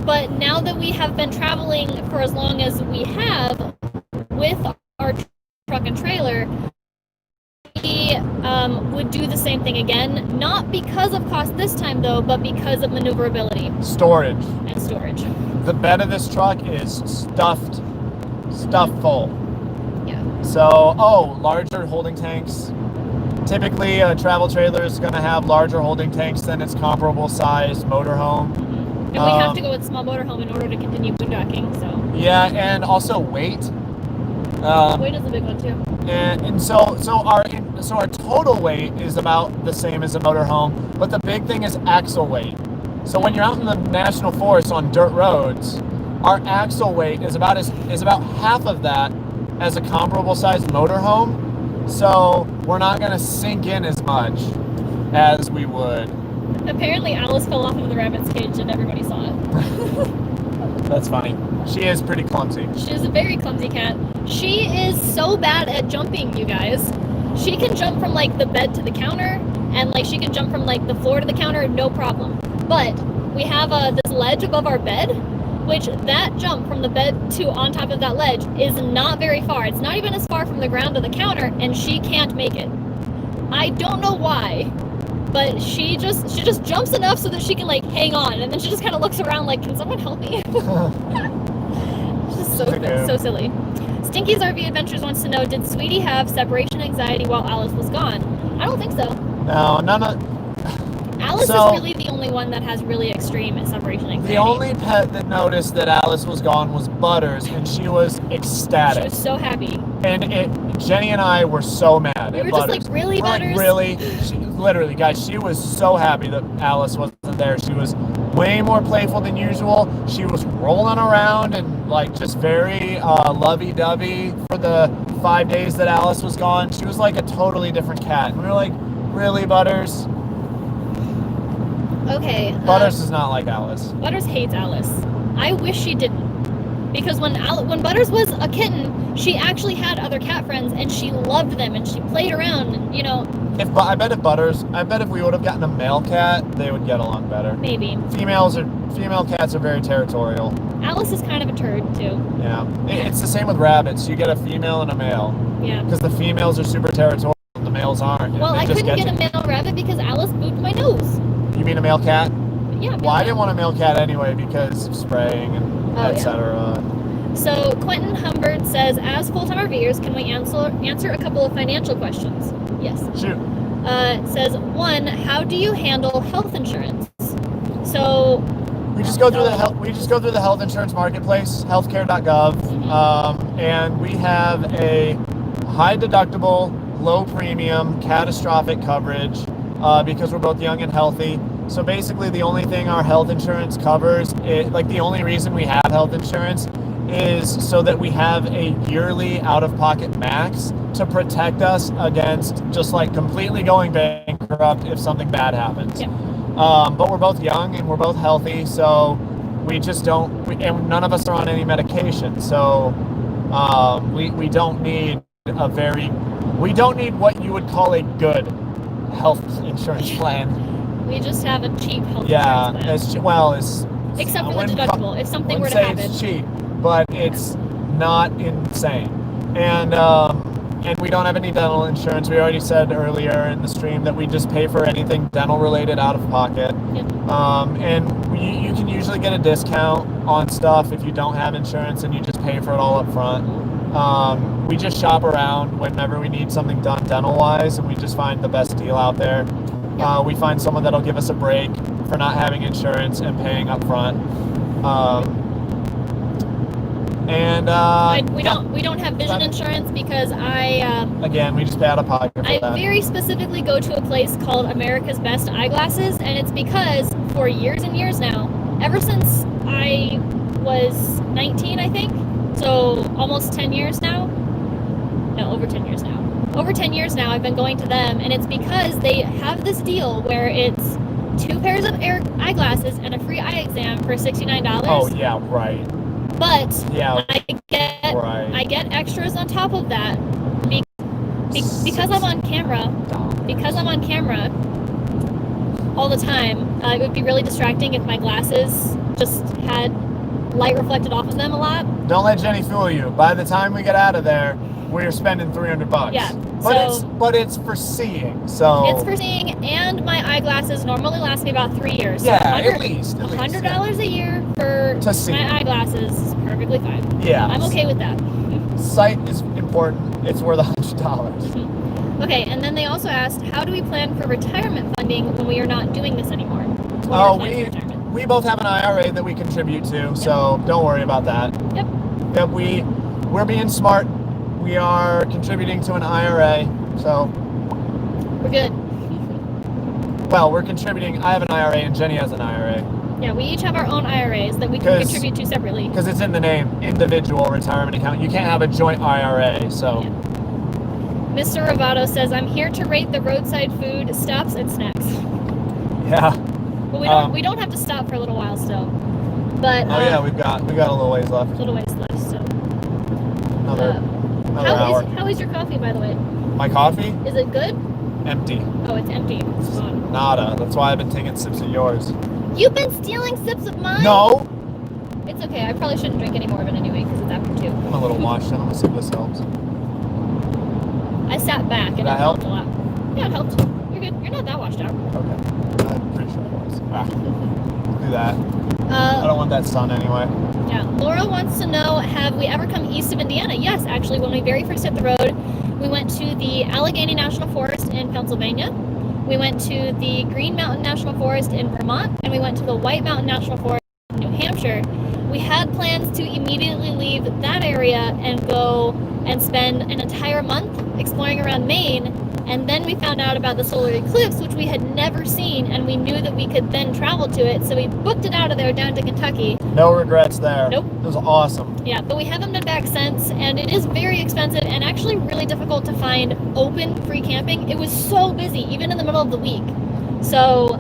But now that we have been traveling for as long as we have with our truck and trailer, we would do the same thing again. Not because of cost this time, though, but because of maneuverability. Storage. And storage. The bed of this truck is stuffed full. Yeah. So, larger holding tanks. Typically, a travel trailer is going to have larger holding tanks than its comparable sized motorhome. Mm-hmm. And we have to go with small motorhome in order to continue boondocking, so. Yeah, and also weight. Weight is a big one, too. And so our total weight is about the same as a motorhome, but the big thing is axle weight. So when you're out in the national forest on dirt roads, our axle weight is about half of that as a comparable sized motorhome. So we're not going to sink in as much as we would. Apparently Alice fell off into the rabbit's cage and everybody saw it. That's funny. She is pretty clumsy. She is a very clumsy cat. She is so bad at jumping, you guys. She can jump from like the bed to the counter, and like she can jump from like the floor to the counter, no problem. But we have this ledge above our bed, which that jump from the bed to on top of that ledge is not very far. It's not even as far from the ground to the counter, and she can't make it. I don't know why, but she just jumps enough so that she can like hang on, and then she just kind of looks around like, can someone help me? Just so silly. Stinky's RV Adventures wants to know, did Sweetie have separation anxiety while Alice was gone? I don't think so. No, none of. Alice is really the only one that has really extreme separation anxiety. The only pet that noticed that Alice was gone was Butters, and she was ecstatic. She was so happy. And Jenny and I were so mad. We were just like, really, Butters? Like, really? Literally, guys, she was so happy that Alice wasn't there. She was way more playful than usual. She was rolling around and like just very lovey-dovey for the 5 days that Alice was gone. She was like a totally different cat. And we were like, really, Butters? Okay. Butters is not like Alice. Butters hates Alice. I wish she didn't. Because when Butters was a kitten, she actually had other cat friends, and she loved them, and she played around, and, you know. I bet if we would have gotten a male cat, they would get along better. Maybe. Female cats are very territorial. Alice is kind of a turd, too. Yeah. It's the same with rabbits. You get a female and a male. Yeah. Because the females are super territorial, and the males aren't. Well, I couldn't get a male rabbit because Alice booped my nose. You mean a male cat? Yeah. Well, I didn't want a male cat anyway because of spraying and etc. So Quentin Humbert says, as full-time RVers, can we answer a couple of financial questions? Yes. Shoot. It says, 1, how do you handle health insurance? So we just go through the health insurance marketplace, healthcare.gov, and we have a high deductible, low premium, catastrophic coverage because we're both young and healthy. So basically, the only thing our health insurance covers, the only reason we have health insurance is so that we have a yearly out-of-pocket max to protect us against just like completely going bankrupt if something bad happens. Yeah. But we're both young and we're both healthy, so we just don't, and none of us are on any medication, so we don't need we don't need what you would call a good health insurance plan. We just have a cheap health insurance plan. Except for the deductible, if something were to happen. It's cheap, but it's not insane. And And we don't have any dental insurance. We already said earlier in the stream that we just pay for anything dental related out of pocket. Yep. And you can usually get a discount on stuff if you don't have insurance and you just pay for it all up front. We just shop around whenever we need something done dental wise, and we just find the best deal out there. We find someone that'll give us a break for not having insurance and paying up front. We don't have vision insurance because again, we just pay out of pocket for that. I very specifically go to a place called America's Best Eyeglasses, and it's because for years and years now, ever since I was 19, I think, so almost 10 years now. No, over 10 years now. Over 10 years now, I've been going to them, and it's because they have this deal where it's 2 pairs of eyeglasses and a free eye exam for $69. Oh yeah, right. But yeah, I get extras on top of that because I'm on camera. Because I'm on camera all the time, it would be really distracting if my glasses just had light reflected off of them a lot. Don't let Jenny fool you. By the time we get out of there, we're spending $300. Yeah. But it's for seeing. So it's for seeing, and my eyeglasses normally last me about 3 years. Yeah, at least. $100 a year for my eyeglasses is perfectly fine. Yeah. I'm okay with that. Sight is important. It's worth $100. Mm-hmm. Okay, and then they also asked, how do we plan for retirement funding when we are not doing this anymore? We both have an IRA that we contribute to, so don't worry about that. Yep. Yep, we're being smart. We are contributing to an IRA, so we're good. Well, we're contributing. I have an IRA and Jenny has an IRA. Yeah, we each have our own IRAs that we can contribute to separately. Because it's in the name, individual retirement account. You can't have a joint IRA, so. Yeah. Mr. Rovato says, I'm here to rate the roadside food stops and snacks. Yeah. But we don't have to stop for a little while still. But yeah, we got a little ways left. A little ways left, so. Another hour. How is your coffee, by the way? My coffee? Is it good? Empty. Oh, it's empty. It's gone. Nada. That's why I've been taking sips of yours. You've been stealing sips of mine? No. It's okay. I probably shouldn't drink any more of it anyway because it's after 2. I'm a little washed out. Let's see if this helps. I sat back and it helped a lot. Yeah, it helped. You're good. You're not that washed out. Okay. I'm pretty sure it was. Do that. I don't want that sun anyway. Yeah. Laura wants to know, have we ever come east of Indiana? Yes, actually, when we very first hit the road, we went to the Allegheny National Forest in Pennsylvania. We went to the Green Mountain National Forest in Vermont, and we went to the White Mountain National Forest in New Hampshire. We had plans to immediately leave that area and go and spend an entire month exploring around Maine, and then we found out about the solar eclipse, which we had never seen, and we knew that we could then travel to it, so we booked it out of there down to Kentucky. No regrets there. Nope. It was awesome. Yeah, but we haven't been back since, and it is very expensive and actually really difficult to find open free camping. It was so busy, even in the middle of the week. So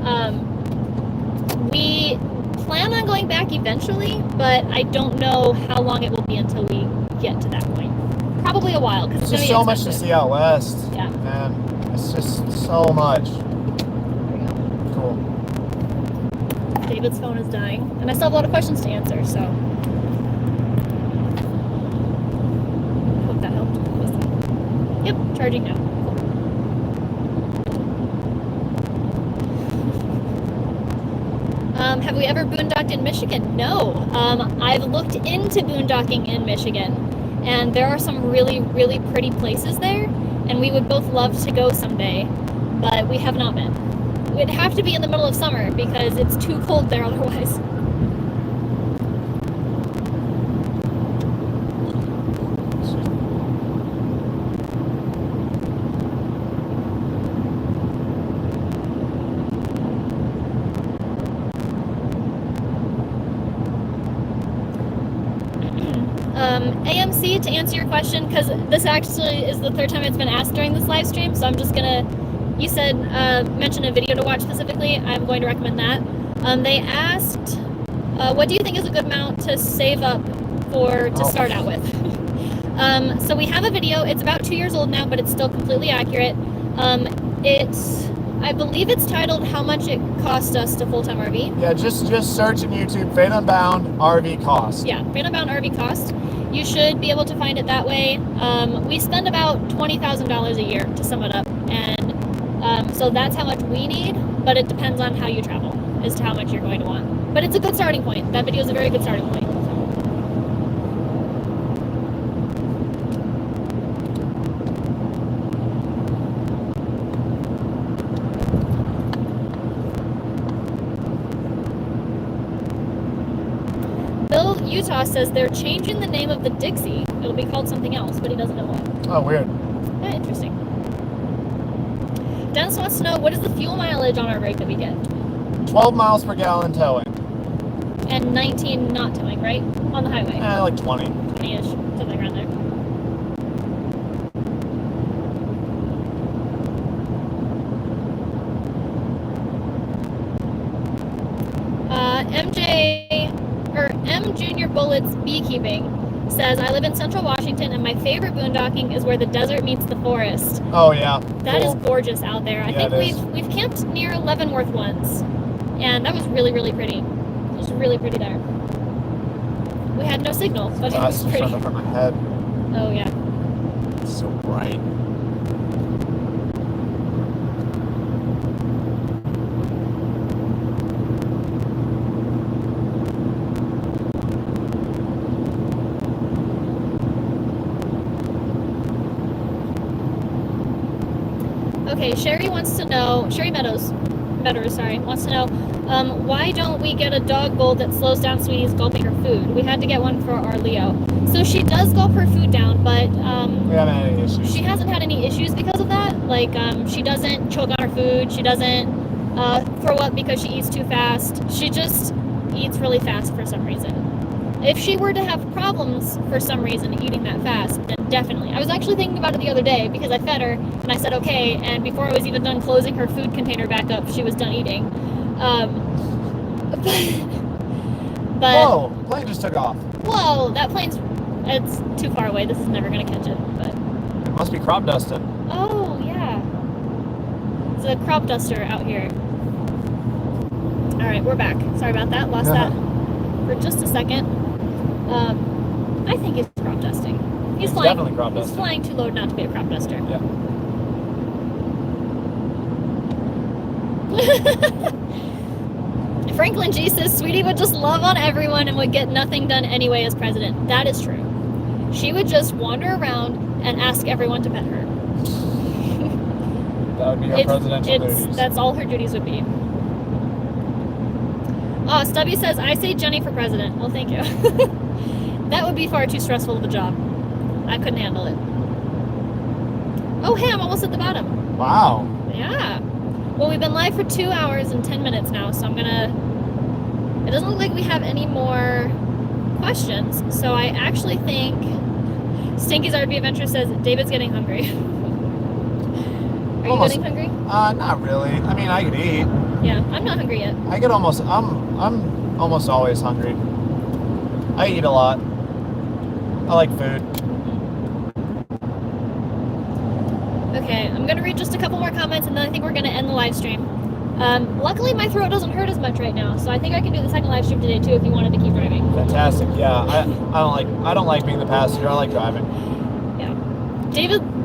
we plan on going back eventually, but I don't know how long it will be until we get to that point. Probably a while, because it's just so much to see out west. Yeah. And it's just so much. There we go. Cool. David's phone is dying, and I still have a lot of questions to answer, so. Hope that helped. Yep, charging now. Cool. Have we ever boondocked in Michigan? No. I've looked into boondocking in Michigan, and there are some really, really pretty places there, and we would both love to go someday, but we have not been. It'd have to be in the middle of summer because it's too cold there otherwise. AMC, to answer your question, because this actually is the 3rd time it's been asked during this live stream, so I'm just gonna, you said, mention a video to watch specifically. I'm going to recommend that. They asked, what do you think is a good amount to save up to start out with? So we have a video. It's about 2 years old now, but it's still completely accurate. It I believe it's titled "How Much It Cost Us to Full-Time RV." Yeah, just search in YouTube, Unbound RV cost. Yeah, Unbound RV cost. You should be able to find it that way. We spend about $20,000 a year to sum it up, and so that's how much we need. But it depends on how you travel as to how much you're going to want. But it's a good starting point. That video is a very good starting point. Bill Utah says they're changing the name of the Dixie. It'll be called something else, but he doesn't know what. Oh, weird. Yeah, interesting. Dennis wants to know, what is the fuel mileage on our rig that we get? 12 miles per gallon towing. And 19 not towing, right? On the highway. Like 20. 20-ish, something around there. M Junior Bullets Beekeeping says, I live in Central Washington and my favorite boondocking is where the desert meets the forest. Oh yeah. That cool. is gorgeous out there. I think we've camped near Leavenworth once, and that was really, really pretty. It was really pretty there. We had no signal, but it was pretty. Starting to hurt my head. Oh yeah. It's so bright. Okay, Sherry wants to know, Sherry Meadows, wants to know, why don't we get a dog bowl that slows down Sweetie's gulping her food? We had to get one for our Leo. So she does gulp her food down, but we haven't had any issues. She hasn't had any issues because of that. Like, she doesn't choke on her food. She doesn't throw up because she eats too fast. She just eats really fast for some reason. If she were to have problems for some reason eating that fast, then definitely. I was actually thinking about it the other day because I fed her and I said okay, and before I was even done closing her food container back up, she was done eating. But whoa, plane just took off. Whoa, that it's too far away. This is never gonna catch it. But it must be crop dusting. Oh yeah, there's a crop duster out here. All right, we're back. Sorry about that. Lost that for just a second. I think it's crop dusting. He's flying. Definitely crop dusting. He's flying too low not to be a crop duster. Yeah. Franklin G says Sweetie would just love on everyone and would get nothing done anyway as president. That is true. She would just wander around and ask everyone to pet her. That would be her presidential duties. That's all her duties would be. Oh, Stubby says, I say Jenny for president. Well, thank you. That would be far too stressful of a job. I couldn't handle it. Oh, hey, I'm almost at the bottom. Wow. Yeah. Well, we've been live for 2 hours and 10 minutes now, so I'm gonna... It doesn't look like we have any more questions, so I actually think... Stinky's RV Adventure says, David's getting hungry. Are you getting hungry? Not really. I mean, I could eat. Yeah, I'm not hungry yet. I'm almost always hungry. I eat a lot. I like food. Okay, I'm gonna read just a couple more comments and then I think we're gonna end the live stream. Luckily my throat doesn't hurt as much right now, so I think I can do the second live stream today too if you wanted to keep driving. Fantastic. Yeah, I don't like being the passenger. I like driving. Yeah.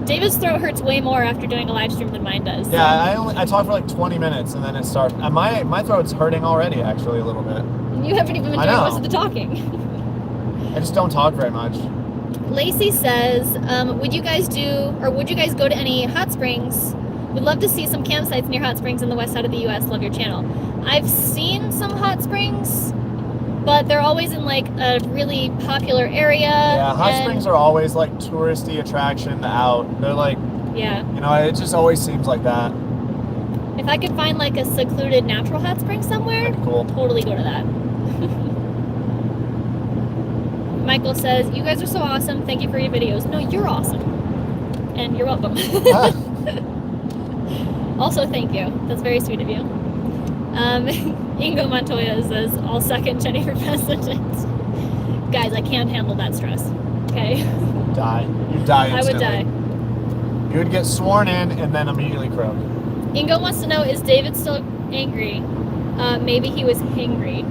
David's throat hurts way more after doing a live stream than mine does. Yeah, I talk for like 20 minutes and then it starts. My throat's hurting already, actually, a little bit. You haven't even been doing most of the talking. I just don't talk very much. Lacey says, would you guys go to any hot springs? Would love to see some campsites near hot springs in the west side of the U.S. Love your channel. I've seen some hot springs, but they're always in like a really popular area. Yeah, hot springs are always like touristy attraction out. They're like, yeah, you know, it just always seems like that. If I could find like a secluded natural hot spring somewhere, that'd be cool. Totally go to that. Michael says, you guys are so awesome. Thank you for your videos. No, you're awesome. And you're welcome. Also, thank you. That's very sweet of you. Ingo Montoya says, I'll second Jenny for president. Guys, I can't handle that stress. Okay? Die. You'd die instantly. I would die. You would get sworn in and then immediately croak. Ingo wants to know, is David still angry? Maybe he was hangry.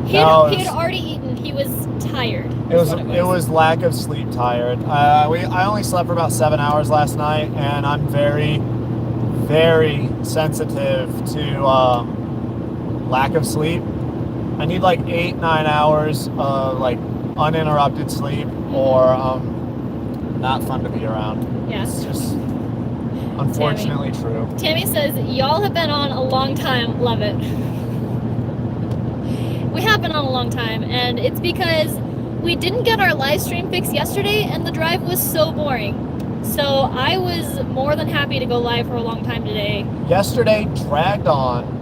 He had already eaten. He was tired. It was lack of sleep tired. I only slept for about 7 hours last night, and I'm very, very sensitive to lack of sleep. I need like 8-9 hours of like uninterrupted sleep, or not fun to be around. Yeah. It's just unfortunately true. Tammy says, y'all have been on a long time. Love it. We have been on a long time, and it's because we didn't get our live stream fixed yesterday, and the drive was so boring. So I was more than happy to go live for a long time today. Yesterday dragged on.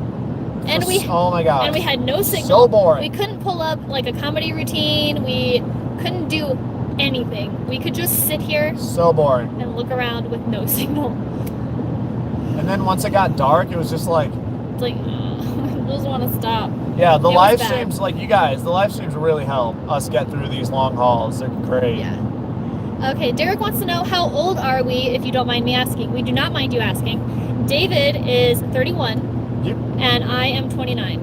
And oh my god. And we had no signal. So boring. We couldn't pull up like a comedy routine. We couldn't do anything. We could just sit here. So boring. And look around with no signal. And then once it got dark, it was just like... It's like, I just want to stop. Yeah, the live streams, like you guys, the live streams really help us get through these long hauls. They're great. Yeah. Okay, Derek wants to know, how old are we, if you don't mind me asking? We do not mind you asking. David is 31. Yep. And I am 29.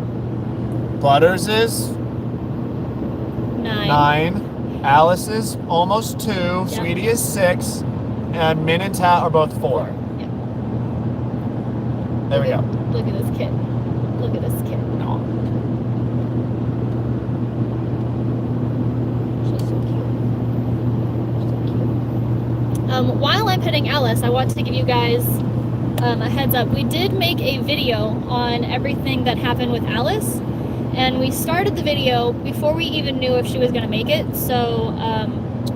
Butters is 9. Alice is almost 2. Yep. Sweetie is 6. And Min and Tat are both 4. Yep. There we go. Look at this kid. Look at this kid. No. She's so cute. She's so cute. While I'm petting Alice, I want to give you guys a heads up. We did make a video on everything that happened with Alice, and we started the video before we even knew if she was going to make it. So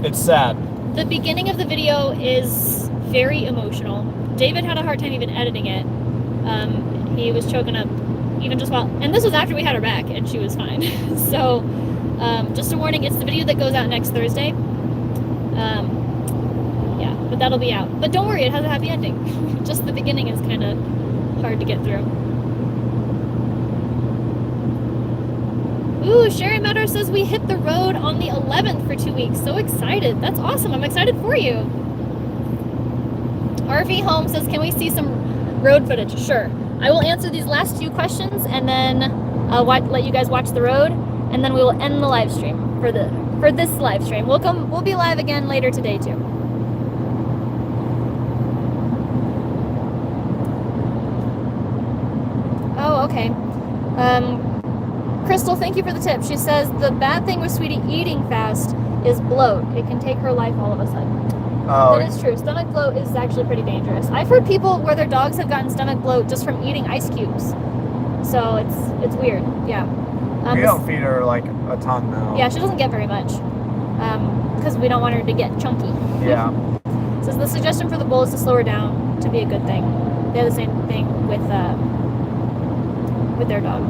it's sad. The beginning of the video is very emotional. David had a hard time even editing it. He was choking up even just while, and this was after we had her back and she was fine. So just a warning, it's the video that goes out next Thursday. Yeah, but that'll be out. But don't worry, it has a happy ending. Just the beginning is kind of hard to get through. Ooh, Sherry Meadow says we hit the road on the 11th for 2 weeks. So excited. That's awesome. I'm excited for you. RV Home says, can we see some road footage? Sure. I will answer these last few questions and then let you guys watch the road, and then we will end the live stream for this live stream. We'll be live again later today too. Oh, okay. Crystal, thank you for the tip. She says the bad thing with Sweetie eating fast is bloat. It can take her life all of a sudden. Oh. That is true. Stomach bloat is actually pretty dangerous. I've heard people where their dogs have gotten stomach bloat just from eating ice cubes. So it's weird. Yeah. We don't feed her like a ton though. Yeah, she doesn't get very much. Because we don't want her to get chunky. Yeah. So the suggestion for the bull is to slow her down to be a good thing. They have the same thing with their dog.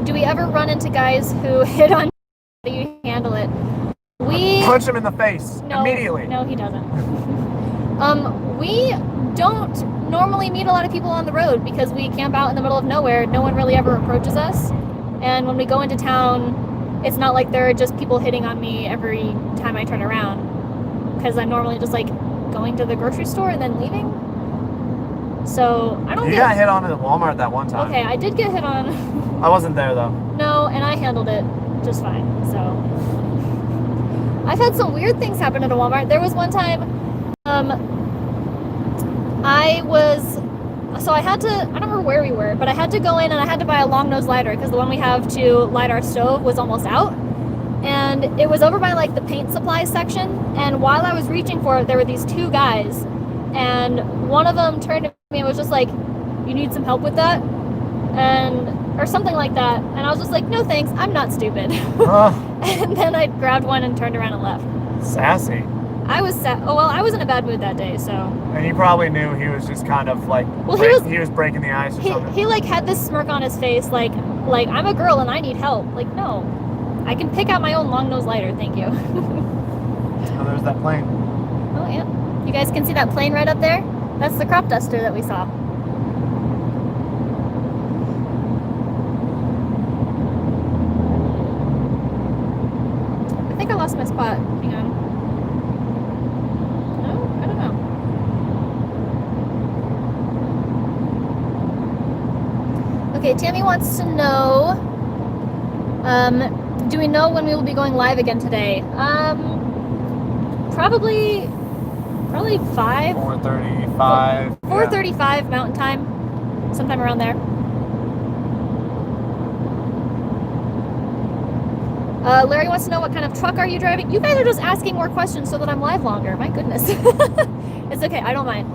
Do we ever run into guys who hit on? How do you handle it? We punch him in the face immediately. No, he doesn't. We don't normally meet a lot of people on the road because we camp out in the middle of nowhere. No one really ever approaches us. And when we go into town, it's not like there are just people hitting on me every time I turn around. Because I'm normally just like going to the grocery store and then leaving. So I don't. You got hit on at Walmart that one time. Okay, I did get hit on. I wasn't there though. No, and I handled it just fine. So I've had some weird things happen at a Walmart. There was one time, I don't remember where we were, but I had to go in and I had to buy a long nose lighter because the one we have to light our stove was almost out. And it was over by like the paint supply section. And while I was reaching for it, there were these 2 guys. And one of them turned to me and was just like, you need some help with that? Or something like that. And I was just like, no thanks, I'm not stupid. And then I grabbed one and turned around and left. Sassy. I was I was in a bad mood that day, so. And you probably knew he was just kind of like, he was breaking the ice or something. He like had this smirk on his face, like I'm a girl and I need help. Like, no, I can pick out my own long nose lighter, thank you. Oh, there's that plane. Oh yeah, you guys can see that plane right up there? That's the crop duster that we saw. I think I lost my spot. Hang on. No? Okay, Tammy wants to know, do we know when we will be going live again today? Probably 5. 4:35. 4:35 Mountain Time, sometime around there. Larry wants to know, what kind of truck are you driving? You guys are just asking more questions so that I'm live longer. My goodness. It's okay, I don't mind.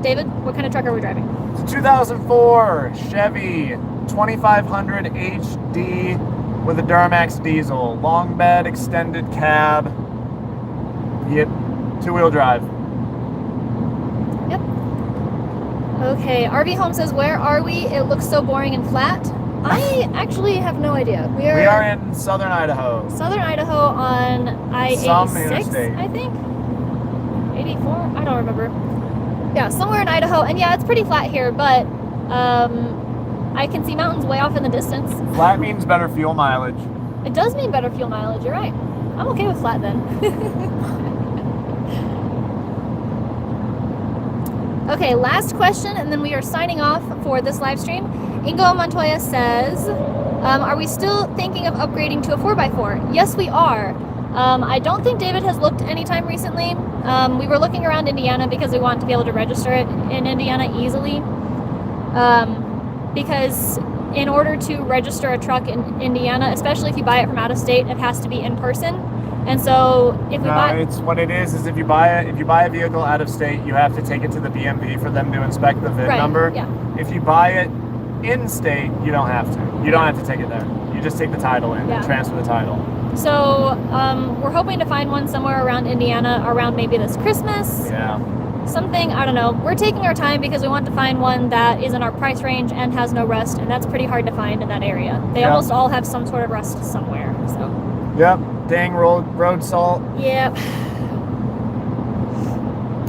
David, what kind of truck are we driving? It's a 2004 Chevy 2500 HD with a Duramax diesel. Long bed, extended cab. Yep, 2-wheel drive. Yep. Okay, RV Home says, where are we? It looks so boring and flat. I actually have no idea. We are in southern Idaho. Southern Idaho on I-86, I think? 84? I don't remember. Yeah, somewhere in Idaho. And yeah, it's pretty flat here, but I can see mountains way off in the distance. Flat means better fuel mileage. It does mean better fuel mileage, you're right. I'm okay with flat then. Okay, last question, and then we are signing off for this live stream. Ingo Montoya says, are we still thinking of upgrading to a 4x4? Yes, we are. I don't think David has looked anytime recently. We were looking around Indiana because we want to be able to register it in Indiana easily. Because in order to register a truck in Indiana, especially if you buy it from out of state, it has to be in person. And so if we it's what it is if you buy a vehicle out of state, you have to take it to the BMV for them to inspect the VIN number. Yeah. If you buy it in state, you don't have to. You don't have to take it there. You just take the title in and transfer the title. So we're hoping to find one somewhere around Indiana around maybe this Christmas. Yeah. Something, I don't know. We're taking our time because we want to find one that is in our price range and has no rust, and that's pretty hard to find in that area. They almost all have some sort of rust somewhere. So. Yep. Dang road salt. Yep.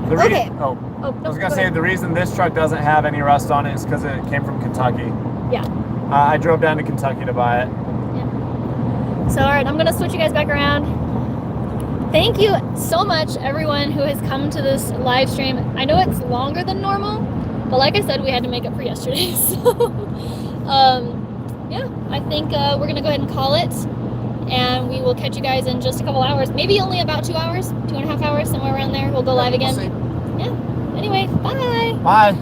I was gonna say the reason this truck doesn't have any rust on it is because it came from Kentucky. Yeah. I drove down to Kentucky to buy it. Yeah. So, all right, I'm gonna switch you guys back around. Thank you so much, everyone who has come to this live stream. I know it's longer than normal, but like I said, we had to make up for yesterday. So, yeah, I think we're gonna go ahead and call it. And we will catch you guys in just a couple hours. Maybe only about 2 hours, 2.5 hours, somewhere around there. We'll go live again. We'll see. Yeah. Anyway, bye. Bye.